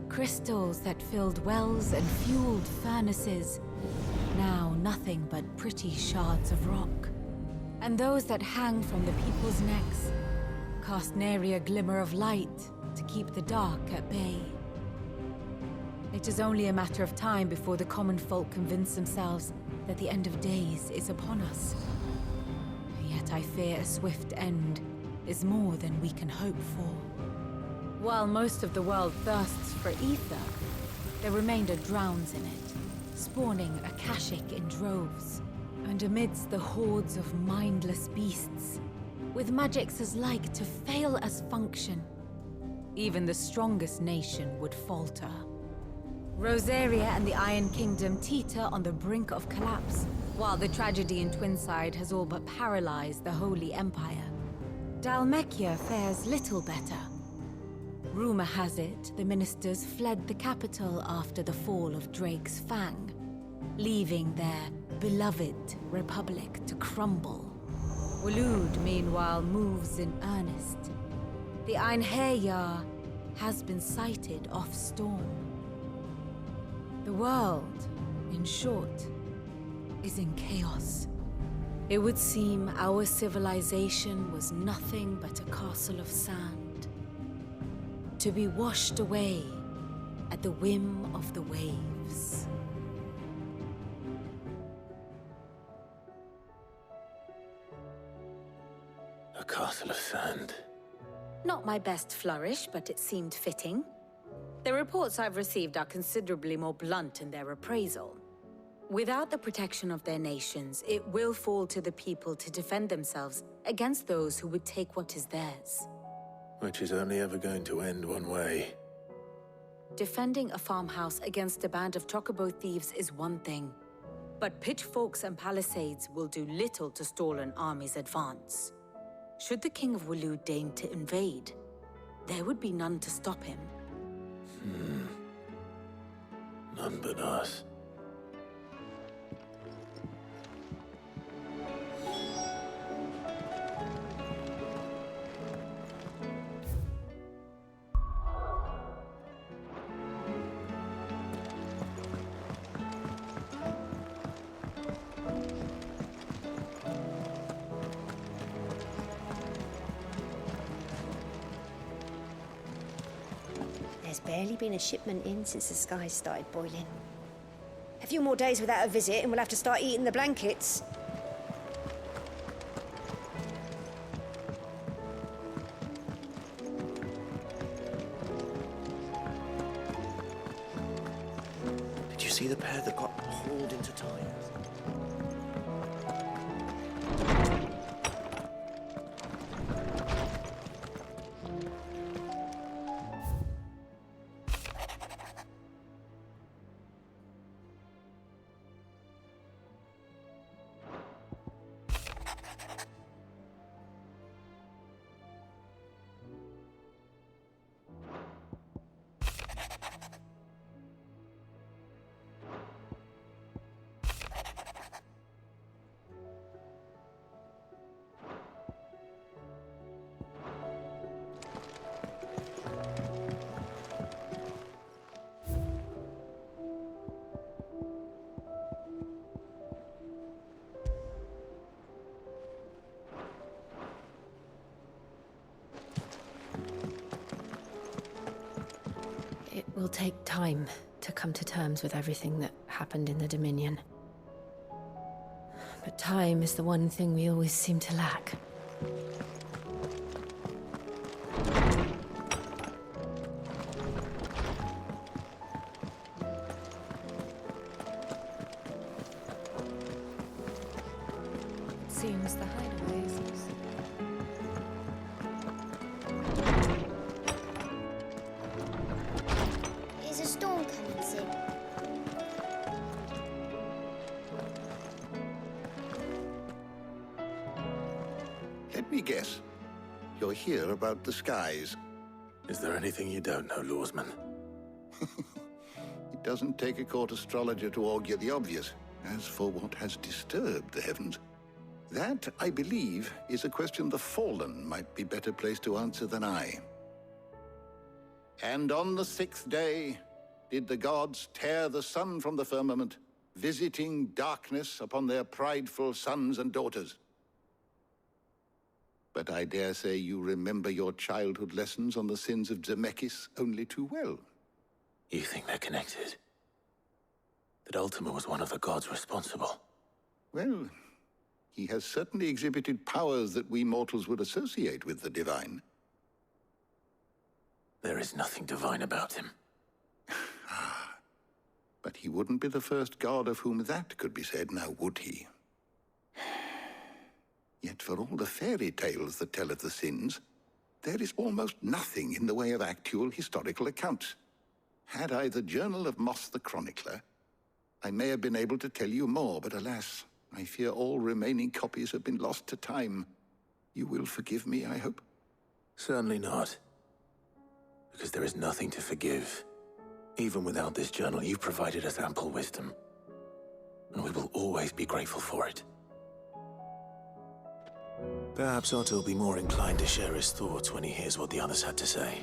Crystals that filled wells and fueled furnaces. Now nothing but pretty shards of rock. And those that hang from the people's necks cast nary a glimmer of light to keep the dark at bay. It is only a matter of time before the common folk convince themselves that the end of days is upon us. Yet I fear a swift end is more than we can hope for. While most of the world thirsts for ether, the remainder drowns in it, spawning Akashic in droves. And amidst the hordes of mindless beasts, with magics as like to fail as function, even the strongest nation would falter. Rosaria and the Iron Kingdom teeter on the brink of collapse, while the tragedy in Twinside has all but paralyzed the Holy Empire. Dalmekia fares little better. Rumor has it the ministers fled the capital after the fall of Drake's Fang, leaving their beloved republic to crumble. Waloed, meanwhile, moves in earnest. The Einherjar has been sighted off-storm. The world, in short, is in chaos. It would seem our civilization was nothing but a castle of sand, to be washed away at the whim of the waves.
A castle of sand.
Not my best flourish, but it seemed fitting. The reports I've received are considerably more blunt in their appraisal. Without the protection of their nations, it will fall to the people to defend themselves against those who would take what is theirs.
Which is only ever going to end one way.
Defending a farmhouse against a band of chocobo thieves is one thing, but pitchforks and palisades will do little to stall an army's advance. Should the King of Waloed deign to invade, there would be none to stop him.
None but us.
There's barely been a shipment in since the skies started boiling. A few more days without a visit and we'll have to start eating the blankets.
Did you see the pair that got hauled into time?
It will take time to come to terms with everything that happened in the Dominion. But time is the one thing we always seem to lack. It seems the hideaway is...
Is a storm coming soon?
Let me guess. You're here about the skies.
Is there anything you don't know, Lawsman?
It doesn't take a court astrologer to augur the obvious. As for what has disturbed the heavens, that, I believe, is a question the Fallen might be better placed to answer than I. And on the 6th day did the gods tear the sun from the firmament, visiting darkness upon their prideful sons and daughters. But I dare say you remember your childhood lessons on the sins of Zemeckis only too well.
You think they're connected? That Ultima was one of the gods responsible?
Well, he has certainly exhibited powers that we mortals would associate with the divine.
There is nothing divine about him.
But he wouldn't be the first god of whom that could be said, now would he? Yet for all the fairy tales that tell of the sins, there is almost nothing in the way of actual historical accounts. Had I the Journal of Moss the Chronicler, I may have been able to tell you more, but alas, I fear all remaining copies have been lost to time. You will forgive me, I hope?
Certainly not. Because there is nothing to forgive. Even without this journal, you've provided us ample wisdom. And we will always be grateful for it. Perhaps Otto will be more inclined to share his thoughts when he hears what the others had to say.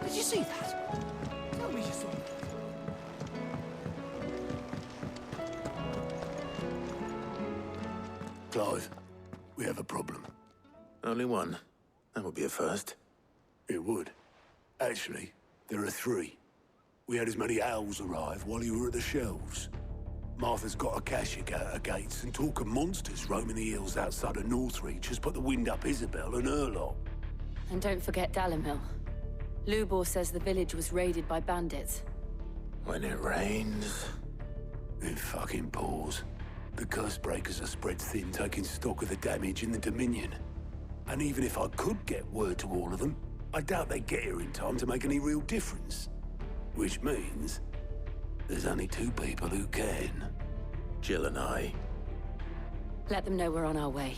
Did you see that? Tell me you saw that.
Clive, we have a problem.
Only one. That would be a first.
It would. Actually, there are 3. We had as many owls arrive while you were at the shelves. Martha's got a Kashyyyk at her gates, and talk of monsters roaming the hills outside of Northreach has put the wind up Isabel and her lot.
And don't forget Dalimil. Lubor says the village was raided by bandits.
When it rains...
It fucking pours. The curse breakers are spread thin, taking stock of the damage in the Dominion. And even if I could get word to all of them, I doubt they'd get here in time to make any real difference. Which means there's only 2 people who can.
Jill and I.
Let them know we're on our way.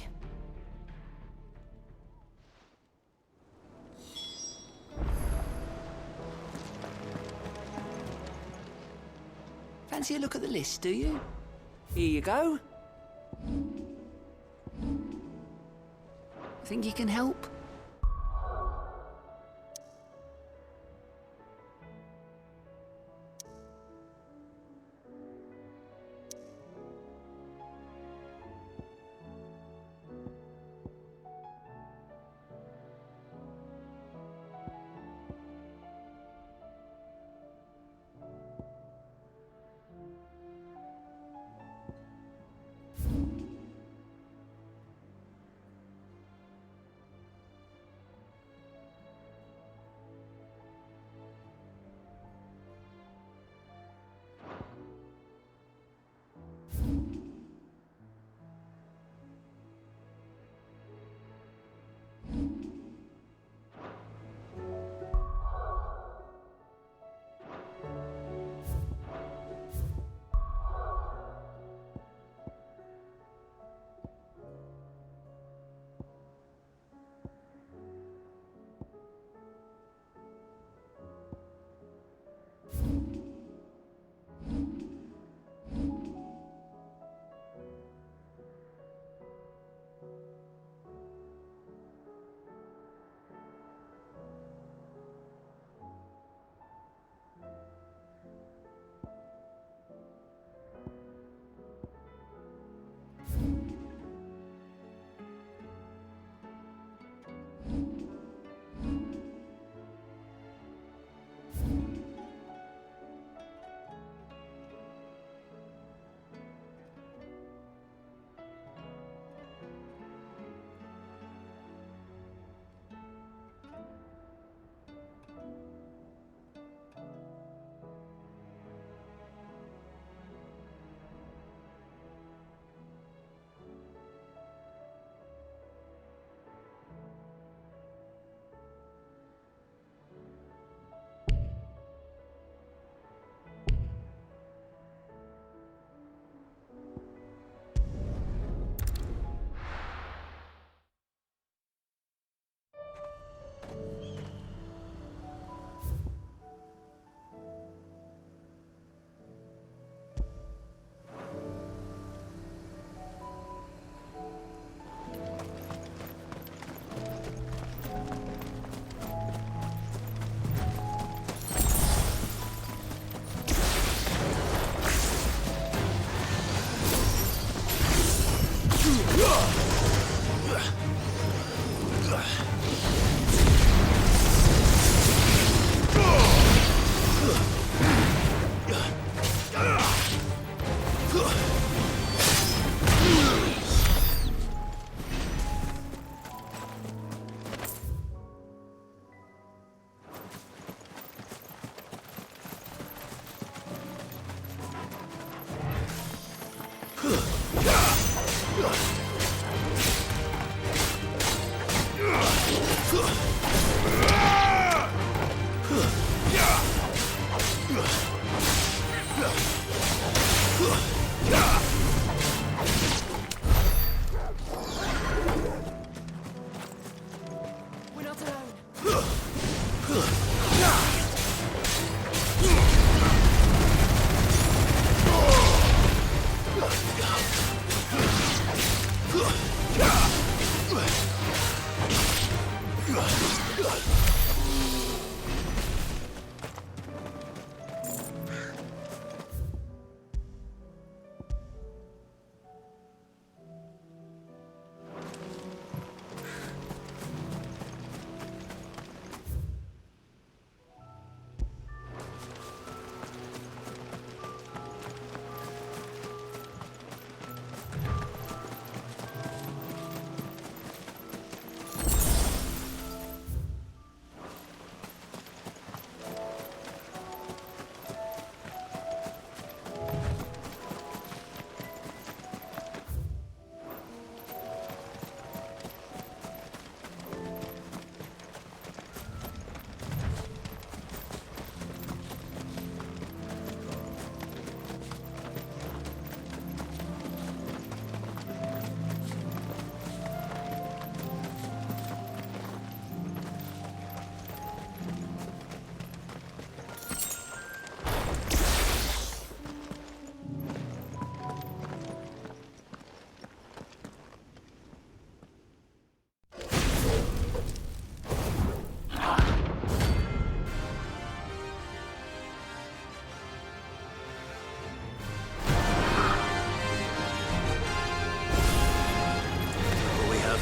Fancy a look at the list, do you? Here you go.
Think you can help?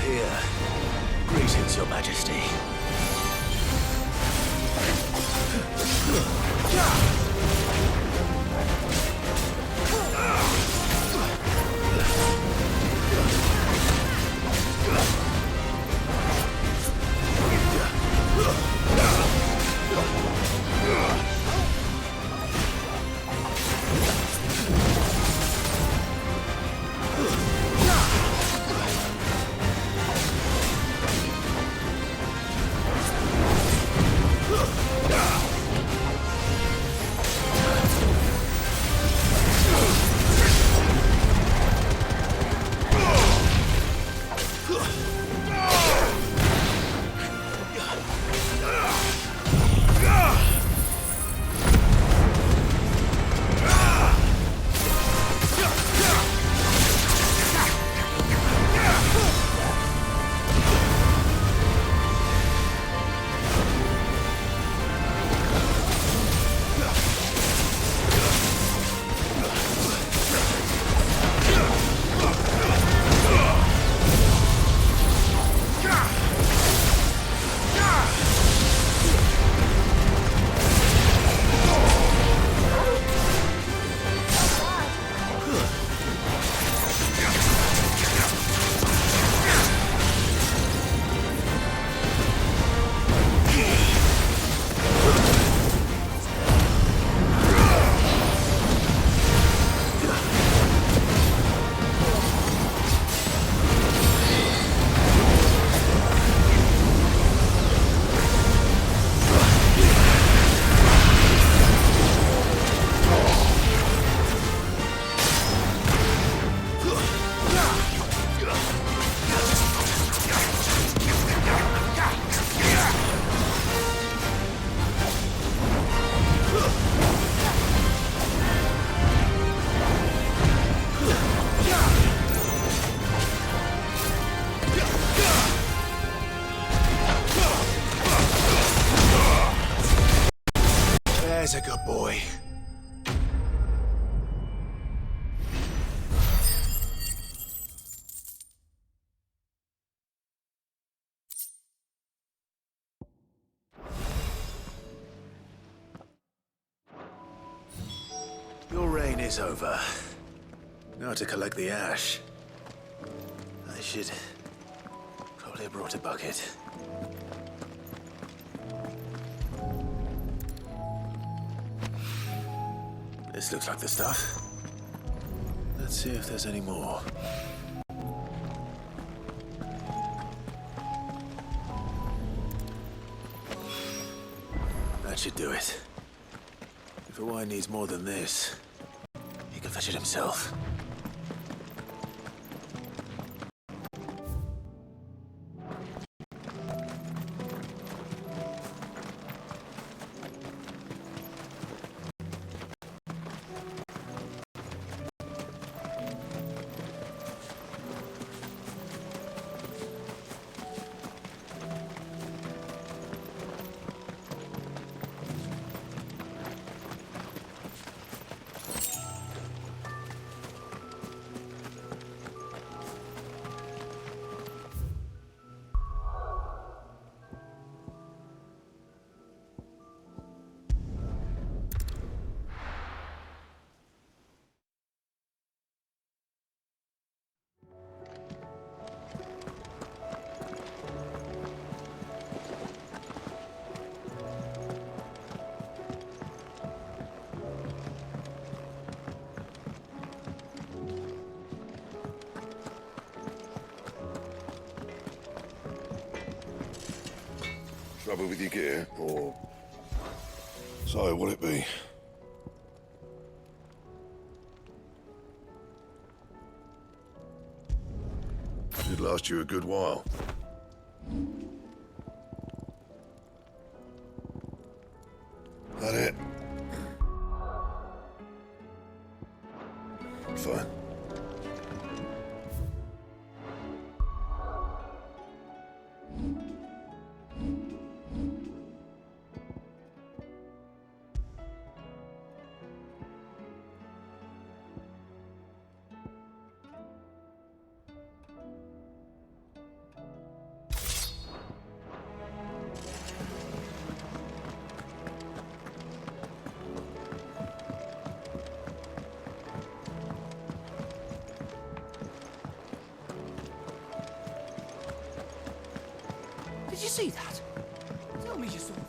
here. Greetings, Your Majesty. There's a good boy. Your reign is over. Now to collect the ash. I should probably have brought a bucket. This looks like the stuff. Let's see if there's any more. That should do it. If Hawaii needs more than this, he can fetch it himself.
Trouble with your gear, or so will it be? Should last you a good while. That it? Fine.
Did you see that? Tell me you saw that.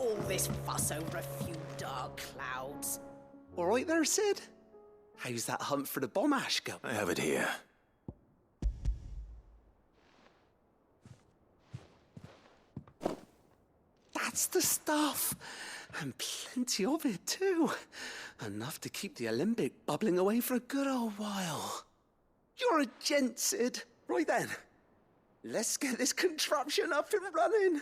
All this fuss over a few dark clouds.
All right there, Sid? How's that hunt for the bomb ash going?
I have it here.
That's the stuff. And plenty of it, too. Enough to keep the Alembic bubbling away for a good old while. You're a gent, Sid. Right then. Let's get this contraption up and running.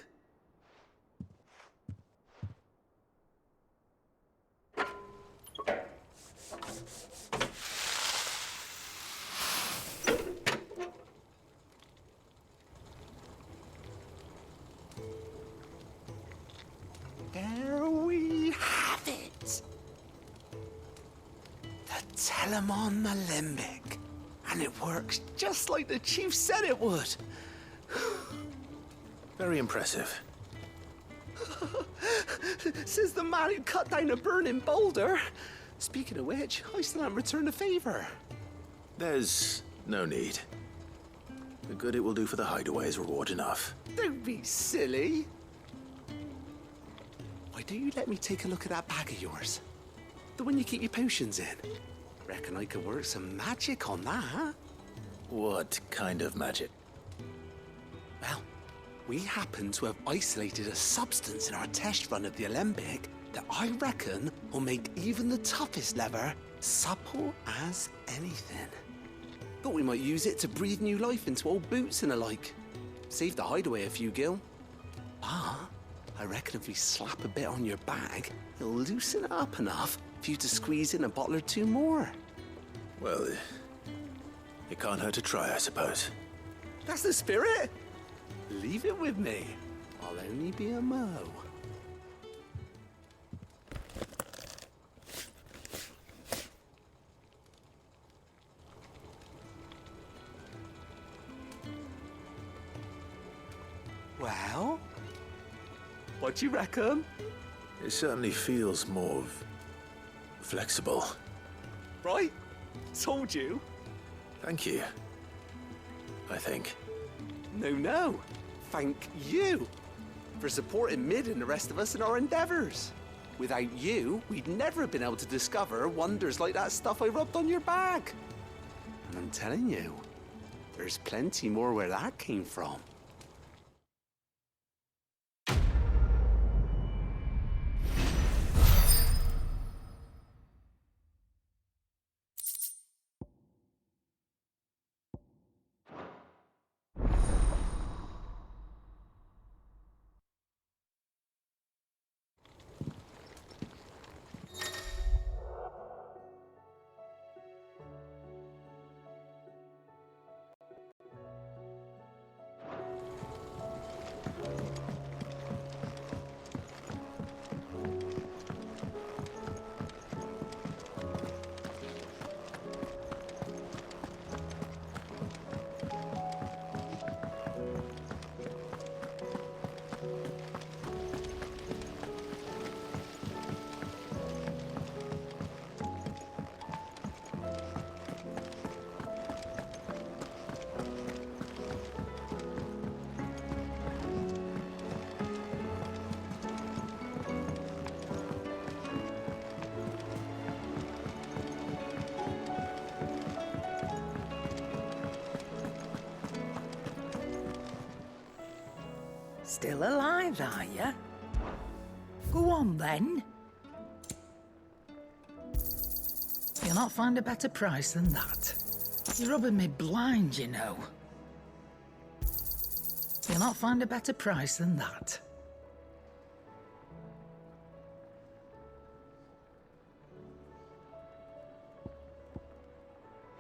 There we have it. The Telemon Alembic. And it works just like the chief said it would.
Very impressive.
Says the man who cut down a burning boulder. Speaking of which, I still haven't returned the favor.
There's no need. The good it will do for the hideaway is reward enough.
Don't be silly. Why don't you let me take a look at that bag of yours? The one you keep your potions in. Reckon I could work some magic on that, huh?
What kind of magic?
Well, we happen to have isolated a substance in our test run of the Alembic that I reckon will make even the toughest lever supple as anything. Thought we might use it to breathe new life into old boots and the like. Save the hideaway a few gil. Ah, I reckon if we slap a bit on your bag, it'll loosen it up enough for you to squeeze in a bottle or two more.
Well, it can't hurt to try, I suppose.
That's the spirit. Leave it with me. I'll only be a mo. Well, what do you reckon?
It certainly feels more flexible.
Right? Told you.
Thank you. I think.
No. Thank you for supporting Mid and the rest of us in our endeavors. Without you, we'd never have been able to discover wonders like that stuff I rubbed on your bag. And I'm telling you, there's plenty more where that came from.
Still alive, are you? Go on, then. You'll not find a better price than that.
It's rubbing me blind, you know. You'll not find a better price than that.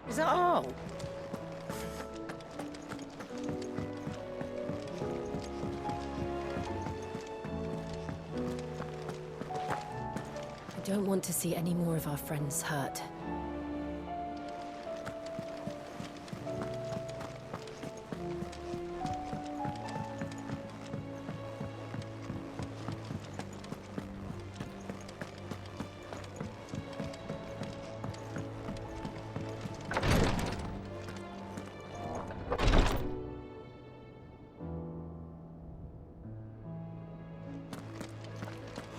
Is that all?
I don't want to see any more of our friends hurt.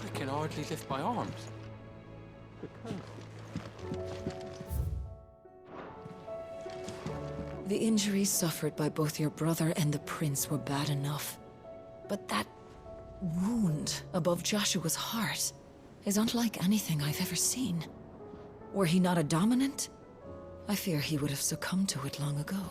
I can hardly lift my arms.
The injuries suffered by both your brother and the prince were bad enough. But that wound above Joshua's heart is unlike anything I've ever seen. Were he not a dominant, I fear he would have succumbed to it long ago.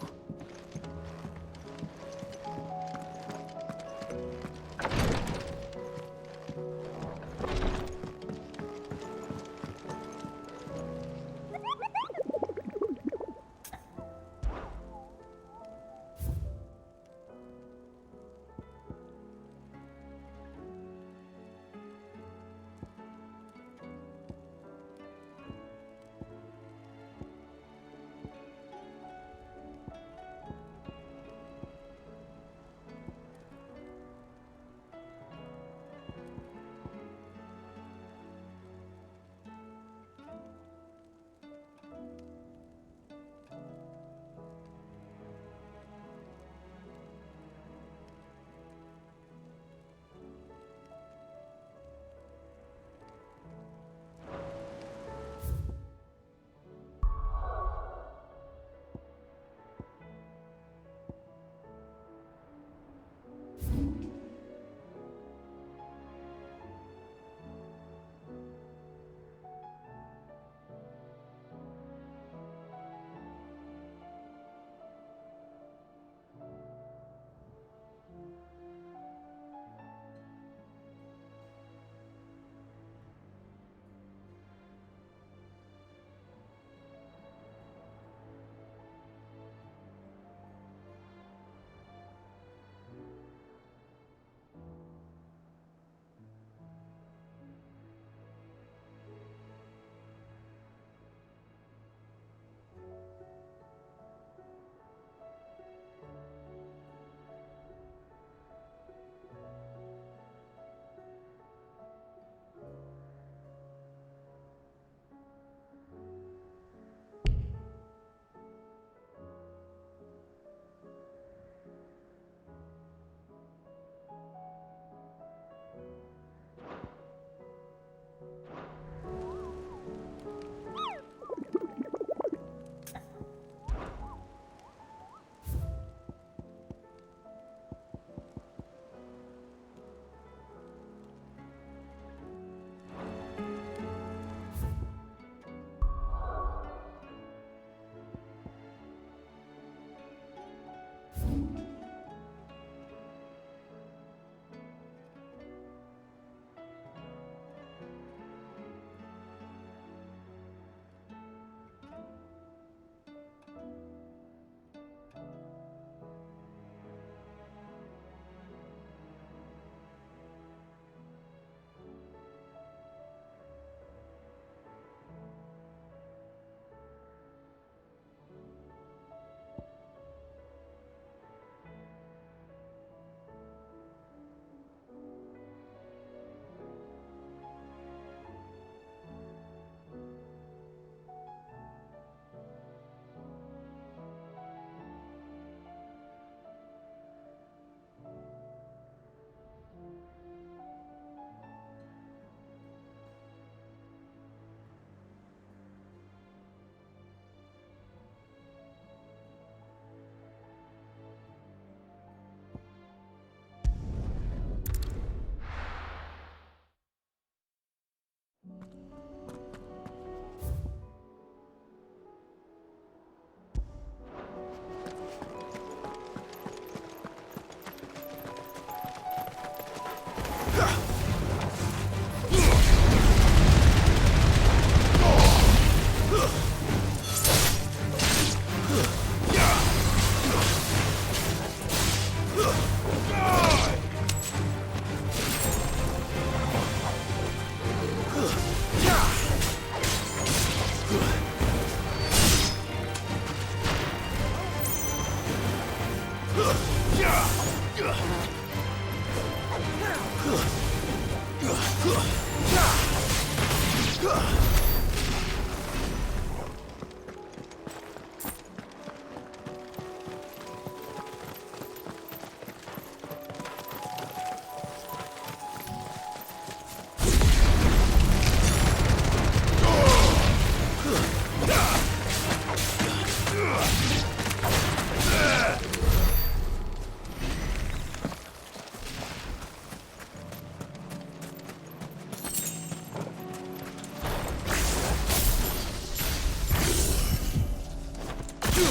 Stay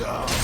down!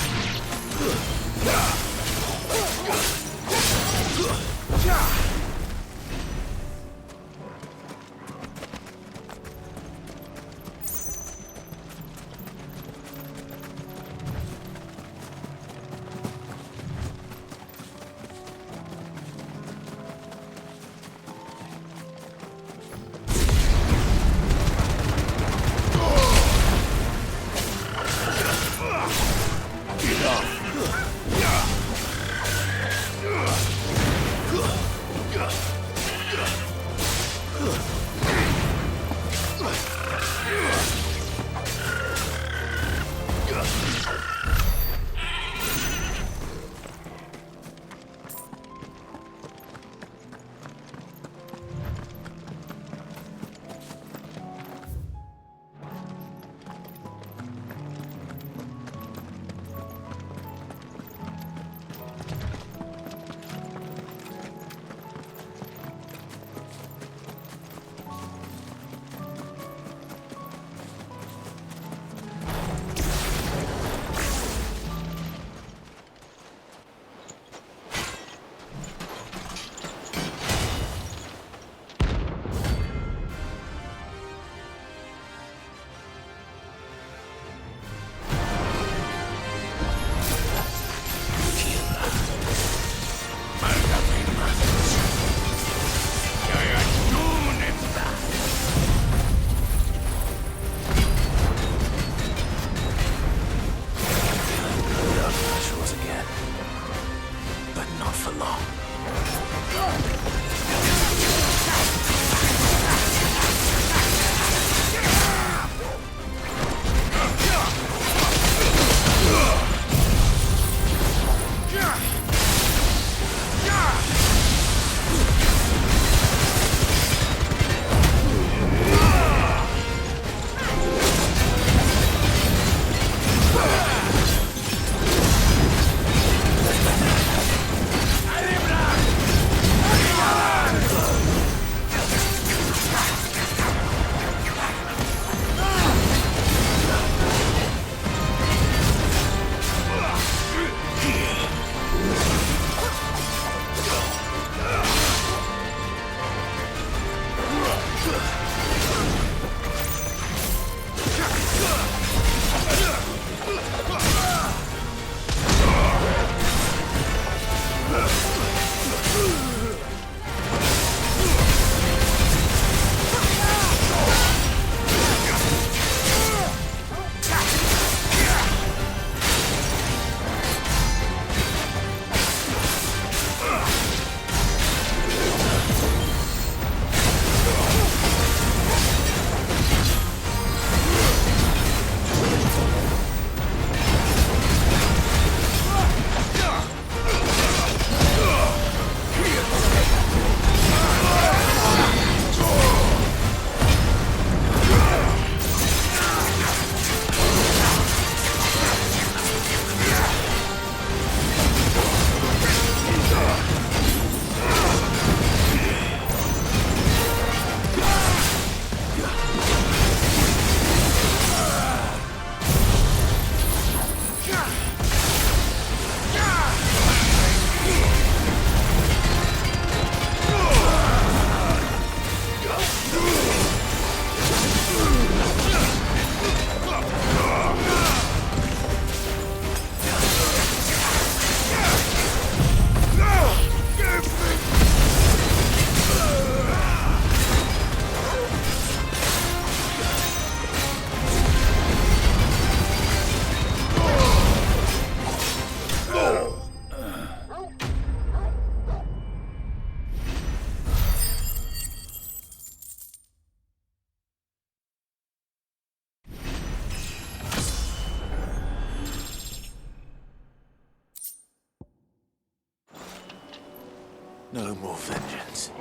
No more vengeance.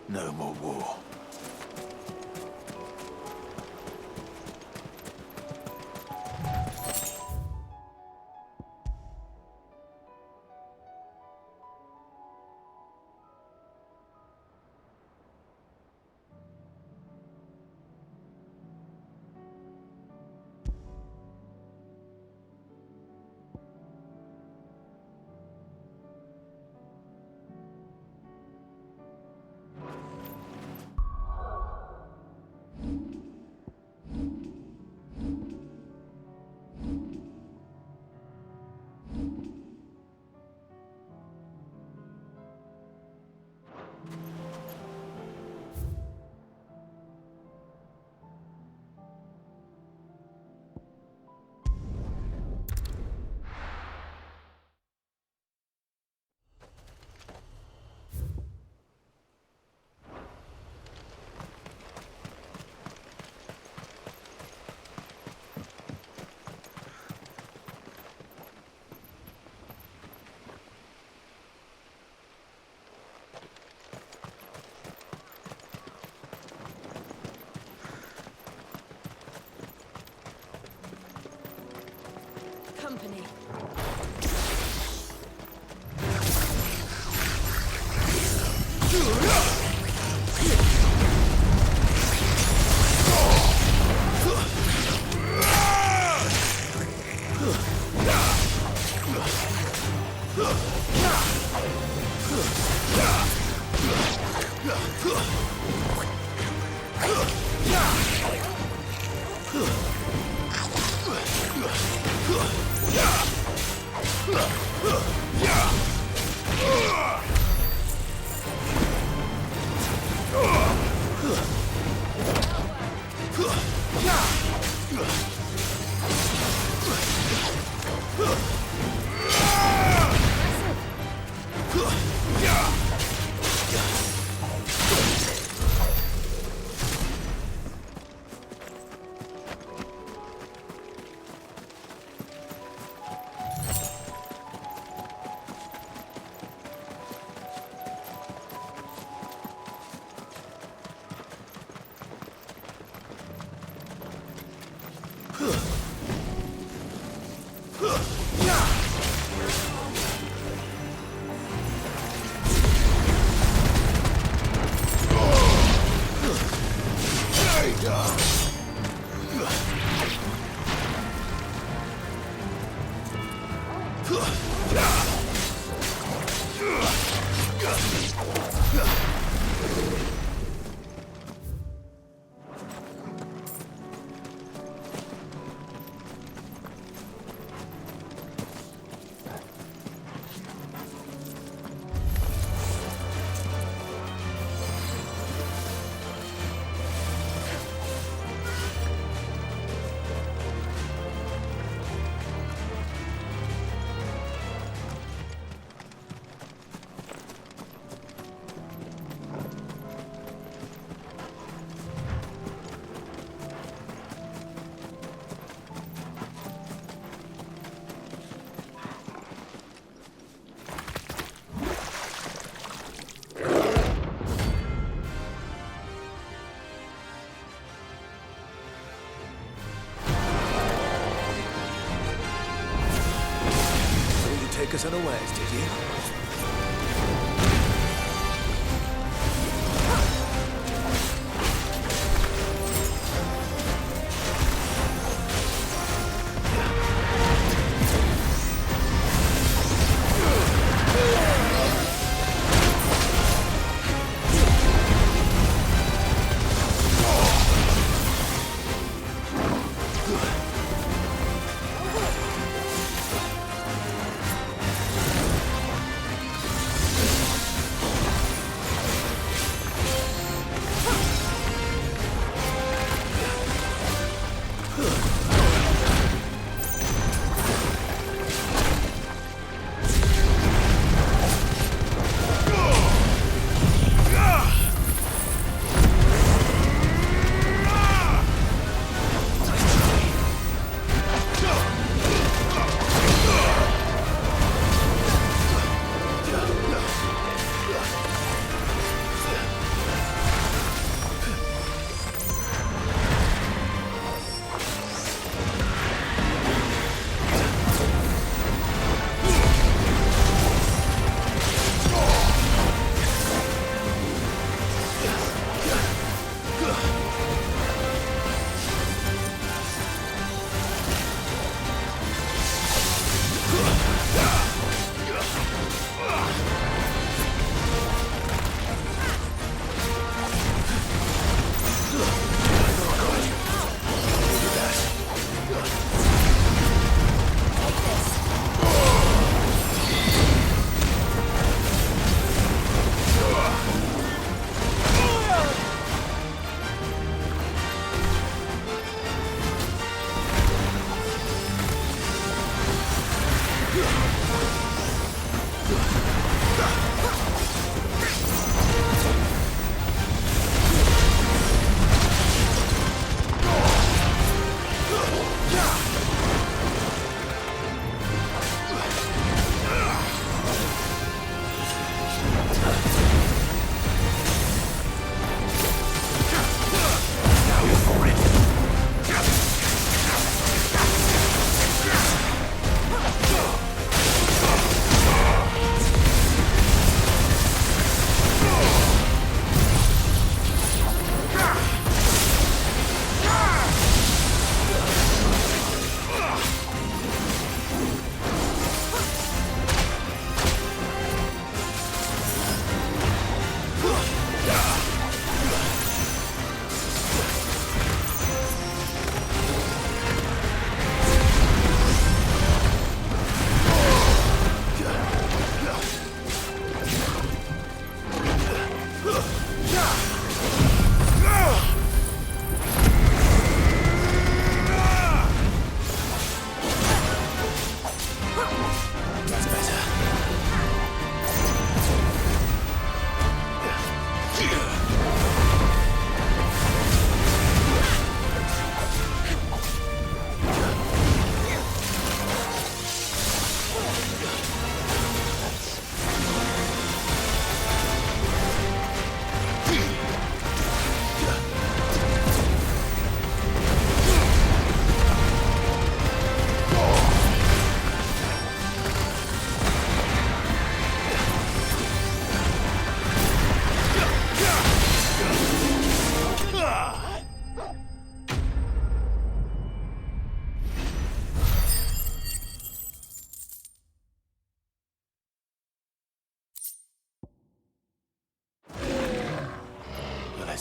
No more war.
company.
Take us unawares, did you?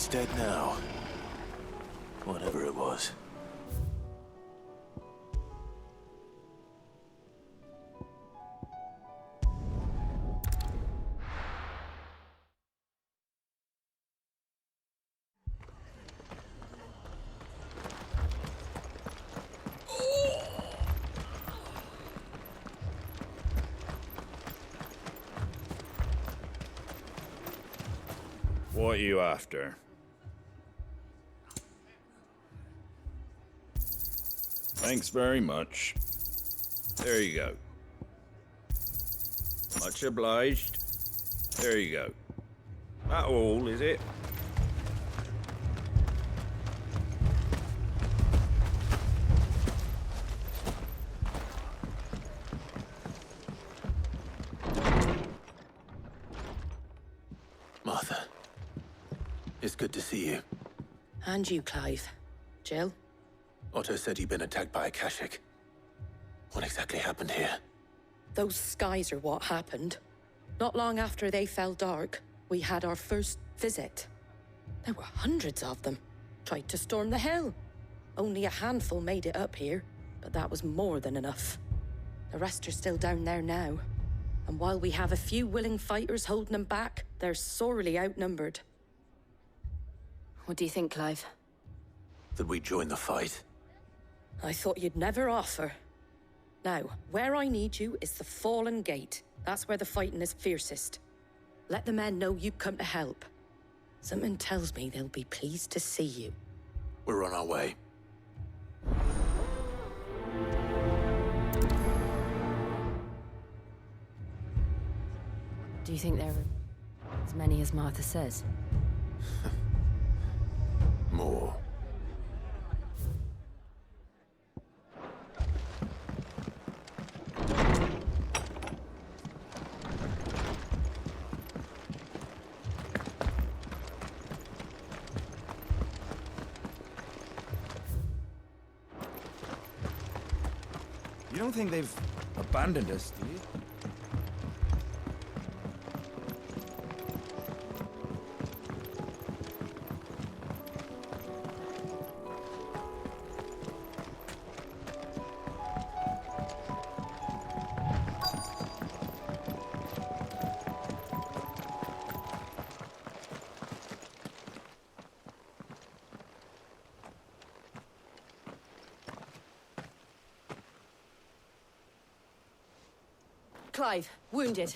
It's dead now. Whatever it was.
What are you after? Thanks very much. There you go. Much obliged. There you go. That all, is it?
Martha. It's good to see you.
And you, Clive. Jill?
Otto said you'd been attacked by a Akashic. What exactly happened here?
Those skies are what happened. Not long after they fell dark, we had our first visit. There were hundreds of them. Tried to storm the hill. Only a handful made it up here, but that was more than enough. The rest are still down there now. And while we have a few willing fighters holding them back, they're sorely outnumbered.
What do you think, Clive?
That we join the fight?
I thought you'd never offer. Now, where I need you is the Fallen Gate. That's where the fighting is fiercest. Let the men know you've come to help. Something tells me they'll be pleased to see you.
We're on our way.
Do you think there are as many as Martha says?
More.
You don't think they've abandoned us, do you?
Clive, wounded.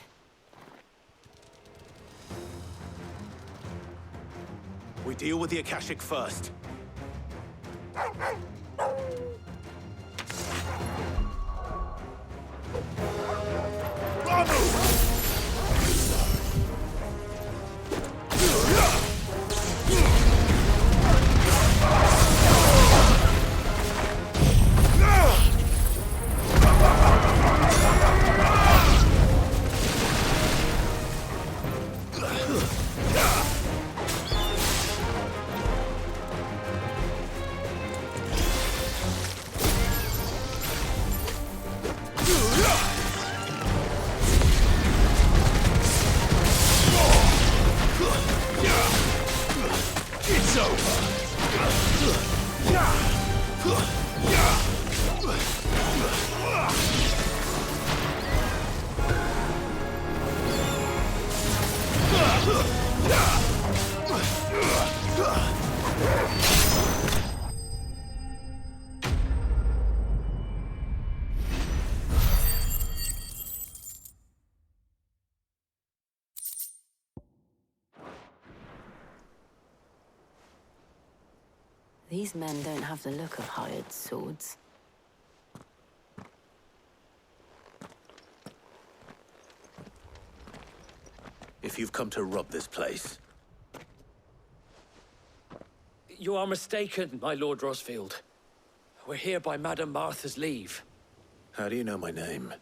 We deal with the Akashic first.
These men don't have the look of hired swords.
If you've come to rob this place,
You are mistaken, my Lord Rosfield. We're here by Madame Martha's leave.
how do you know my name?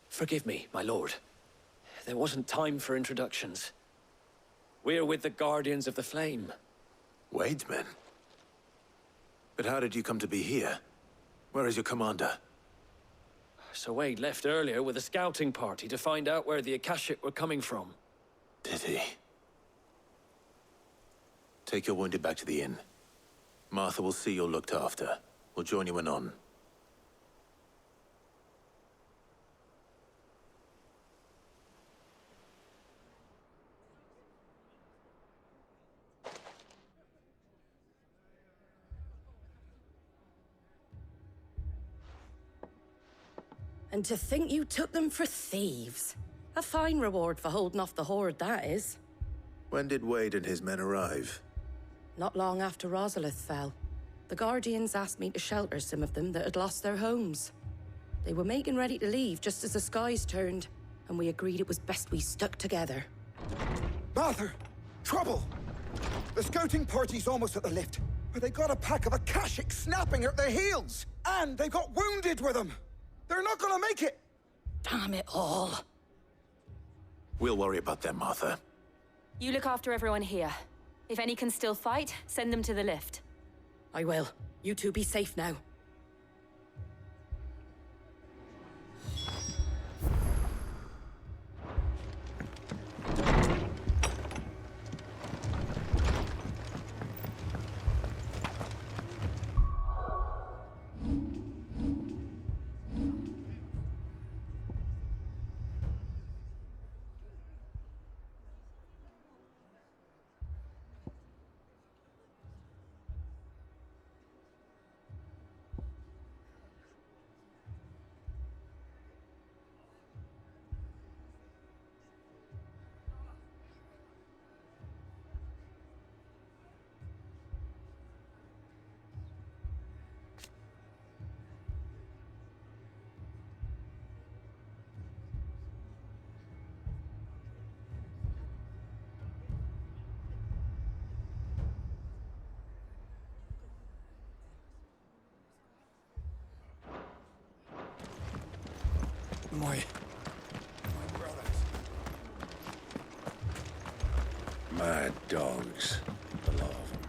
Forgive me, my lord. There wasn't time for introductions. We're with the Guardians of the Flame.
Wade's men? But how did you come to be here? Where is your commander?
Sir Wade left earlier with a scouting party to find out where the Akashic were coming from.
Did he? Take your wounded back to the inn. Martha will see you're looked after. We'll join you anon.
And to think you took them for thieves. A fine reward for holding off the horde, that is.
When did Wade and his men arrive?
Not long after Rosalith fell. The Guardians asked me to shelter some of them that had lost their homes. They were making ready to leave just as the skies turned, and we agreed it was best we stuck together.
Martha! Trouble! The scouting party's almost at the lift, but they got a pack of Akashics snapping at their heels! And they got wounded with them! They're not gonna make it!
Damn it all.
We'll worry about them, Martha.
You look after everyone here. If any can still fight, send them to the lift.
I will. You two be safe now.
My brothers.
Mad dogs. The lot of them.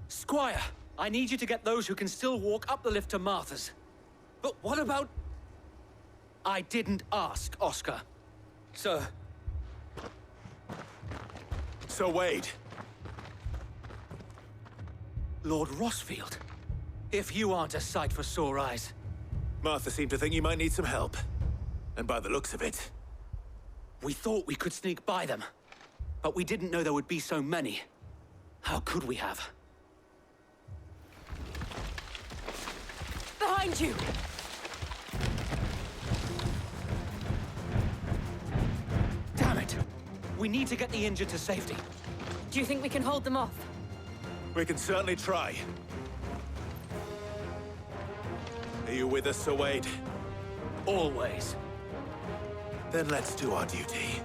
Squire, I need you to get those who can still walk up the lift to Martha's. But what about... I didn't ask, Oscar. Sir.
Sir Wade.
Lord Rossfield. If you aren't a sight for sore eyes.
Martha seemed to think you might need some help. And by the looks of it...
We thought we could sneak by them. But we didn't know there would be so many. How could we have?
Behind you!
Damn it! We need to get the injured to safety.
Do you think we can hold them off?
We can certainly try. Are you with us, Sir Wade?
Always.
Then let's do our duty.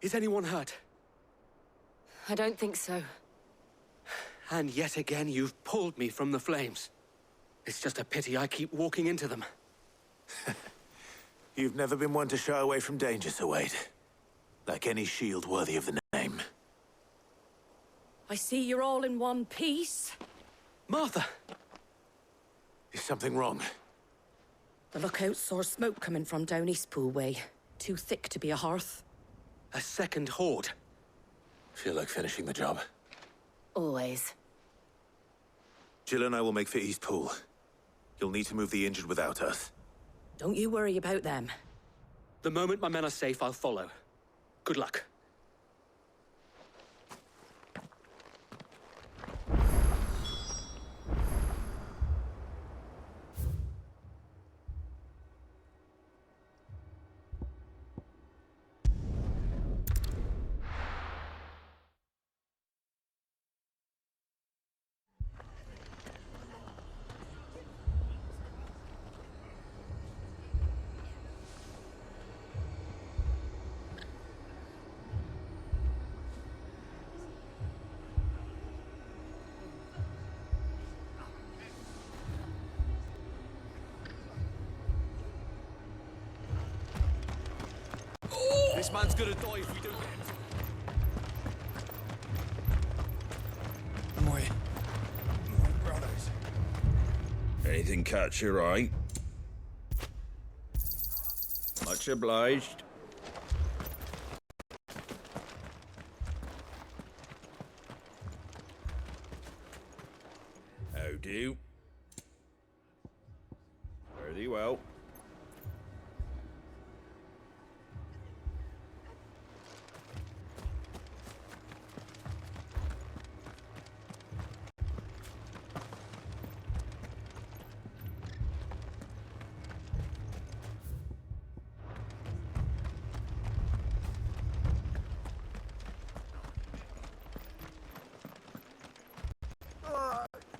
Is anyone hurt?
I don't think so.
And yet again, you've pulled me from the flames. It's just a pity I keep walking into them.
You've never been one to shy away from danger, Sir Wade. Like any shield worthy of the name.
I see you're all in one piece.
Martha!
Is something wrong?
The lookout saw smoke coming from down Eastpool way. Too thick to be a hearth.
A second horde.
Feel like finishing the job.
Always.
Jill and I will make for Eastpool. You'll need to move the injured without us.
Don't you worry about them.
The moment my men are safe, I'll follow. Good luck.
This man's gonna die if we don't get him.
My brothers.
Anything catch your eye? Much obliged. How do? Fare thee well.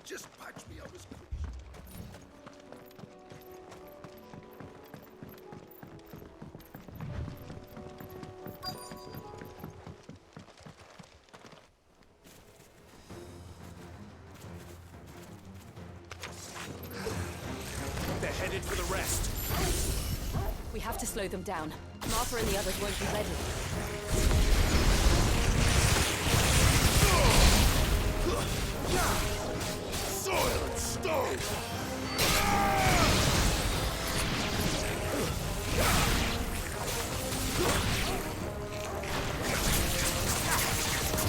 Just patch me, I was squished.
They're headed for the rest.
We have to slow them down. Martha and the others won't be ready.
Soil and stone!